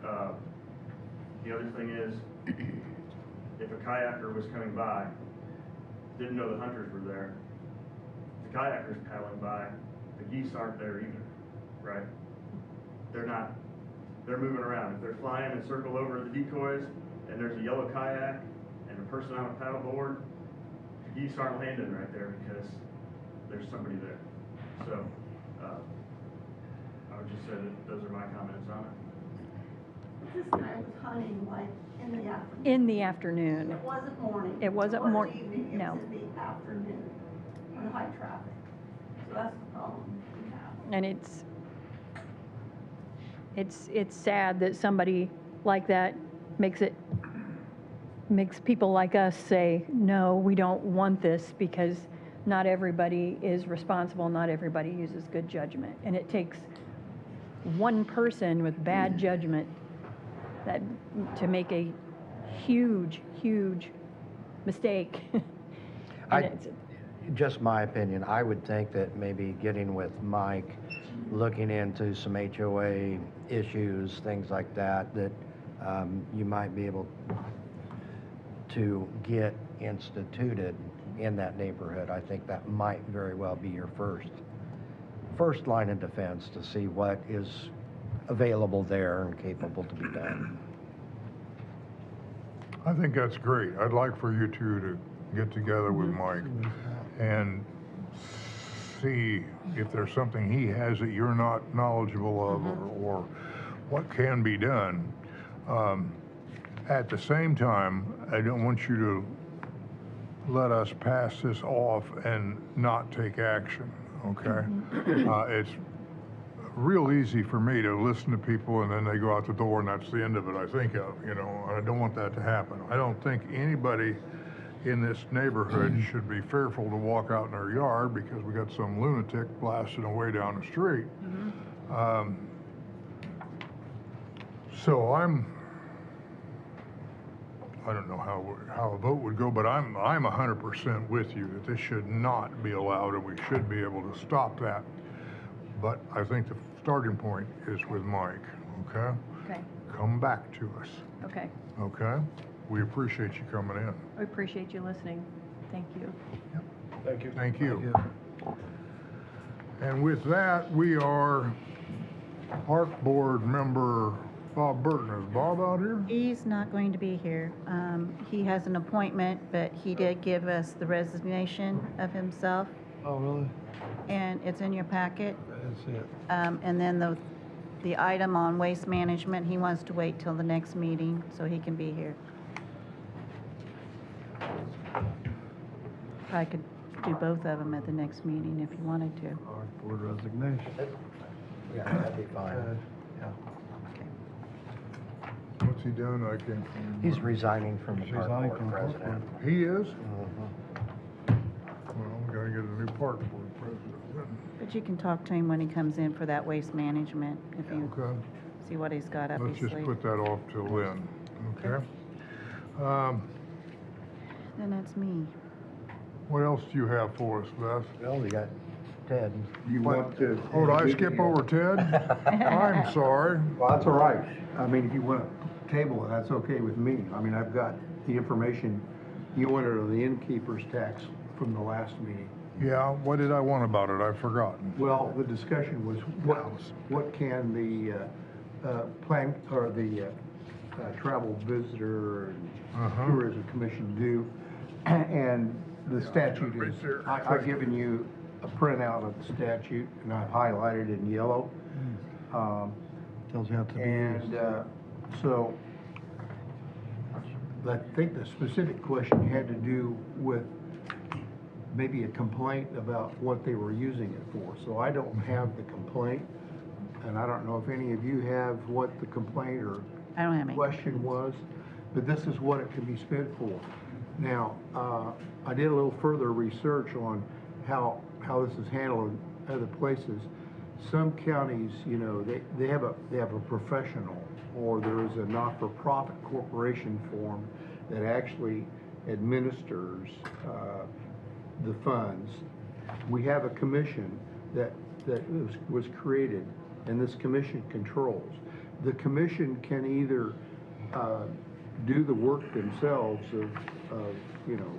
L: The other thing is, if a kayaker was coming by, didn't know the hunters were there, the kayaker's paddling by, the geese aren't there either, right? They're not, they're moving around. If they're flying and circle over the decoys and there's a yellow kayak and a person on a paddleboard, the geese aren't landing right there because there's somebody there. So I would just say that those are my comments on it.
S: This guy was hunting like in the afternoon.
Q: In the afternoon.
S: It wasn't morning.
Q: It wasn't
S: evening,
Q: no.
S: it was in the afternoon on high traffic. So that's the problem we have.
Q: And it's sad that somebody like that makes people like us say, no, we don't want this, because not everybody is responsible, not everybody uses good judgment. And it takes one person with bad judgment to make a huge, huge mistake.
A: Just my opinion, I would think that maybe getting with Mike, looking into some HOA issues, things like that, that you might be able to get instituted in that neighborhood. I think that might very well be your first line of defense to see what is available there and capable to be done.
C: I think that's great. I'd like for you two to get together with Mike and see if there's something he has that you're not knowledgeable of, or what can be done. At the same time, I don't want you to let us pass this off and not take action, okay? It's real easy for me to listen to people and then they go out the door and that's the end of it, I think of, you know. I don't want that to happen. I don't think anybody in this neighborhood should be fearful to walk out in their yard because we got some lunatic blasting away down the street. So I don't know how a vote would go, but I'm 100% with you that this should not be allowed and we should be able to stop that. But I think the starting point is with Mike, okay?
Q: Okay.
C: Come back to us,
Q: Okay.
C: okay? We appreciate you coming in.
Q: I appreciate you listening. Thank you.
C: Yep.
R: Thank you.
C: Thank you. And with that, we are Park Board member Bob Burton. Is Bob out here?
D: He's not going to be here. He has an appointment, but he did give us the resignation of himself,
M: Oh, really?
D: and it's in your packet.
M: That's it.
D: And then the item on waste management, he wants to wait till the next meeting so he can be here. I could do both of them at the next meeting if you wanted to.
M: Park Board resignation.
A: Yeah, that'd be fine.
M: Yeah.
C: What's he done? I can't.
A: He's resigning from the
M: He's
A: park
M: resigning
A: board
M: from the park
A: president.
C: He is?
A: Mhm.
C: Well, we gotta get a new Park Board president then.
D: But you can talk to him when he comes in for that waste management, if you
C: Okay.
D: see what he's got up
C: Let's
D: his
C: just
D: sleeve.
C: put that off till then, okay?
D: Then that's me.
C: What else do you have for us, Beth?
A: Well, we got Ted.
B: You want to?
C: Oh, did I skip over Ted? I'm sorry.
B: Well, that's all right. I mean, if you want to table it, that's okay with me. I mean, I've got the information you wanted on the innkeeper's tax from the last meeting.
C: Yeah, what did I want about it? I've forgotten.
B: Well, the discussion was what can the plan, or the travel visitor and tourism commission do? And the statute
C: right
B: is,
C: there.
B: I've given you a printout of the statute, and I've highlighted in yellow.
M: Tells you how to be
B: And
M: used.
B: so, I think the specific question had to do with maybe a complaint about what they were using it for. So I don't have the complaint, and I don't know if any of you have what the complaint or
D: I don't have any.
B: question was, but this is what it can be spent for. Now, I did a little further research on how this is handled in other places. Some counties, you know, they have a professional, or there is a not-for-profit corporation form that actually administers the funds. We have a commission that was created, and this commission controls. The commission can either do the work themselves of you know,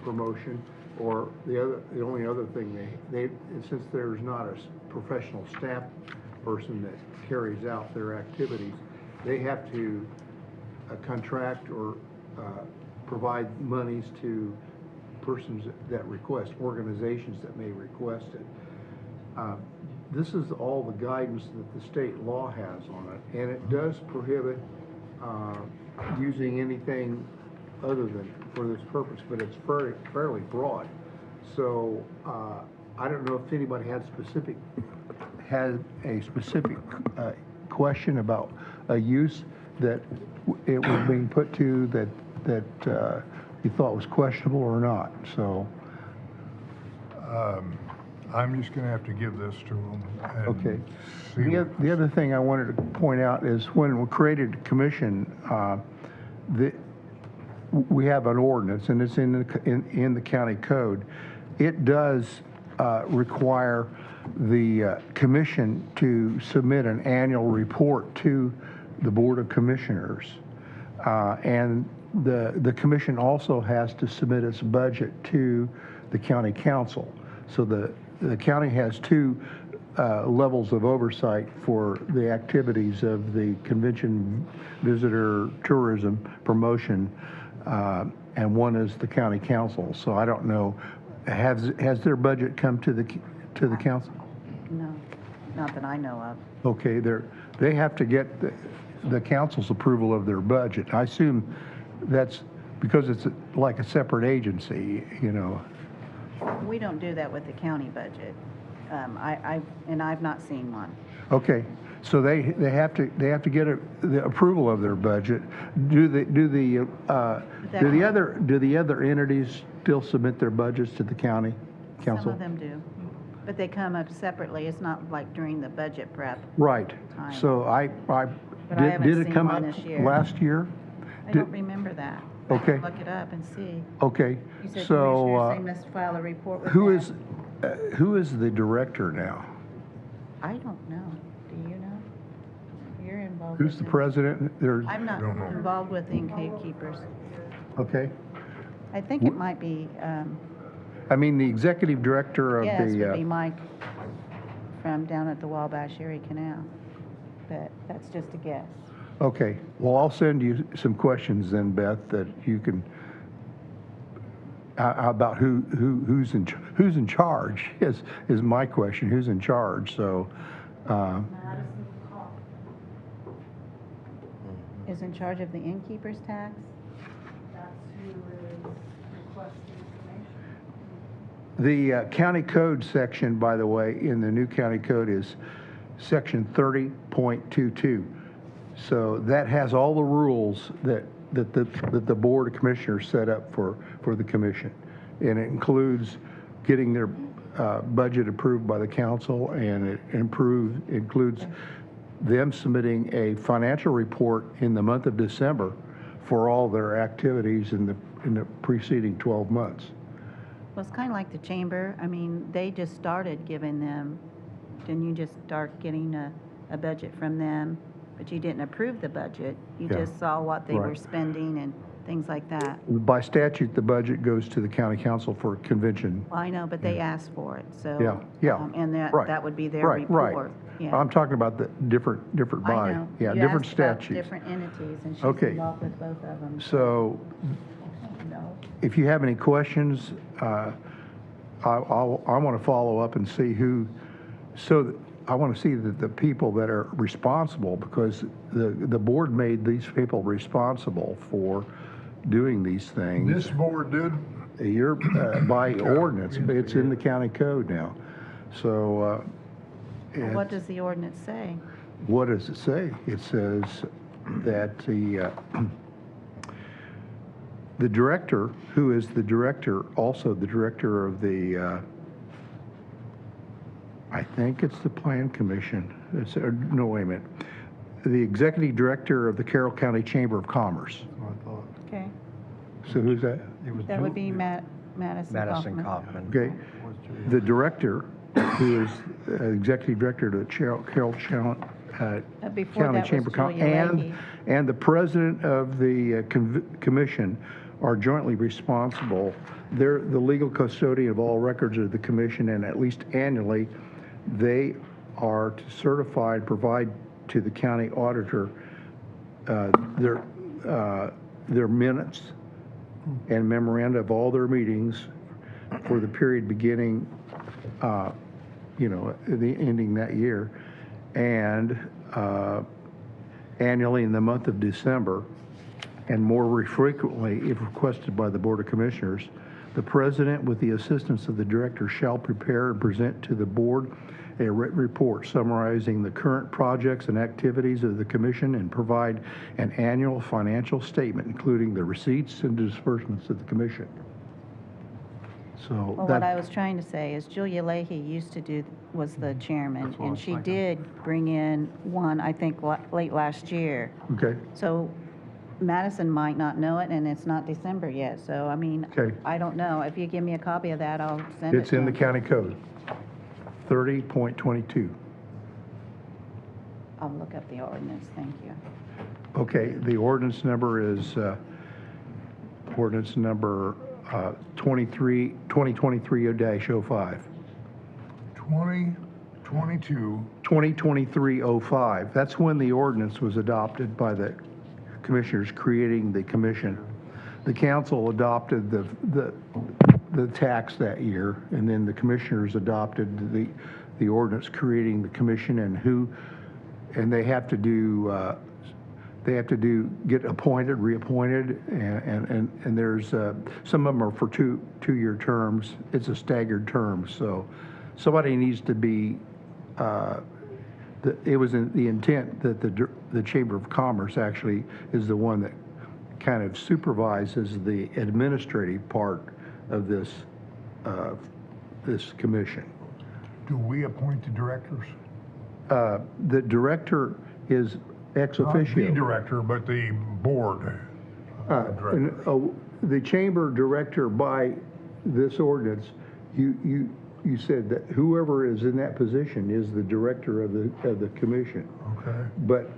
B: promotion, or the only other thing they since there's not a professional staff person that carries out their activities, they have to contract or provide monies to persons that request, organizations that may request it. This is all the guidance that the state law has on it, and it does prohibit using anything other than for this purpose, but it's fairly broad. So I don't know if anybody had a specific question about a use that it was being put to that you thought was questionable or not. So
C: I'm just gonna have to give this to him.
B: okay.
C: See
B: The other thing I wanted to point out is when we created the commission, we have an ordinance, and it's in the county code. It does require the commission to submit an annual report to the Board of Commissioners. And the commission also has to submit its budget to the county council. So the county has two levels of oversight for the activities of the convention visitor tourism promotion, and one is the county council. So I don't know, has their budget come to the council?
D: No, not that I know of.
B: Okay, they have to get the council's approval of their budget. I assume that's because it's like a separate agency, you know.
D: We don't do that with the county budget. I've not seen one.
B: Okay, so they have to get the approval of their budget. Do the other entities still submit their budgets to the county council?
D: Some of them do, but they come up separately. It's not like during the budget prep.
B: Right.
D: time.
B: So
D: But I haven't
B: did it
D: seen
B: come
D: one
B: up
D: this year.
B: last year?
D: I don't remember that. I
B: Okay.
D: can look it up and see.
B: Okay,
D: You said
B: so
D: commissioners, they must file a report with
B: who
D: that.
B: who is the director now?
D: I don't know. Do you know? You're involved.
B: Who's
D: with
B: the
D: it.
B: president?
D: I'm not
C: don't know.
D: involved with the innkeepers.
B: Okay,
D: I think it might be
B: I mean, the executive director of
D: Yes,
B: the,
D: would be Mike from down at the Wabash Erie Canal, but that's just a guess.
B: okay, well, I'll send you some questions then, Beth, that you can, about who's in charge is my question, who's in charge, so,
D: Is in charge of the innkeeper's tax?
S: That's who is requesting information.
B: the county code section, by the way, in the new county code is section 30.22. So that has all the rules that the Board of Commissioners set up for the commission. And it includes getting their budget approved by the council, and it includes them submitting a financial report in the month of December for all their activities in the preceding 12 months.
D: Well, it's kind of like the chamber. I mean, they just started giving them, didn't you just start getting a budget from them? But you didn't approve the budget. You
B: Yeah.
D: just saw what they were
B: Right.
D: spending and things like that.
B: By statute, the budget goes to the county council for convention.
D: Well, I know, but they asked for it, so.
B: Yeah.
D: And
B: Right.
D: that would be their
B: Right.
D: report. Yeah.
B: I'm talking about the different
D: I
B: body.
D: know.
B: Yeah,
D: You
B: different
D: asked about
B: statutes.
D: different entities, and she's
B: Okay.
D: involved with both of them.
B: So
D: No.
B: if you have any questions, I want to follow up and see I want to see the people that are responsible, because the board made these people responsible for doing these things.
C: This board did?
B: You're, by ordinance, it's in the county code now. So,
D: Well, what does the ordinance say?
B: what does it say? It says that the director, who is the director, also the director of the, I think it's the Plan Commission. No, wait a minute. The executive director of the Carroll County Chamber of Commerce.
M: I thought.
D: Okay.
B: So who's that?
D: That would be Madison
A: Madison
D: Kaufman.
A: Kaufman.
B: Okay. The director, who is executive director of the Carroll
D: Before
B: County
D: that
B: Chamber
D: was
B: of Commerce,
D: Julia Leahy.
B: and the president of the commission are jointly responsible. They're the legal custodian of all records of the commission, and at least annually, they are to certify and provide to the county auditor their minutes and memoranda of all their meetings for the period beginning, the ending that year, and annually in the month of December, and more frequently, if requested by the Board of Commissioners, the president, with the assistance of the director, shall prepare and present to the board a written report summarizing the current projects and activities of the commission, and provide an annual financial statement, including the receipts and disbursements of the commission. So
D: Well, what I was trying to say is Julia Leahy was the chairman,
M: That's what I
D: and
M: was
D: she
M: thinking.
D: did bring in one, I think, late last year.
B: Okay.
D: So Madison might not know it, and it's not December yet, so I mean,
B: Okay.
D: I don't know. If you give me a copy of that, I'll send it
B: It's
D: to
B: in the
D: him.
B: county code, 30.22.
D: I'll look up the ordinance, thank you.
B: Okay, the ordinance number is ordinance number 2023-05.
C: 2022.
B: 2023-05. That's when the ordinance was adopted by the commissioners creating the commission. The council adopted the tax that year, and then the commissioners adopted the ordinance creating the commission, and they have to get appointed, reappointed, and there's some of them are for two-year terms. It's a staggered term, so somebody needs to be. It was the intent that the Chamber of Commerce actually is the one that kind of supervises the administrative part of this commission.
C: Do we appoint the directors?
B: The director is ex officio.
C: Not the director, but the board director.
B: The chamber director, by this ordinance, you said that whoever is in that position is the director of the commission.
C: Okay.
B: But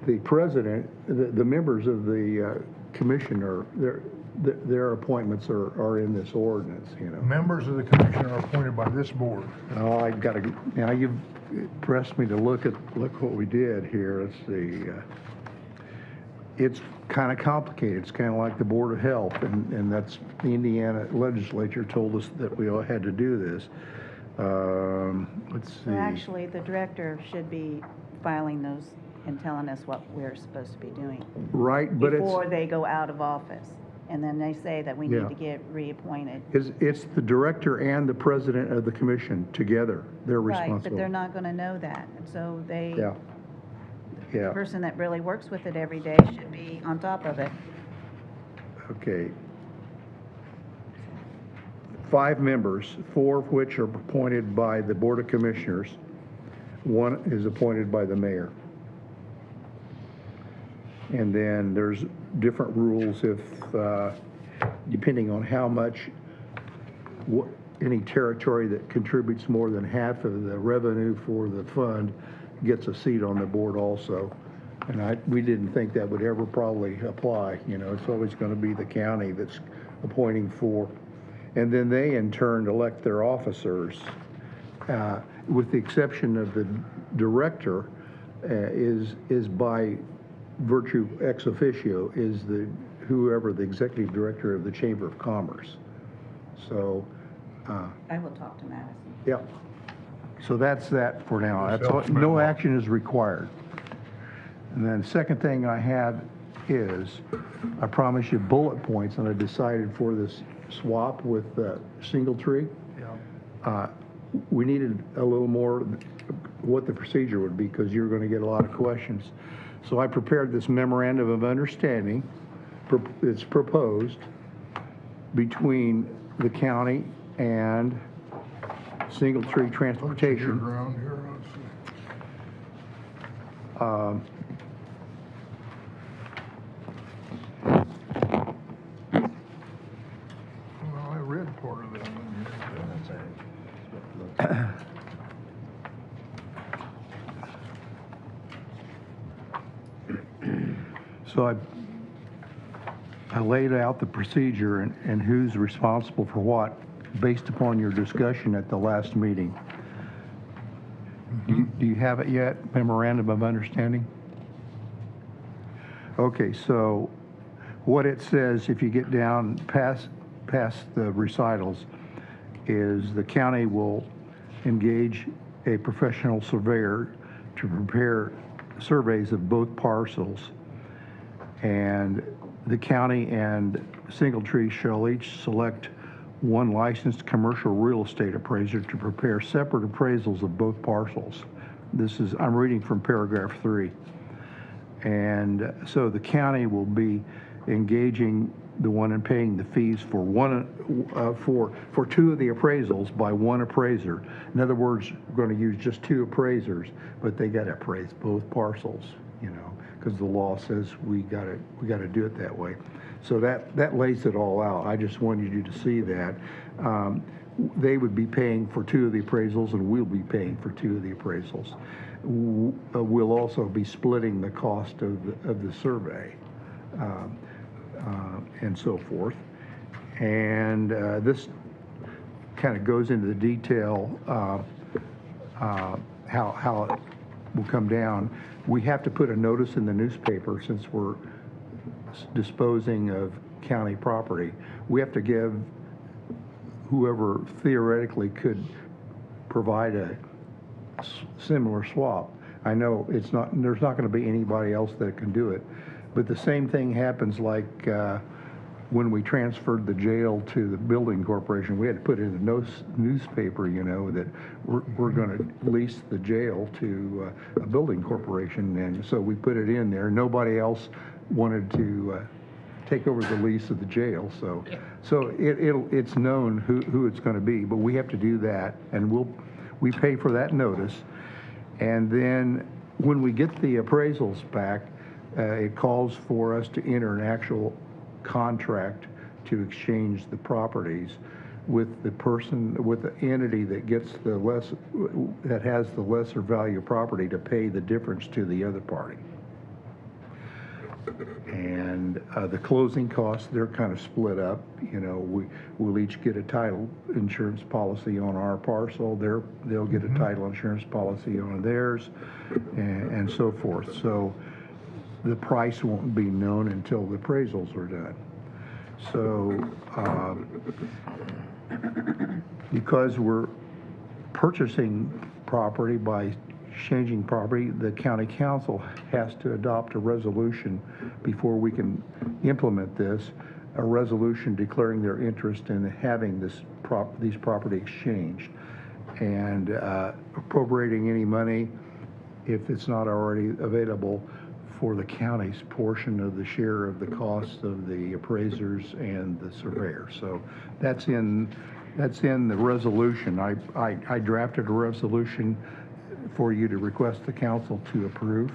B: the president, the members of the commission their appointments are in this ordinance, you know.
C: Members of the commission are appointed by this board.
B: Oh, I gotta, now you've pressed me to look what we did here. Let's see. It's kind of complicated. It's kind of like the Board of Health, and that's the Indiana legislature told us that we all had to do this. Let's see.
D: So actually, the director should be filing those and telling us what we're supposed to be doing.
B: Right, but
D: before they go out of office. And then they say that we
B: Yeah.
D: need to get reappointed.
B: it's the director and the president of the commission together. They're
D: Right,
B: responsible.
D: but they're not going to know that. And so they,
B: Yeah.
D: the
B: Yeah.
D: person that really works with it every day should be on top of it.
B: Okay. 5 members, 4 of which are appointed by the Board of Commissioners. 1 is appointed by the mayor. And then there's different rules if, depending on how much, any territory that contributes more than half of the revenue for the fund gets a seat on the board also. And we didn't think that would ever probably apply, you know, it's always gonna be the county that's appointing 4. And then they in turn elect their officers, with the exception of the director, is by virtue ex officio, is whoever the executive director of the Chamber of Commerce. So,
D: I will talk to Madison.
B: yeah. So that's that for now. That's all,
C: Self-memo.
B: no action is required. And then the second thing I have is, I promised you bullet points, and I decided for this swap with Singletree.
M: Yeah.
B: We needed a little more what the procedure would be, because you're going to get a lot of questions. So I prepared this memorandum of understanding. It's proposed between the county and Singletree Transportation.
C: Around here, let's see. Well, I read part of that.
B: So I laid out the procedure and who's responsible for what, based upon your discussion at the last meeting. Do you have it yet, memorandum of understanding? Okay, so what it says, if you get down past the recitals, is the county will engage a professional surveyor to prepare surveys of both parcels, and the county and Singletree shall each select 1 licensed commercial real estate appraiser to prepare separate appraisals of both parcels. I'm reading from paragraph 3. And so the county will be engaging the one and paying the fees for for 2 of the appraisals by 1 appraiser. In other words, we're going to use just 2 appraisers, but they got to appraise both parcels, you know, because the law says we got to do it that way. So that lays it all out. I just wanted you to see that. They would be paying for 2 of the appraisals, and we'll be paying for 2 of the appraisals. We'll also be splitting the cost of the survey. And so forth. And this kind of goes into the detail how it will come down. We have to put a notice in the newspaper since we're disposing of county property. We have to give whoever theoretically could provide a similar swap. I know there's not going to be anybody else that can do it. But the same thing happens like when we transferred the jail to the building corporation. We had to put in a newspaper, you know, that we're going to lease the jail to a building corporation. And so we put it in there. Nobody else wanted to take over the lease of the jail. So it's known who it's going to be. But we have to do that, and we pay for that notice. And then when we get the appraisals back, it calls for us to enter an actual contract to exchange the properties with the entity that gets that has the lesser value property to pay the difference to the other party. And the closing costs, they're kind of split up. You know, we'll each get a title insurance policy on our parcel. They'll get a title insurance policy on theirs, and so forth. So the price won't be known until the appraisals are done. So because we're purchasing property by changing property, the county council has to adopt a resolution before we can implement this, a resolution declaring their interest in having these property exchanged and appropriating any money, if it's not already available, for the county's portion of the share of the cost of the appraisers and the surveyor. So that's in the resolution. I drafted a resolution for you to request the council to approve.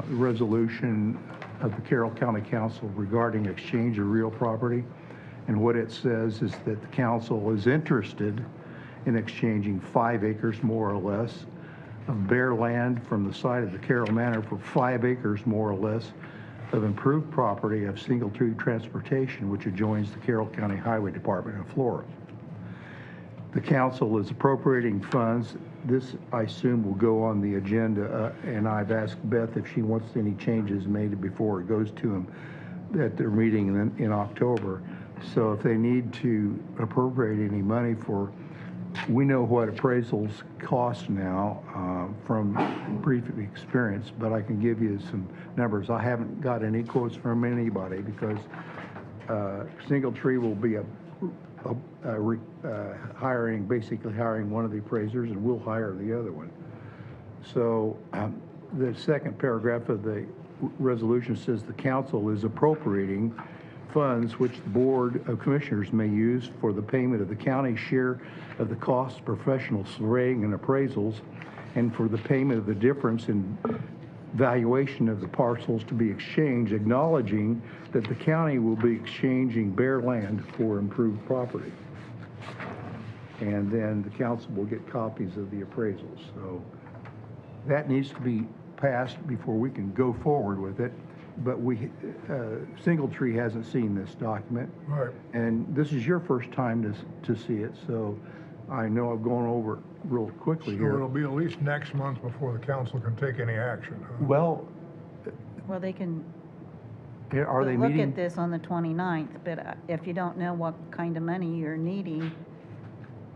B: Resolution of the Carroll County Council regarding exchange of real property. And what it says is that the council is interested in exchanging 5 acres more or less of bare land from the site of the Carroll Manor for 5 acres more or less of improved property of Single Tree Transportation, which adjoins the Carroll County Highway Department in Florida. The council is appropriating funds. This, I assume, will go on the agenda, and I've asked Beth if she wants any changes made before it goes to them at their meeting in October. So if they need to appropriate any money for, we know what appraisals cost now from brief experience, but I can give you some numbers. I haven't got any quotes from anybody because Single Tree will be basically hiring one of the appraisers, and we'll hire the other one. So the second paragraph of the resolution says the council is appropriating funds which the Board of Commissioners may use for the payment of the county's share of the cost of professional surveying and appraisals, and for the payment of the difference in valuation of the parcels to be exchanged, acknowledging that the county will be exchanging bare land for improved property. And then the council will get copies of the appraisals. So that needs to be passed before we can go forward with it. But Single Tree hasn't seen this document.
C: Right.
B: And this is your first time to see it, so I know I've gone over it real quickly
C: So
B: here.
C: it'll be at least next month before the council can take any action, huh?
B: Well,
D: Well, they can
B: are they
D: look
B: meeting?
D: at this on the 29th, but if you don't know what kind of money you're needing,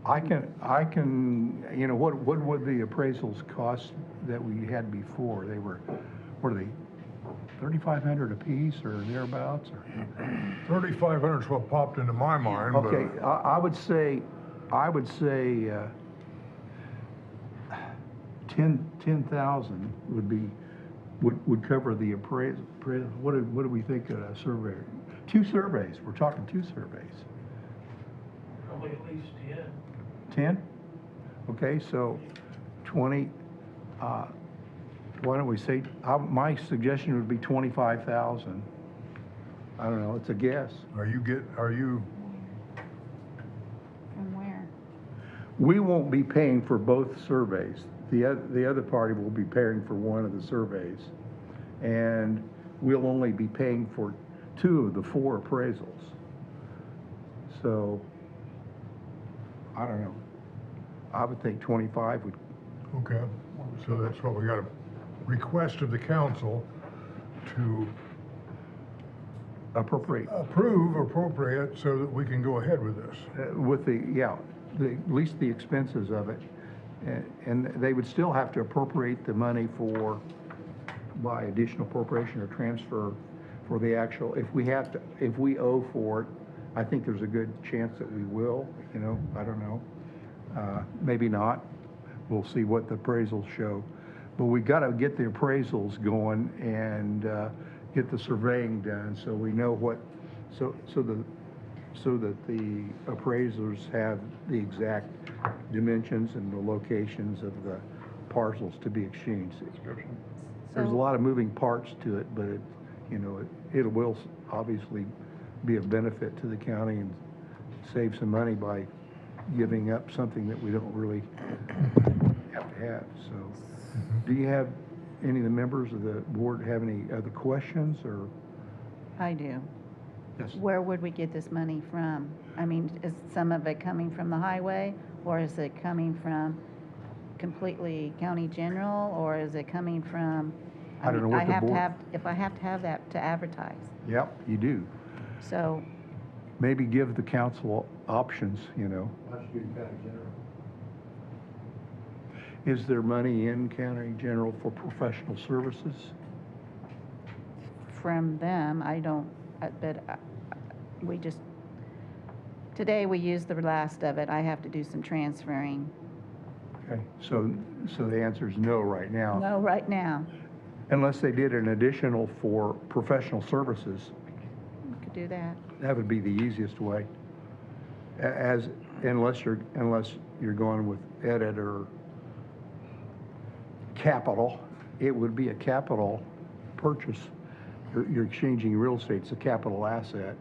B: I can, you know, what would the appraisals cost that we had before? They were, what are they, $3,500 apiece or thereabouts? Or?
C: 3,500 is what popped into my mind, but.
B: Okay, I would say 10,000 would cover the appraisal. What do we think of a surveyor? 2 surveys. We're talking 2 surveys.
J: Probably at least 10.
B: 10? Okay, so 20. Why don't we say, my suggestion would be 25,000. I don't know, it's a guess.
C: Are you
D: from where?
B: We won't be paying for both surveys. The other party will be paying for one of the surveys. And we'll only be paying for 2 of the 4 appraisals. So, I don't know. I would think 25 would.
C: okay, so that's what we got, a request of the council to
B: appropriate
C: so that we can go ahead with this.
B: With at least the expenses of it. And they would still have to appropriate the money by additional appropriation or transfer for the actual, if we owe for it, I think there's a good chance that we will, you know, I don't know. Maybe not. We'll see what the appraisals show. But we got to get the appraisals going and get the surveying done so we know what, so that the appraisers have the exact dimensions and the locations of the parcels to be exchanged. There's a lot of moving parts to it, but it will obviously be of benefit to the county and save some money by giving up something that we don't really have to have. So, do you have any of the members of the board have any other questions, or?
D: I do.
B: Yes.
D: Where would we get this money from? I mean, is some of it coming from the highway, or is it coming from completely county general, or is it coming from?
B: I don't know what the board-
D: If I have to have that to advertise,
B: Yep, you do.
D: so,
B: Maybe give the council options, you know. Is there money in county general for professional services?
D: from them, I don't, we just, today we used the last of it. I have to do some transferring.
B: Okay, so the answer is no right now.
D: No, right now.
B: Unless they did an additional for professional services,
D: We could do that.
B: that would be the easiest way. Unless you're going with edit or capital, it would be a capital purchase. You're exchanging real estate, it's a capital asset.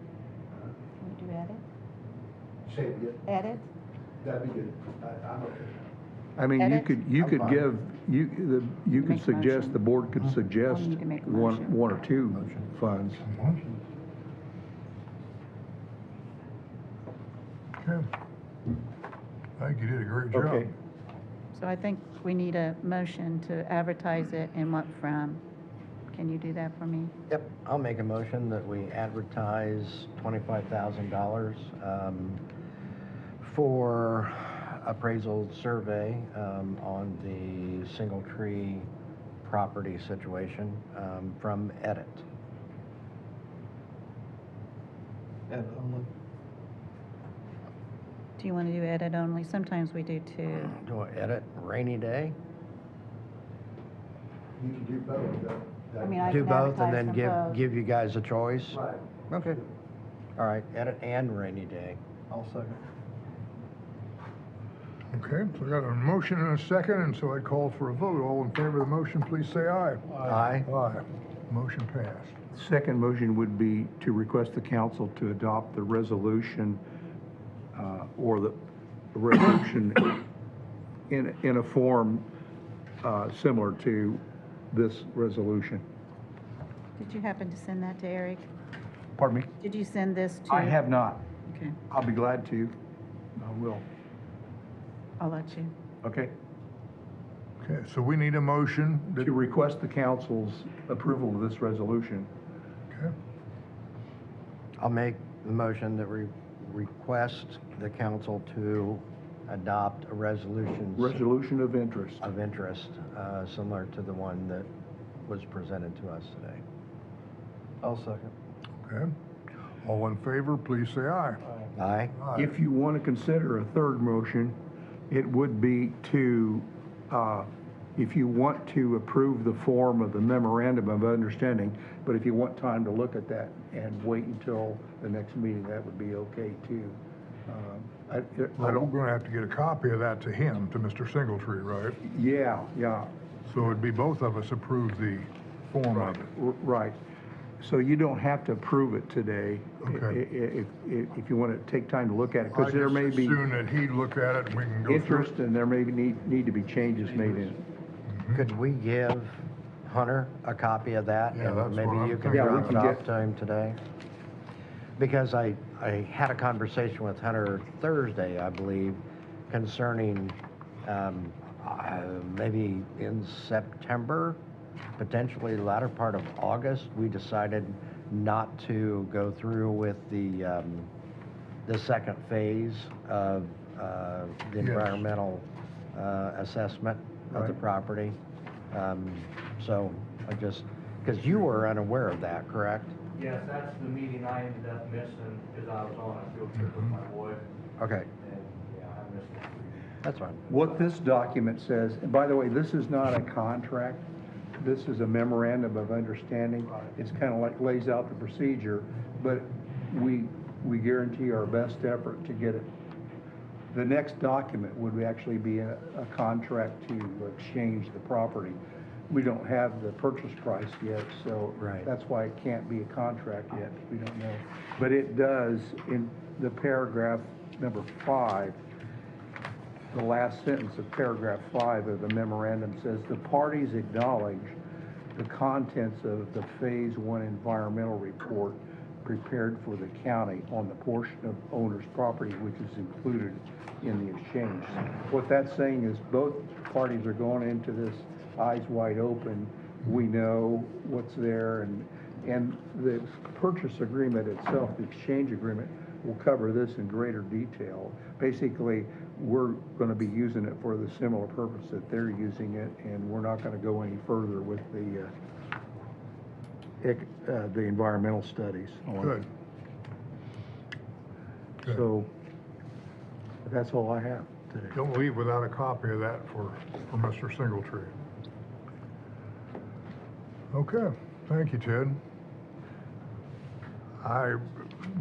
D: Can we do edit?
B: Say it again.
D: Edit?
B: That'd be good. I'm okay. I mean,
D: Edit?
B: you
D: I'm
B: could
D: fine.
B: give, you could
D: Make a
B: suggest,
D: motion.
B: the board could suggest
D: need to make a
B: one
D: motion.
B: or two funds.
C: Okay. I think you did a great job.
B: Okay.
D: So I think we need a motion to advertise it and what from. Can you do that for me?
A: Yep, I'll make a motion that we advertise $25,000 for appraisal survey on the Single Tree property situation from Edit.
M: Edit only.
D: Do you want to do edit only? Sometimes we do too.
A: Do I edit rainy day?
B: You can do both.
D: I mean, I
A: Do
D: can
A: both and
D: advertise
A: then
D: from both.
A: give you guys a choice?
B: Right.
A: Okay. All right, edit and rainy day.
M: I'll second.
C: Okay, so we got a motion and a second, and so I call for a vote. All in favor of the motion, please say aye.
A: Aye.
C: Aye. Motion passed.
B: Second motion would be to request the council to adopt the resolution, or the resolution in a form similar to this resolution.
D: Did you happen to send that to Eric?
B: Pardon me?
D: Did you send this to?
B: I have not.
D: Okay,
B: I'll be glad to. I will.
D: I'll let you.
B: Okay.
C: Okay, so we need a motion
B: To request the council's approval of this resolution.
C: Okay,
A: I'll make the motion that we request the council to adopt a resolution
B: Resolution of interest.
A: of interest, similar to the one that was presented to us today.
M: I'll second.
C: okay. All in favor, please say aye.
A: Aye?
C: Aye.
B: If you want to consider a third motion, it would be to, if you want to approve the form of the memorandum of understanding, but if you want time to look at that and wait until the next meeting, that would be okay too. I
C: Well,
B: don't,
C: we're gonna have to get a copy of that to him, to Mr. Singletree, right?
B: yeah.
C: So it'd be both of us approve the form of it.
B: Right. So you don't have to approve it today.
C: Okay.
B: If you want to take time to look at it, because there may
C: I just
B: be
C: assume that he'd look at it and we can go through
B: interest
C: it.
B: and there may need to be changes made in it.
A: Could we give Hunter a copy of that?
C: Yeah, that's
A: And maybe
C: what I'm
A: you can
C: thinking.
B: Yeah, we
A: drop it
B: can
A: off
B: get-
A: to him today? Because I had a conversation with Hunter Thursday, I believe, concerning maybe in September, potentially the latter part of August, we decided not to go through with the second phase of the
C: Yes.
A: environmental assessment of the
B: Right.
A: property. So I just, because you were unaware of that, correct?
K: Yes, that's the meeting I ended up missing because I was on a field trip with my wife,
A: Okay,
K: and, yeah, I missed it.
A: that's fine.
B: What this document says, and by the way, this is not a contract, this is a memorandum of understanding. It's kind of like lays out the procedure, but we guarantee our best effort to get it. The next document would actually be a contract to exchange the property. We don't have the purchase price yet, so
A: Right.
B: that's why it can't be a contract yet, we don't know. But it does, in the paragraph number 5, the last sentence of paragraph 5 of the memorandum says, "The parties acknowledge the contents of the Phase 1 environmental report prepared for the county on the portion of owner's property which is included in the exchange. What that's saying is both parties are going into this eyes wide open. We know what's there, and the purchase agreement itself, the exchange agreement, will cover this in greater detail. Basically, we're going to be using it for the similar purpose that they're using it, and we're not going to go any further with the environmental studies.
C: Good. Good.
B: So that's all I have today.
C: Don't leave without a copy of that for Mr. Singletree. Okay, thank you, Ted. I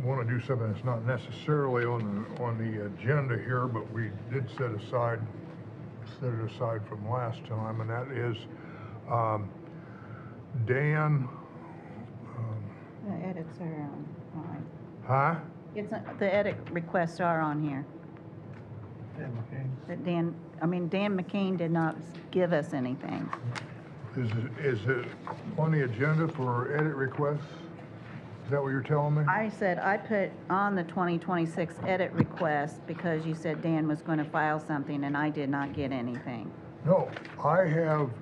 C: want to do something that's not necessarily on the agenda here, but we did set it aside from last time, and that is Dan.
D: The edits are on.
C: Huh?
D: It's, the edit requests are on here. That Dan McCain did not give us anything.
C: Is it on the agenda for edit requests? Is that what you're telling me?
D: I said I put on the 2026 edit request because you said Dan was going to file something and I did not get anything.
C: No, I have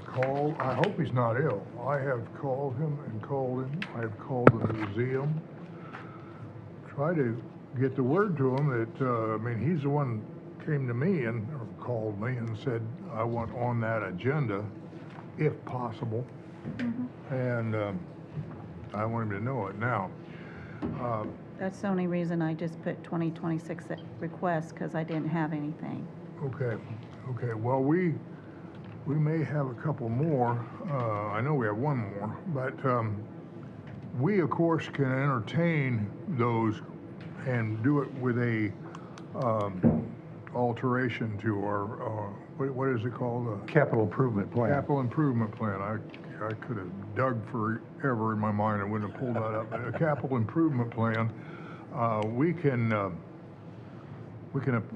C: called, I hope he's not ill. I have called him and called him. I have called the museum. Try to get the word to him that, he's the one came to me and called me and said, I want on that agenda, if possible. Mm-hmm. And I want him to know it now.
D: That's the only reason I just put 2026 request, because I didn't have anything.
C: Okay. Well, we may have a couple more. I know we have one more, but we, of course, can entertain those and do it with a alteration to our, what is it called?
B: Capital improvement plan.
C: Capital improvement plan. I could have dug forever in my mind and wouldn't have pulled that up. But a capital improvement plan, we can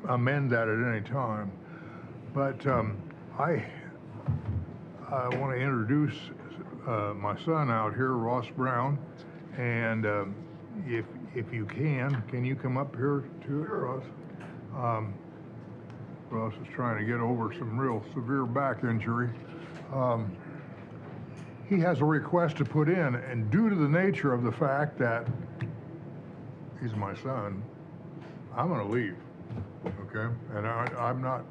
C: amend that at any time. But I want to introduce my son out here, Ross Brown, and if you can you come up here to it, Ross? Ross is trying to get over some real severe back injury. He has a request to put in, and due to the nature of the fact that he's my son, I'm going to leave, okay? And I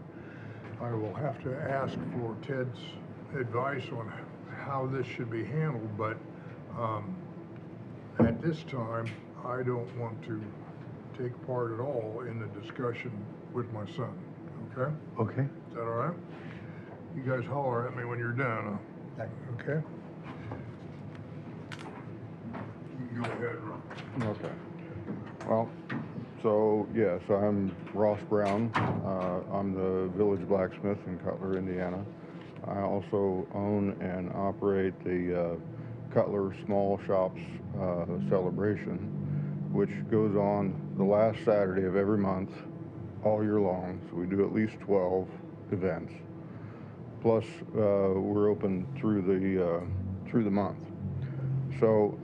C: will have to ask for Ted's advice on how this should be handled, but at this time, I don't want to take part at all in the discussion with my son, okay?
B: Okay.
C: Is that all right? You guys holler at me when you're done, okay? You can go ahead, Ron.
E: Okay. Well, so yes, I'm Ross Brown. I'm the village blacksmith in Cutler, Indiana. I also own and operate the Cutler Small Shops celebration, which goes on the last Saturday of every month, all year long. So we do at least 12 events. Plus, we're open through the month. So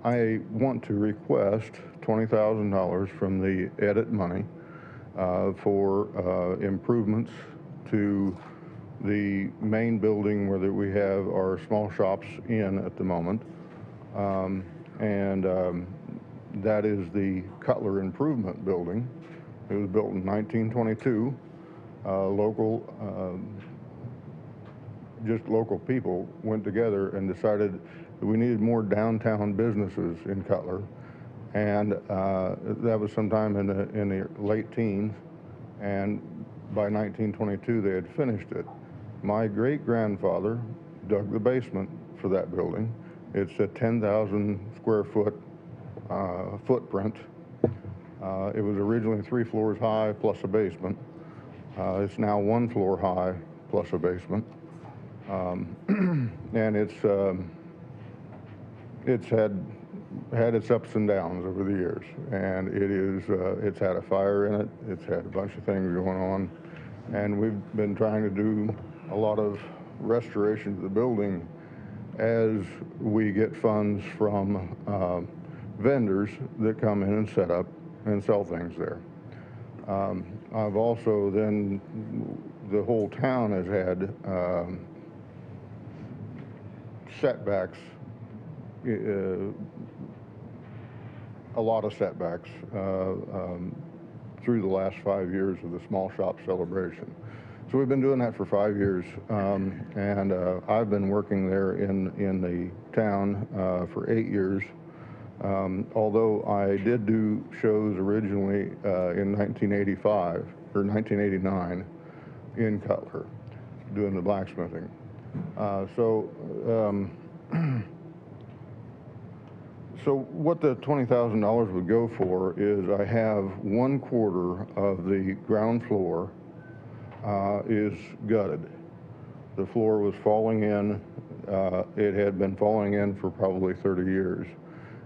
E: I want to request $20,000 from the edit money for improvements to the main building where we have our small shops in at the moment. That is the Cutler Improvement Building. It was built in 1922. Local people went together and decided that we needed more downtown businesses in Cutler. And that was sometime in the late teens. And by 1922, they had finished it. My great-grandfather dug the basement for that building. It's a 10,000 square foot footprint. It was originally 3 floors high plus a basement. It's now 1 floor high plus a basement. And it's had had its ups and downs over the years, and it's had a fire in it. It's had a bunch of things going on, and we've been trying to do a lot of restoration to the building as we get funds from vendors that come in and set up and sell things there. I've also then, the whole town has had setbacks, a lot of setbacks through the last 5 years of the small shop celebration. So we've been doing that for 5 years, and I've been working there in the town for 8 years. Although I did do shows originally in 1985 or 1989 in Cutler, doing the blacksmithing. So what the $20,000 would go for is I have 1/4 of the ground floor is gutted. The floor was falling in. It had been falling in for probably 30 years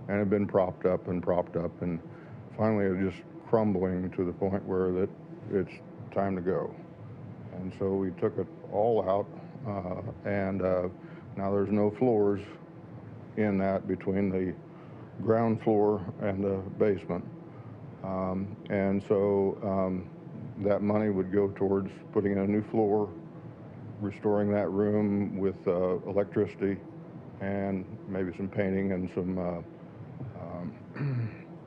E: and had been propped up, and finally it was just crumbling to the point where that it's time to go. And so we took it all out, and now there's no floors in that between the ground floor and the basement. And so that money would go towards putting in a new floor, restoring that room with electricity, and maybe some painting and some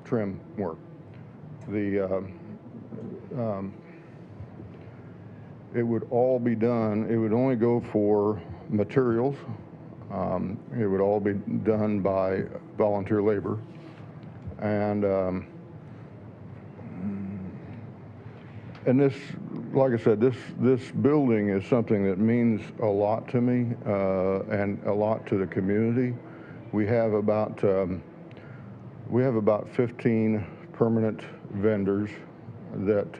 E: trim work. It would all be done, it would only go for materials. It would all be done by volunteer labor. And this, like I said, this building is something that means a lot to me and a lot to the community. We have about 15 permanent vendors that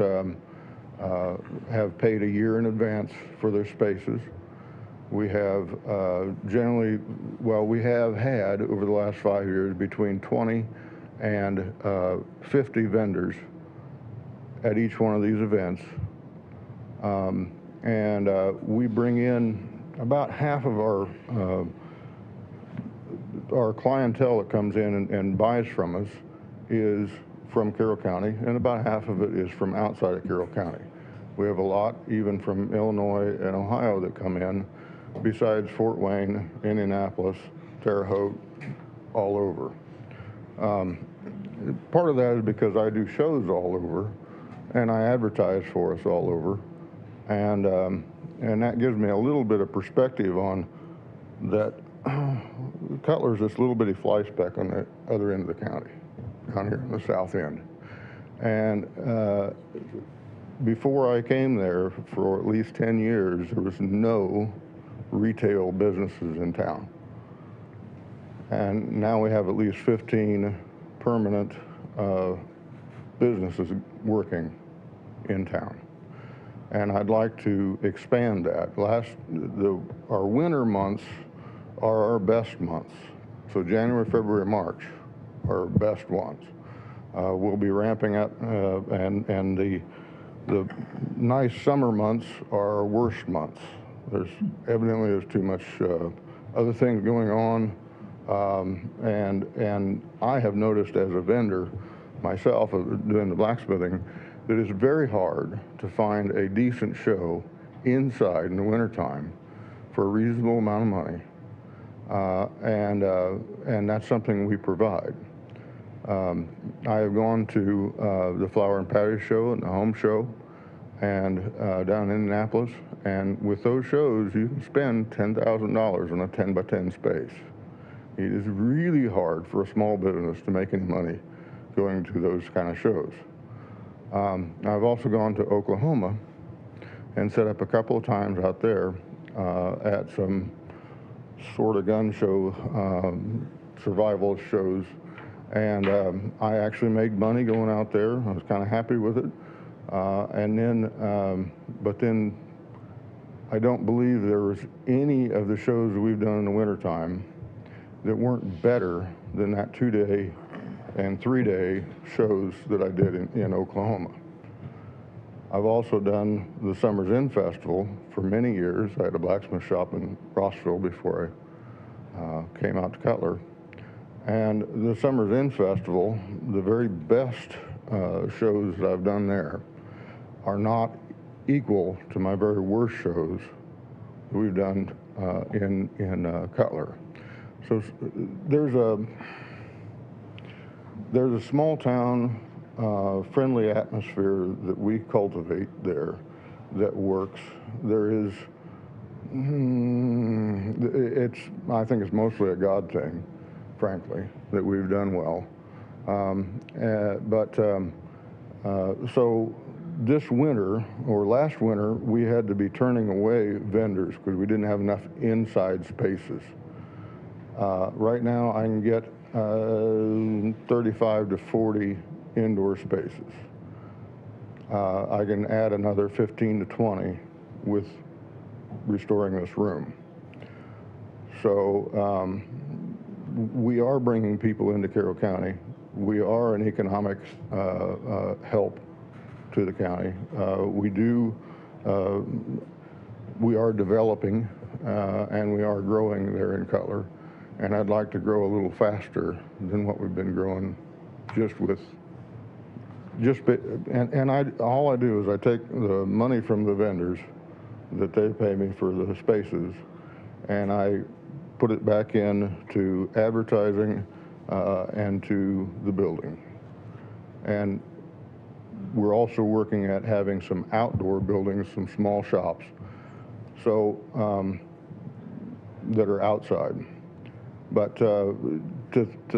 E: have paid a year in advance for their spaces. We have we have had over the last 5 years between 20 and 50 vendors at each one of these events. We bring in about half of our clientele that comes in and buys from us is from Carroll County, and about half of it is from outside of Carroll County. We have a lot even from Illinois and Ohio that come in, besides Fort Wayne, Indianapolis, Terre Haute, all over. Part of that is because I do shows all over, and I advertise for us all over, and that gives me a little bit of perspective on that. Cutler's this little bitty fly speck on the other end of the county, down here on the south end. And before I came there, for at least 10 years, there was no retail businesses in town. And now we have at least 15 permanent businesses working in town. And I'd like to expand that. Our winter months are our best months. So January, February, March are our best ones. We'll be ramping up, and the nice summer months are our worst months. There's too much other things going on, and I have noticed as a vendor myself doing the blacksmithing that it's very hard to find a decent show inside in the wintertime for a reasonable amount of money, and that's something we provide. I have gone to the Flower and Patio Show and the Home Show, and down in Indianapolis, and with those shows you can spend $10,000 on a 10 by 10 space. It is really hard for a small business to make any money going to those kind of shows. I've also gone to Oklahoma and set up a couple of times out there at some sort of gun show, survival shows, and I actually made money going out there. I was kind of happy with it. But then I don't believe there was any of the shows that we've done in the wintertime that weren't better than that 2-day and 3-day shows that I did in Oklahoma. I've also done the Summer's Inn Festival for many years. I had a blacksmith shop in Rossville before I came out to Cutler. And the Summer's Inn Festival, the very best shows that I've done there are not equal to my very worst shows that we've done in Cutler. So there's a small town friendly atmosphere that we cultivate there that works. There is, I think it's mostly a God thing, frankly, that we've done well. So this winter, or last winter, we had to be turning away vendors because we didn't have enough inside spaces. Right now, I can get 35 to 40 indoor spaces. I can add another 15 to 20 with restoring this room. So we are bringing people into Carroll County. We are an economic help to the county. We are developing and we are growing there in Cutler. And I'd like to grow a little faster than what we've been growing all I do is I take the money from the vendors that they pay me for the spaces and I put it back into advertising and to the building. And we're also working at having some outdoor buildings, some small shops, so that are outside. But to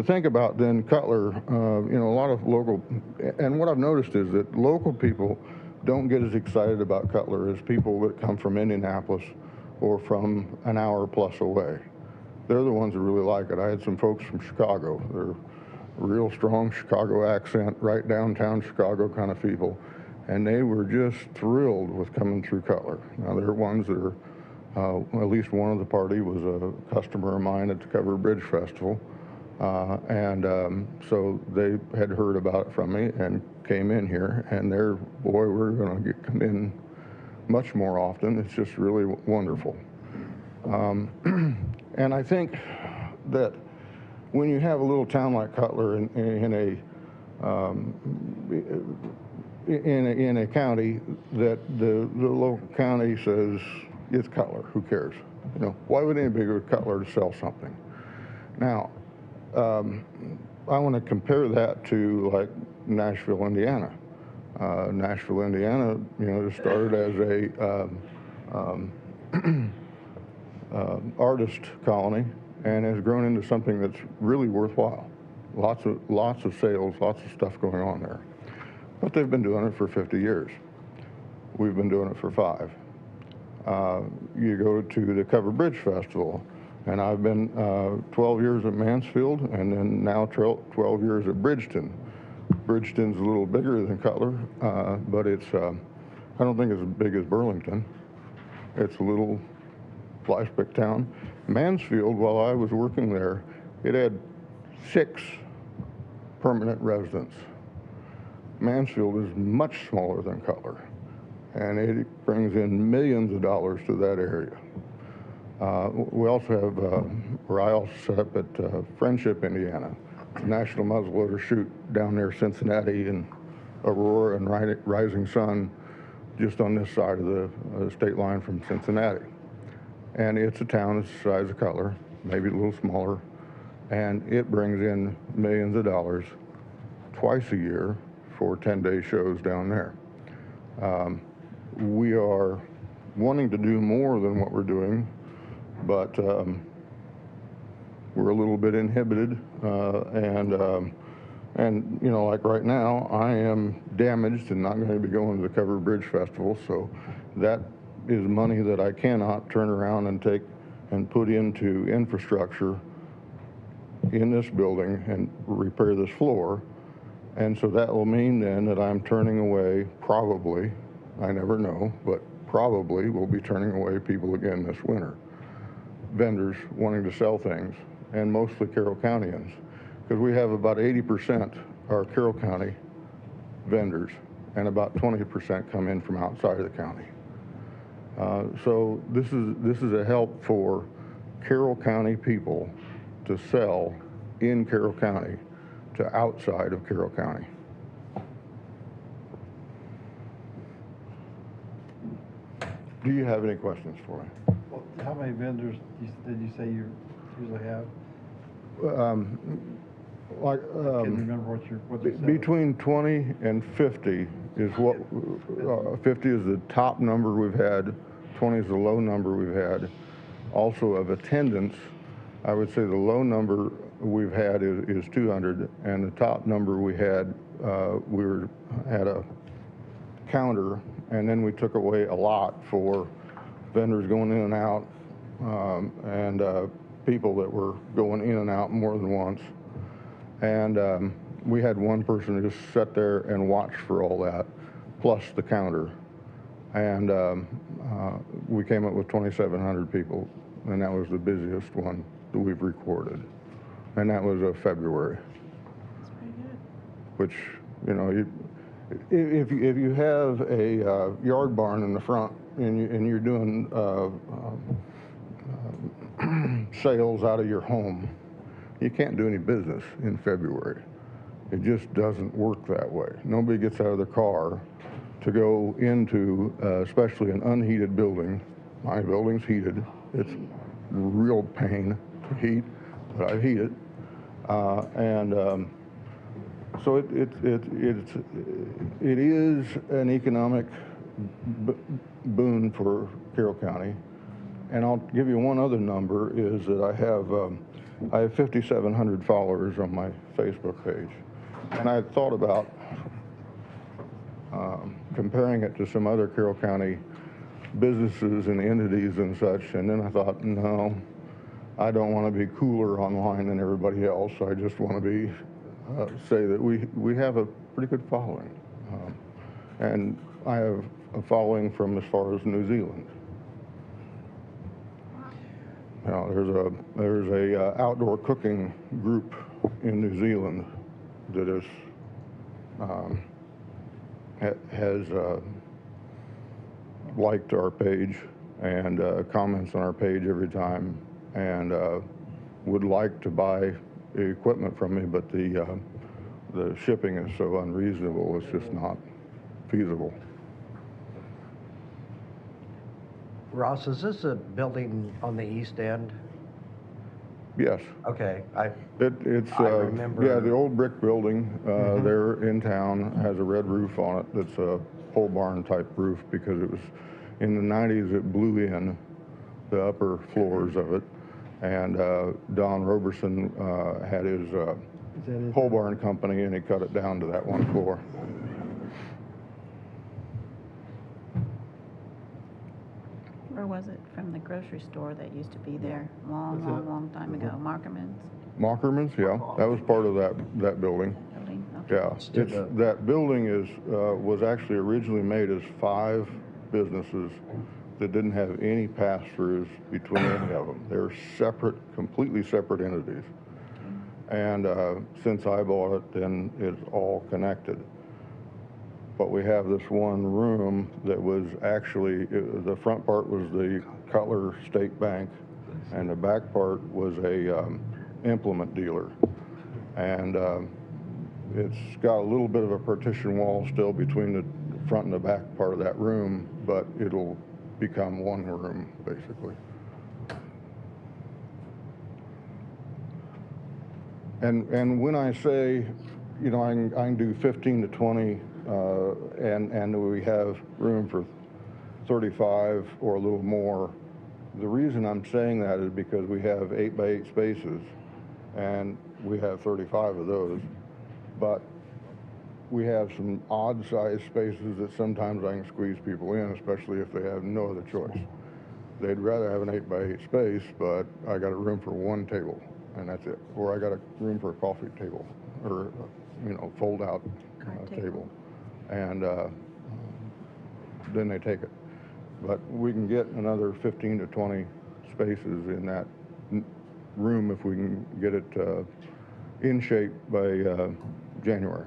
E: think about then Cutler, a lot of local, and what I've noticed is that local people don't get as excited about Cutler as people that come from Indianapolis or from an hour plus away. They're the ones that really like it. I had some folks from Chicago. They're real strong Chicago accent, right downtown Chicago kind of people. And they were just thrilled with coming through Cutler. Now there are ones that are, at least one of the party was a customer of mine at the Covered Bridge Festival. So they had heard about it from me and came in here, and we're going to come in much more often. It's just really wonderful. And I think that when you have a little town like Cutler in a county that the local county says it's Cutler, who cares? Why would anybody go to Cutler to sell something? Now, I want to compare that to like Nashville, Indiana. Nashville, Indiana, started as a artist colony and has grown into something that's really worthwhile. Lots of sales, lots of stuff going on there. But they've been doing it for 50 years. We've been doing it for 5. You go to the Covered Bridge Festival, and I've been 12 years at Mansfield, and then now 12 years at Bridgeton. Bridgeton's a little bigger than Cutler, but it's, I don't think it's as big as Burlington. It's a little flashback town. Mansfield, while I was working there, it had 6 permanent residents. Mansfield is much smaller than Cutler, and it brings in millions of dollars to that area. We also have, where I also set up at Friendship, Indiana, National Muzzleloader Shoot down near Cincinnati and Aurora and Rising Sun, just on this side of the state line from Cincinnati. And it's a town that's the size of Cutler, maybe a little smaller, and it brings in millions of dollars twice a year for 10-day shows down there. We are wanting to do more than what we're doing, but we're a little bit inhibited, and like right now, I am damaged and not going to be going to the Covered Bridge Festival, so that is money that I cannot turn around and take and put into infrastructure in this building and repair this floor. And so that will mean then that I'm turning away, probably, I never know, but probably will be turning away people again this winter. Vendors wanting to sell things and mostly Carroll Countyans, because we have about 80% are Carroll County vendors, and about 20% come in from outside of the county. So this is a help for Carroll County people to sell in Carroll County to outside of Carroll County. Do you have any questions for me?
M: Well, how many vendors did you say you usually have?
E: Like,
M: I can't remember what they said.
E: between 20 and 50 is what, 50 is the top number we've had, 20 is the low number we've had. Also of attendance, I would say the low number we've had is 200, and the top number we had, had a counter, and then we took away a lot for vendors going in and out, and people that were going in and out more than once. And we had one person just sit there and watch for all that, plus the counter. And we came up with 2,700 people, and that was the busiest one that we've recorded. And that was February.
F: That's pretty good.
E: Which, you know, if you have a yard barn in the front and you're doing sales out of your home, you can't do any business in February. It just doesn't work that way. Nobody gets out of their car to go into, especially an unheated building. My building's heated. It's real pain to heat, but I heat it. So it is an economic boon for Carroll County. And I'll give you one other number, is that I have 5,700 followers on my Facebook page. And I thought about comparing it to some other Carroll County businesses and entities and such, and then I thought, no, I don't want to be cooler online than everybody else. I just want to be say that we have a pretty good following, and I have a following from as far as New Zealand. Now, there's a outdoor cooking group in New Zealand that is has liked our page and comments on our page every time, and would like to buy equipment from me, but the shipping is so unreasonable, it's just not feasible.
A: Ross, is this a building on the east end?
E: Yes.
A: Okay,
E: It's
A: I remember.
E: yeah, the old brick building there in town has a red roof on it. That's a pole barn type roof, because it was in the 90s it blew in the upper floors of it, and Don Roberson had his pole barn company, and he cut it down to that one floor.
D: Where was it? From the grocery store that used to be there long time ago, Markerman's
E: Mockerman's, yeah, that was part of that building.
D: building? Okay.
E: Yeah, that building was actually originally made as 5 businesses that didn't have any pass-throughs between any of them. They're separate, completely separate entities. And since I bought it, then it's all connected. But we have this one room that was actually, the front part was the Cutler State Bank, and the back part was a implement dealer. And it's got a little bit of a partition wall still between the front and the back part of that room, but it'll become one room, basically. And when I say, you know, I can do 15 to 20, and we have room for 35 or a little more, the reason I'm saying that is because we have 8 by 8 spaces, and we have 35 of those, but we have some odd-sized spaces that sometimes I can squeeze people in, especially if they have no other choice. They'd rather have an 8 by 8 space, but I got a room for 1 table, and that's it. Or I got a room for a coffee table, or, you know, fold-out table. And then they take it. But we can get another 15 to 20 spaces in that room if we can get it in shape by January.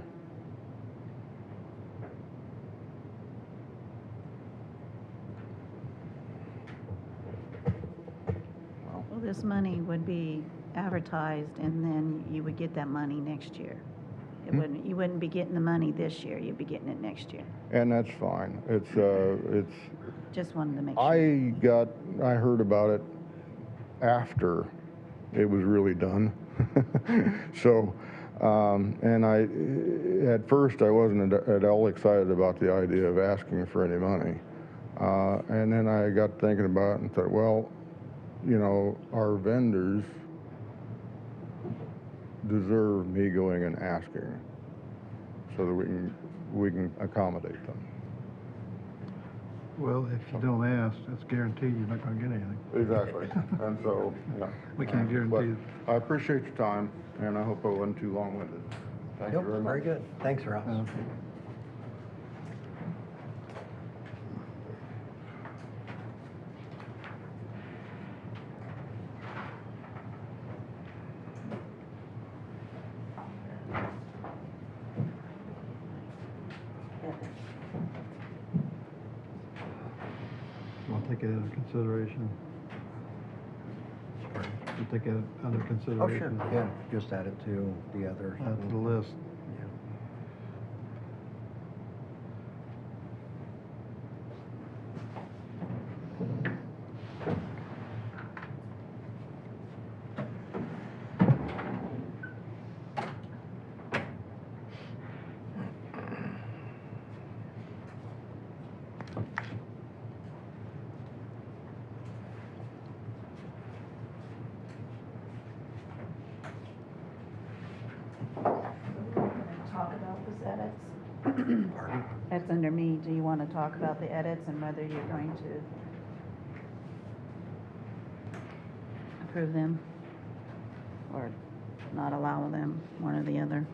D: Well, this money would be advertised, and then you would get that money next year. You wouldn't be getting the money this year, you'd be getting it next year.
E: And that's fine. It's
D: Just wanted to make sure.
E: I heard about it after it was really done. So, and at first I wasn't at all excited about the idea of asking for any money. And then I got thinking about it and thought, well, you know, our vendors deserve me going and asking so that we can accommodate them.
M: Well, if you don't ask, it's guaranteed you're not gonna get anything.
E: Exactly. And so, yeah.
M: We can't guarantee.
E: But I appreciate your time, and I hope I wasn't too long-winded. Thank you very much.
A: Very good. Thanks, Ross.
M: I'll take it into consideration. We'll take it under
A: Oh,
M: consideration.
A: sure. Yeah, just add it to the other.
M: Add to the list.
A: Yeah.
D: Talk about those edits?
A: Pardon?
D: That's under me. Do you want to talk about the edits and whether you're going to approve them or not allow them, one or the other?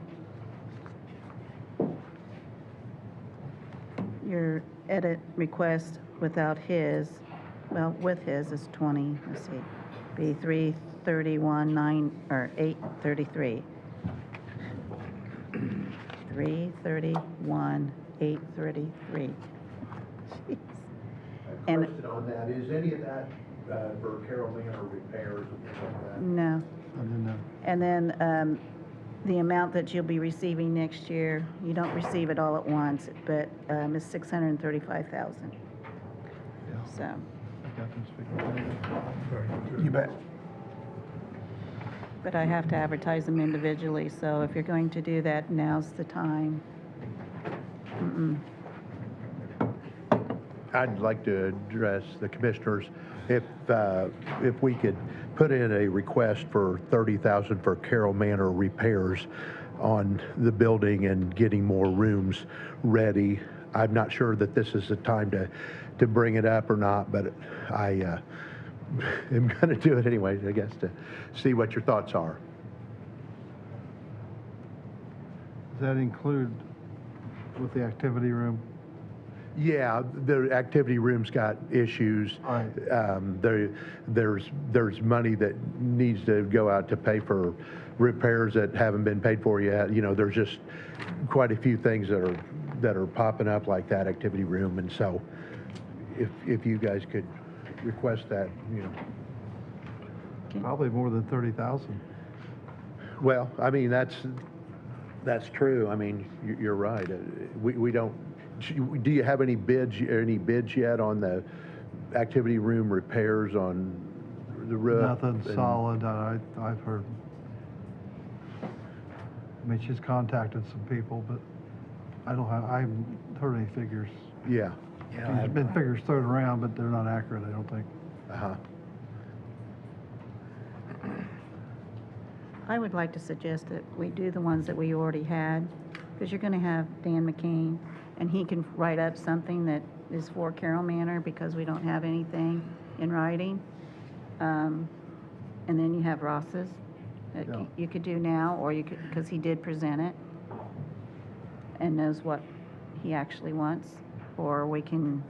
D: Your edit request without his, well, with his is 20, let's see, be 833. 331, 833. Jeez. And
T: Question on that, is any of that for Carroll Manor repairs and things like that?
D: no.
M: I didn't know.
D: And then the amount that you'll be receiving next year, you don't receive it all at once, but is 635,000.
M: Yeah.
D: So,
M: I got them speaking.
B: You bet.
D: but I have to advertise them individually, so if you're going to do that, now's the time.
T: I'd like to address the commissioners, if we could put in a request for $30,000 for Carroll Manor repairs on the building and getting more rooms ready. I'm not sure that this is the time to bring it up or not, but I am going to do it anyway, I guess, to see what your thoughts are.
M: Does that include with the activity room?
T: Yeah, the activity room's got issues.
M: Right.
T: There's money that needs to go out to pay for repairs that haven't been paid for yet. You know, there's just quite a few things that are popping up like that activity room, and so if you guys could request that, you know.
M: Probably more than 30,000.
T: Well, I mean, that's true. I mean, you're right. We don't. Do you have any bids yet on the activity room repairs on the roof?
M: Nothing solid, I've heard. I mean, she's contacted some people, but I haven't heard any figures.
T: Yeah.
M: There's been figures thrown around, but they're not accurate, I don't think.
T: Uh-huh.
D: I would like to suggest that we do the ones that we already had, because you're going to have Dan McCain, and he can write up something that is for Carroll Manor, because we don't have anything in writing. And then you have Ross's that
M: Yeah.
D: you could do now, or you could, because he did present it and knows what he actually wants, or we can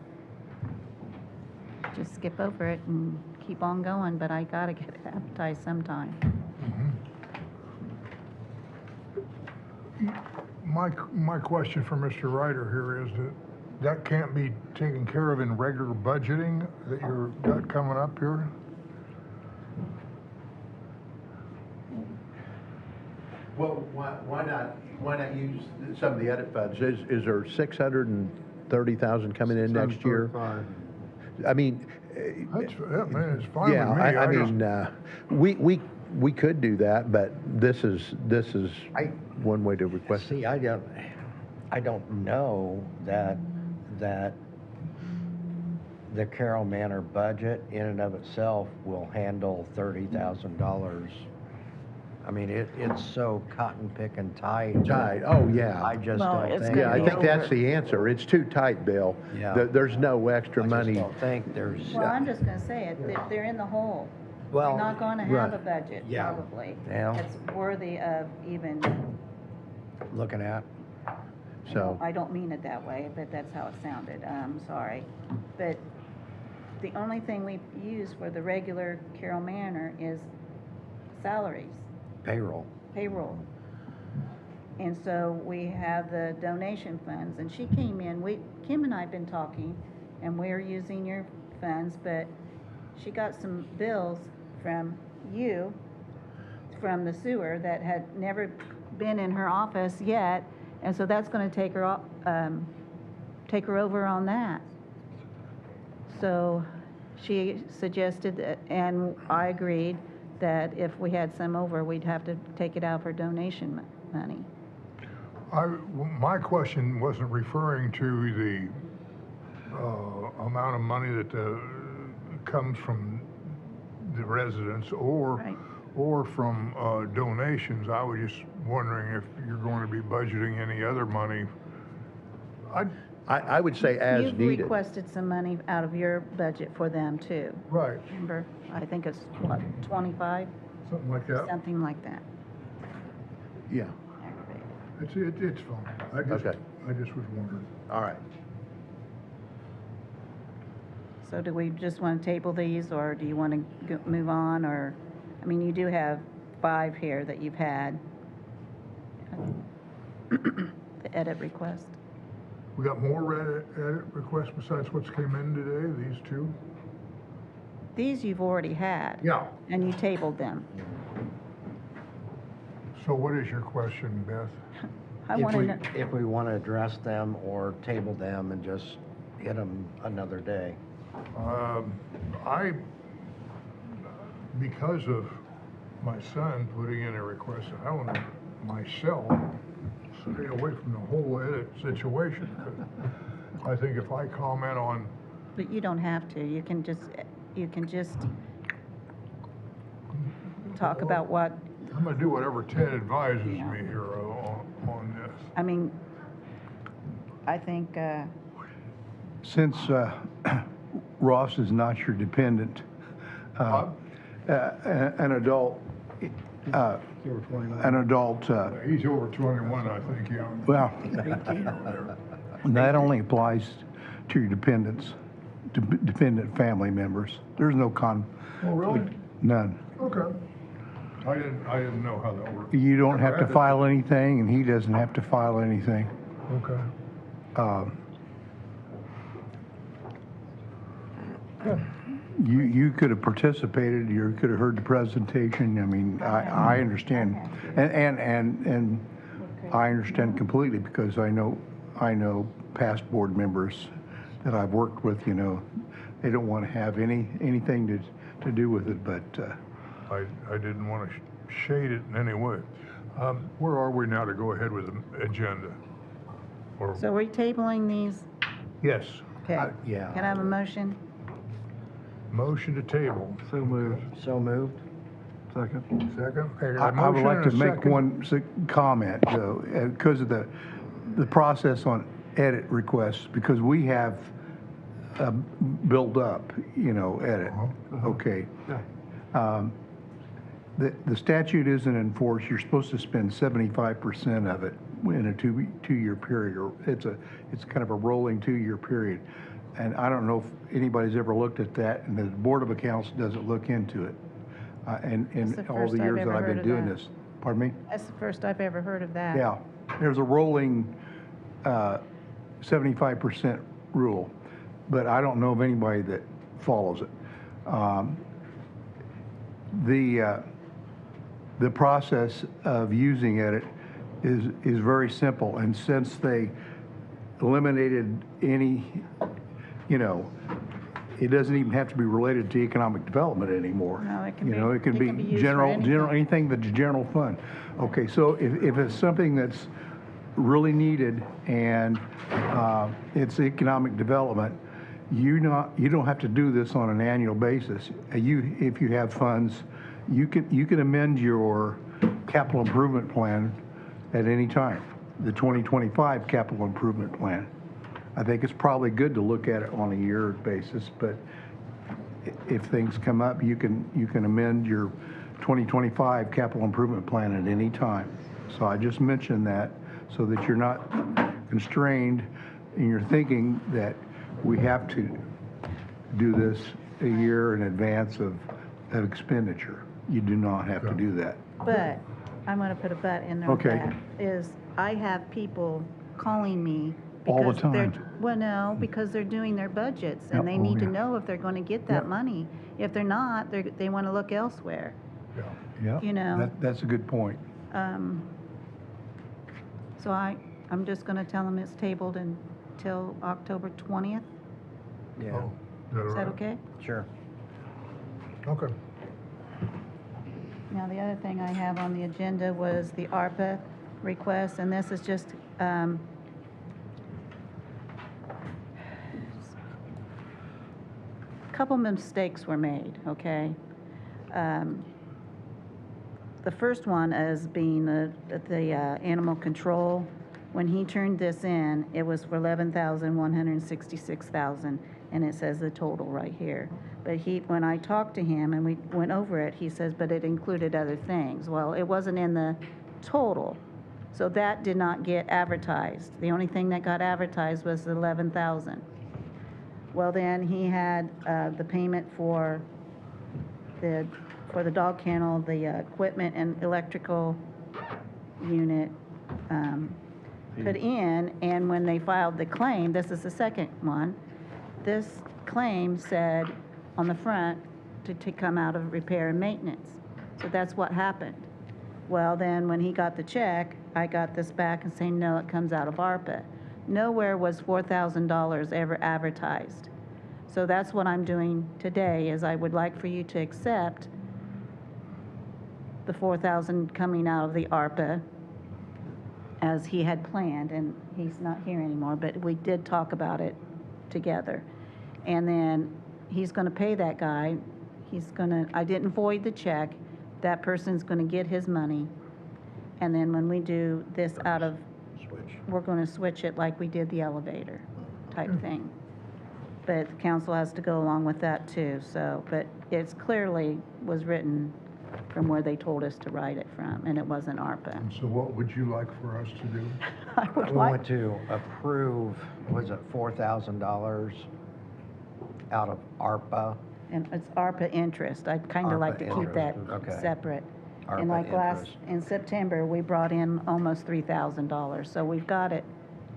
D: just skip over it and keep on going, but I gotta get advertised sometime.
C: My question for Mr. Ryder here is that can't be taken care of in regular budgeting that you've got coming up here?
T: Well, why not use some of the edit funds? Is there 630,000 coming in next year?
B: 635.
T: I mean,
C: That's, yeah, man, it's fine
T: yeah,
C: with me.
T: I mean, we could do that, but this is one way to request it.
A: See, I don't know that the Carroll Manor budget in and of itself will handle $30,000. I mean, it's so cotton picking tight.
T: Tight, oh, yeah.
A: I just
D: Well,
A: don't
D: it's
A: think.
T: Yeah, I
D: gonna
T: think
D: be
T: that's
D: over.
T: the answer. It's too tight, Bill.
A: Yeah.
T: There's no extra
A: I just
T: money.
A: don't think there's.
D: Well, I'm just gonna say it, they're in the hole.
A: Well,
D: They're not gonna have
T: right.
D: a budget,
A: Yeah.
D: probably.
A: Yeah.
D: That's worthy of even,
A: Looking at.
T: So,
D: I don't mean it that way, but that's how it sounded, I'm sorry. But the only thing we use for the regular Carroll Manor is salaries,
A: Payroll.
D: payroll. And so we have the donation funds, and she came in, Kim and I have been talking, and we're using your funds, but she got some bills from you, from the sewer, that had never been in her office yet, and so that's gonna take her over on that. So she suggested, that, and I agreed, that if we had some over, we'd have to take it out for donation money.
C: My question wasn't referring to the amount of money that comes from the residents or from donations. I was just wondering if you're going to be budgeting any other money.
T: I would say as
D: You've
T: needed.
D: requested some money out of your budget for them too.
C: Right.
D: Remember, I think it's what, 25?
C: Something like that.
D: Something like that.
T: Yeah,
C: It's fine.
T: Okay.
C: I just was wondering.
T: all right.
D: So do we just want to table these, or do you want to move on, or, I mean, you do have 5 here that you've had. The edit request.
C: We got more edit requests besides what's came in today, these two?
D: These you've already had.
C: Yeah.
D: And you tabled them.
C: So what is your question, Beth?
D: I want to know.
A: If we want to address them or table them and just hit them another day.
C: Because of my son putting in a request, I want to myself stay away from the whole edit situation. I think if I comment on,
D: But you don't have to. You can just talk about what,
C: I'm going to do whatever Ted advises me here on this.
D: I mean, I think,
M: Since Ross is not your dependent, an adult,
C: He's over 21, I think, yeah.
M: well,
C: 18 or whatever.
M: that only applies to your dependents, dependent family members. There's no
C: Oh, really?
M: none.
C: Okay. I didn't know how that worked.
M: You don't
C: Never
M: have to
C: had it.
M: file anything, and he doesn't have to file anything.
C: Okay.
M: You could have participated, you could have heard the presentation. I mean, I understand. And I understand completely, because I know past board members that I've worked with, they don't want to have anything to do with it, but,
C: I didn't want to shade it in any way. Where are we now to go ahead with the agenda? Or,
D: so we're tabling these?
C: yes,
D: Okay.
A: Yeah.
D: Can I have a motion?
C: motion to table.
M: so moved.
A: So moved.
M: Second.
C: Second? Okay, got a
M: I would
C: motion
M: like
C: and
M: to
C: a
M: make
C: second.
M: one comment, though, because of the process on edit requests, because we have built up, edit. Okay. The statute isn't enforced. You're supposed to spend 75% of it in a two-year period, or it's kind of a rolling 2-year period.
B: And I don't know if anybody's ever looked at that, and the Board of Accounts doesn't look into it.
D: That's
B: In
D: the
B: all
D: first
B: the
D: I've
B: years
D: ever
B: that I've
D: heard
B: been
D: of
B: doing
D: that.
B: this. Pardon me?
D: That's the first I've ever heard of that.
B: Yeah, there's a rolling 75% rule, but I don't know of anybody that follows it. The process of using it is very simple, and since they eliminated any, you know, it doesn't even have to be related to economic development anymore.
D: No, it can
B: You
D: be-
B: know, it can
D: it
B: be
D: can be used for
B: general,
D: anything.
B: anything that's general fund. Okay, so if it's something that's really needed and it's economic development, you don't have to do this on an annual basis. If you have funds, you can amend your capital improvement plan at any time, the 2025 capital improvement plan. I think it's probably good to look at it on a year basis, but if things come up, you can amend your 2025 capital improvement plan at any time. So I just mentioned that so that you're not constrained in your thinking that we have to do this a year in advance of expenditure. You do not have to do that.
D: But, I'm gonna put a but in there with
B: Okay.
D: that, is I have people calling me
B: All the
D: because they're,
B: time.
D: well, no, because they're doing their budgets,
B: Yep,
D: and they
B: oh,
D: need to
B: yeah.
D: know if they're gonna get that
B: Yep.
D: money. If they're not, they wanna look elsewhere.
B: Yeah,
D: You know.
B: that's a good point.
D: So I'm just gonna tell them it's tabled until October 20th.
A: Yeah,
C: Oh, is that
D: Is that
C: right?
D: okay?
A: sure.
C: Okay.
D: Now, the other thing I have on the agenda was the ARPA request, and this is just, a couple mistakes were made, okay? The first one is being the animal control. When he turned this in, it was for $11,166,000, and it says the total right here. But when I talked to him and we went over it, he says, but it included other things. Well, it wasn't in the total, so that did not get advertised. The only thing that got advertised was the 11,000. Well, then he had the payment for the dog kennel, the equipment and electrical unit put in, and when they filed the claim, this is the second one, this claim said on the front to come out of repair and maintenance. So that's what happened. Well, then when he got the check, I got this back and saying, no, it comes out of ARPA. Nowhere was $4,000 ever advertised. So that's what I'm doing today, is I would like for you to accept the $4,000 coming out of the ARPA as he had planned, and he's not here anymore, but we did talk about it together. And then he's gonna pay that guy. I didn't void the check. That person's gonna get his money. And then when we do this we're gonna switch it like we did the elevator type thing. But the council has to go along with that too, so, but it's clearly was written from where they told us to write it from, and it wasn't ARPA.
C: And so what would you like for us to do?
D: I would
A: We
D: like,
A: want to approve, was it $4,000 out of ARPA?
D: and it's ARPA interest. I'd kind of like to
A: ARPA
D: keep that
A: interest, okay.
D: separate. And
A: ARPA
D: like
A: interest.
D: in September, we brought in almost $3,000, so we've got it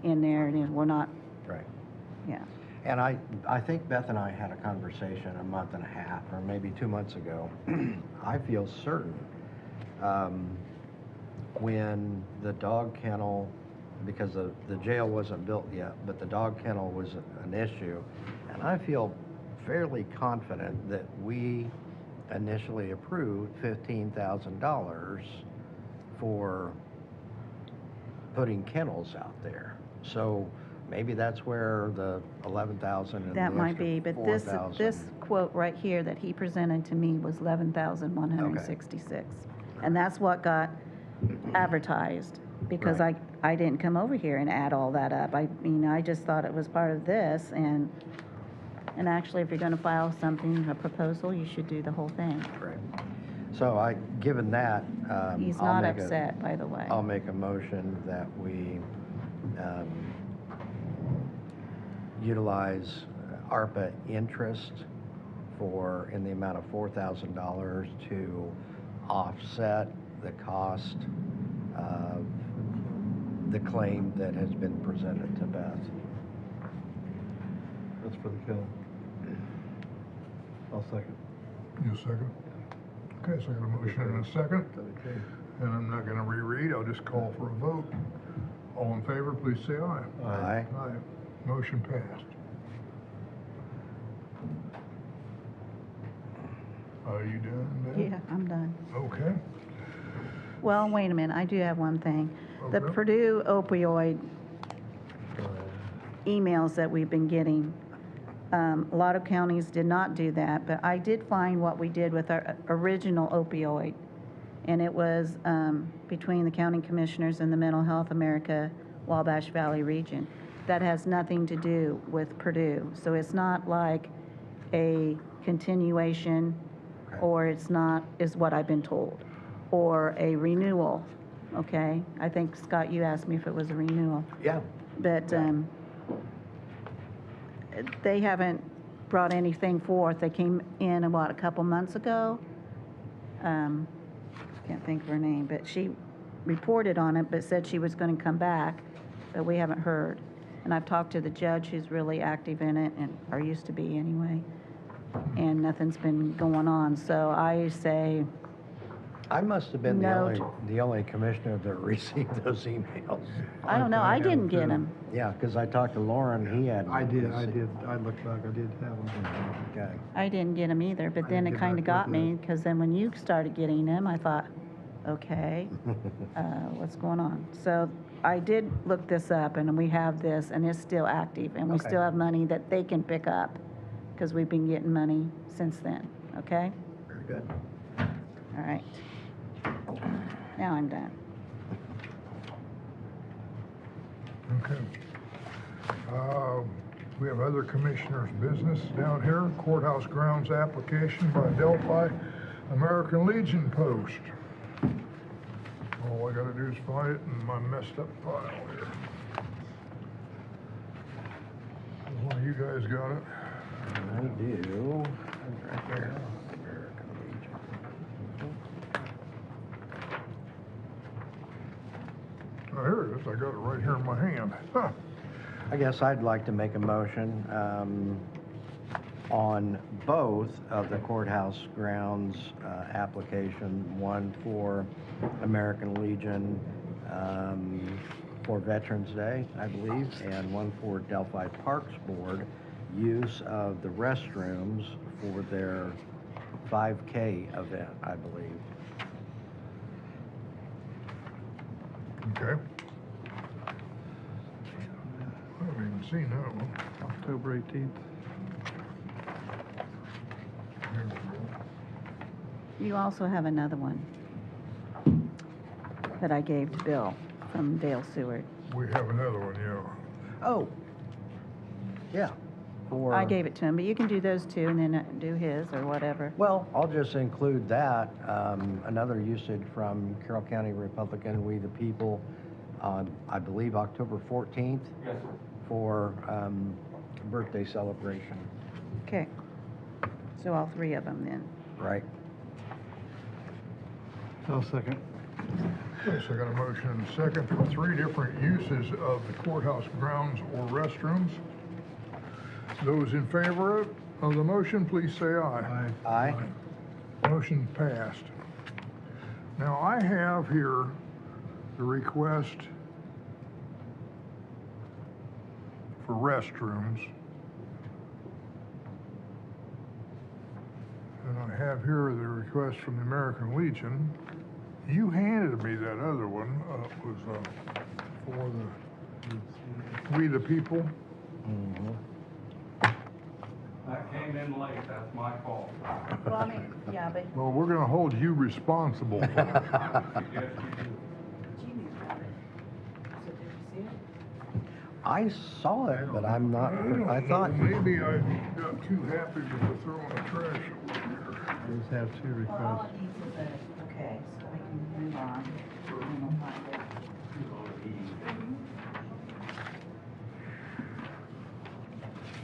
D: in there, and we're not,
A: Right.
D: yeah.
A: And I think Beth and I had a conversation a month and a half, or maybe 2 months ago. I feel certain when the dog kennel, because the jail wasn't built yet, but the dog kennel was an issue, and I feel fairly confident that we initially approved $15,000 for putting kennels out there. So maybe that's where the 11,000 and the
D: That might
A: extra
D: be, but
A: 4,000.
D: this quote right here that he presented to me was 11,166. And that's what got advertised, because
A: Right.
D: I didn't come over here and add all that up. I mean, I just thought it was part of this, and actually, if you're gonna file something, a proposal, you should do the whole thing.
A: Right. So given that,
D: He's
A: I'll
D: not
A: make
D: upset, by the way.
A: I'll make a motion that we utilize ARPA interest in the amount of $4,000 to offset the cost of the claim that has been presented to Beth.
M: That's for the kennel. I'll second.
C: You second? Okay, so I got a motion and a second. And I'm not gonna reread, I'll just call for a vote. All in favor, please say aye.
A: Aye.
C: Aye. Motion passed. Are you done, Beth?
D: Yeah, I'm done.
C: Okay.
D: Well, wait a minute, I do have one thing. The
C: Okay.
D: Purdue opioid emails that we've been getting, a lot of counties did not do that, but I did find what we did with our original opioid. And it was between the county commissioners and the Mental Health America Wabash Valley region. That has nothing to do with Purdue. So it's not like a continuation, or it's not, is what I've been told, or a renewal, okay? I think, Scott, you asked me if it was a renewal.
A: Yeah.
D: But they haven't brought anything forth. They came in, a couple months ago? Can't think of her name, but she reported on it, but said she was going to come back, but we haven't heard. And I've talked to the judge who's really active in it, or used to be anyway, and nothing's been going on. So I say,
A: I must have been
D: No.
A: the only commissioner that received those emails.
D: I don't know, I didn't get them.
A: Yeah, because I talked to Lauren, he had.
M: I did, I looked back, I did have them.
A: Okay.
D: I didn't get them either, but
M: I
D: then
M: didn't
D: it
M: get
D: kind of
M: back
D: got
M: with
D: me, because then when you started getting them, I thought, okay, what's going on? So I did look this up, and we have this, and it's still active, and we
A: Okay.
D: still have money that they can pick up, because we've been getting money since then, okay?
A: Very good.
D: All right. Now I'm done.
C: Okay. We have other commissioners' business down here. Courthouse grounds application by Delphi American Legion Post. All I gotta do is find it in my messed up file here. One of you guys got it?
A: I do. It's right there. American Legion.
C: Oh, here it is. I got it right here in my hand. Huh.
A: I guess I'd like to make a motion on both of the courthouse grounds application, one for American Legion for Veterans Day, I believe, and one for Delphi Parks Board, use of the restrooms for their 5K event, I believe.
C: Okay. I haven't even seen that one.
M: October 18th.
C: Here we go.
D: You also have another one that I gave to Bill from Dale Seward.
C: We have another one, yeah.
A: Oh, yeah. For,
D: I gave it to him, but you can do those two and then do his or whatever.
A: well, I'll just include that, another usage from Carroll County Republican, We the People, on, I believe, October 14th.
H: Yes, sir.
A: For birthday celebration,
D: Okay. So all three of them then.
A: right?
M: I'll second.
C: Okay, so I got a motion and a second for 3 different uses of the courthouse grounds or restrooms. Those in favor of the motion, please say aye.
A: Aye.
C: Motion passed. Now, I have here the request for restrooms. And I have here the request from the American Legion. You handed me that other one, was for the We the People.
A: Mhm.
H: That came in late, that's my fault.
D: Well, I mean, yeah, but.
C: Well, we're gonna hold you responsible for it.
H: Yes, you do.
A: I saw it, but I'm not, I thought,
C: Maybe I got too happy with the throwing the trash over here.
M: Just have 2 requests.
D: Okay, so we can move on. And we'll find it.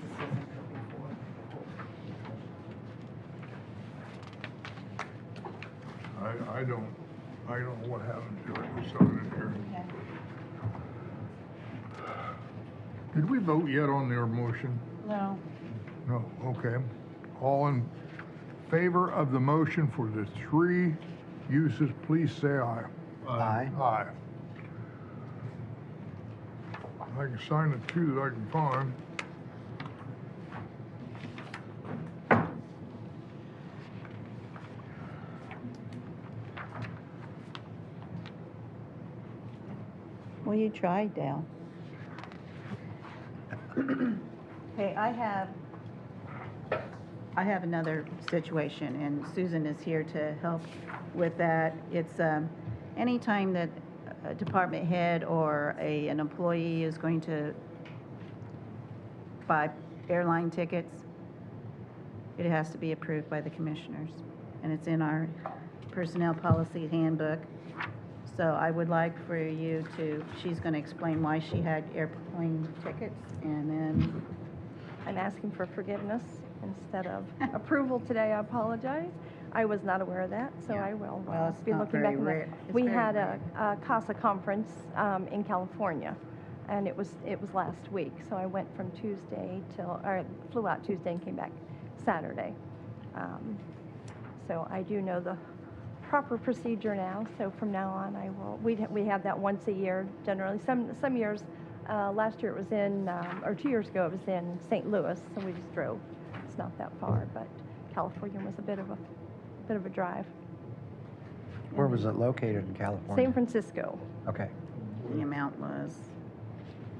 D: This isn't for before.
C: I don't know what happened to it. We saw it in here.
D: Okay.
C: Did we vote yet on their motion?
D: No.
C: No, okay. All in favor of the motion for the 3 uses, please say aye.
A: Aye.
C: Aye. I can sign the 2 that I can find.
D: Well, you tried, Dale. Okay, I have another situation, and Susan is here to help with that. It's anytime that a department head or an employee is going to buy airline tickets, it has to be approved by the commissioners, and it's in our personnel policy handbook. So I would like for you to, she's going to explain why she had airplane tickets, and then,
U: I'm asking for forgiveness instead of approval today. I apologize. I was not aware of that, so I will
D: well, it's
U: be
D: not
U: looking
D: very
U: back.
D: rare. It's
U: We
D: very
U: had
D: rare.
U: a CASA conference in California, and it was last week. So I went from Tuesday flew out Tuesday and came back Saturday. So I do know the proper procedure now. So from now on, I will. We have that once a year generally. Some years. Last year it was in, or 2 years ago it was in St. Louis, so we just drove. It's not that far, but California was a bit of a drive.
A: Where was it located in California?
U: San Francisco.
A: Okay.
D: the amount was?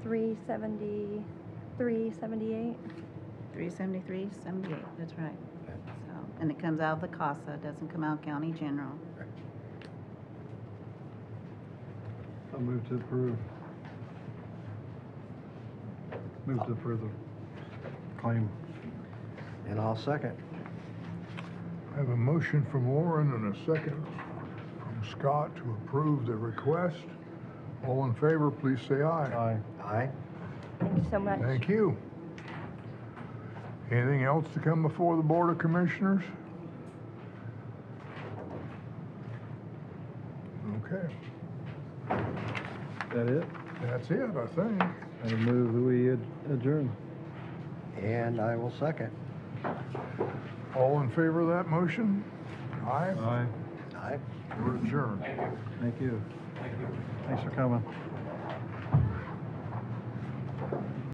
U: 378.
D: 373, 78, that's right. So, and it comes out of the CASA, it doesn't come out county general.
M: I'll move to approve. Move to approve the claim.
A: And I'll second.
C: I have a motion from Lauren and a second from Scott to approve the request. All in favor, please say aye.
M: Aye.
A: Aye.
U: Thank you so much.
C: Thank you. Anything else to come before the Board of Commissioners? Okay,
M: That it?
C: that's it, I think.
M: I move that we adjourn.
A: And I will second.
C: All in favor of that motion? Aye?
M: Aye.
A: Aye.
C: We're adjourned.
M: Thank you. Thanks for coming.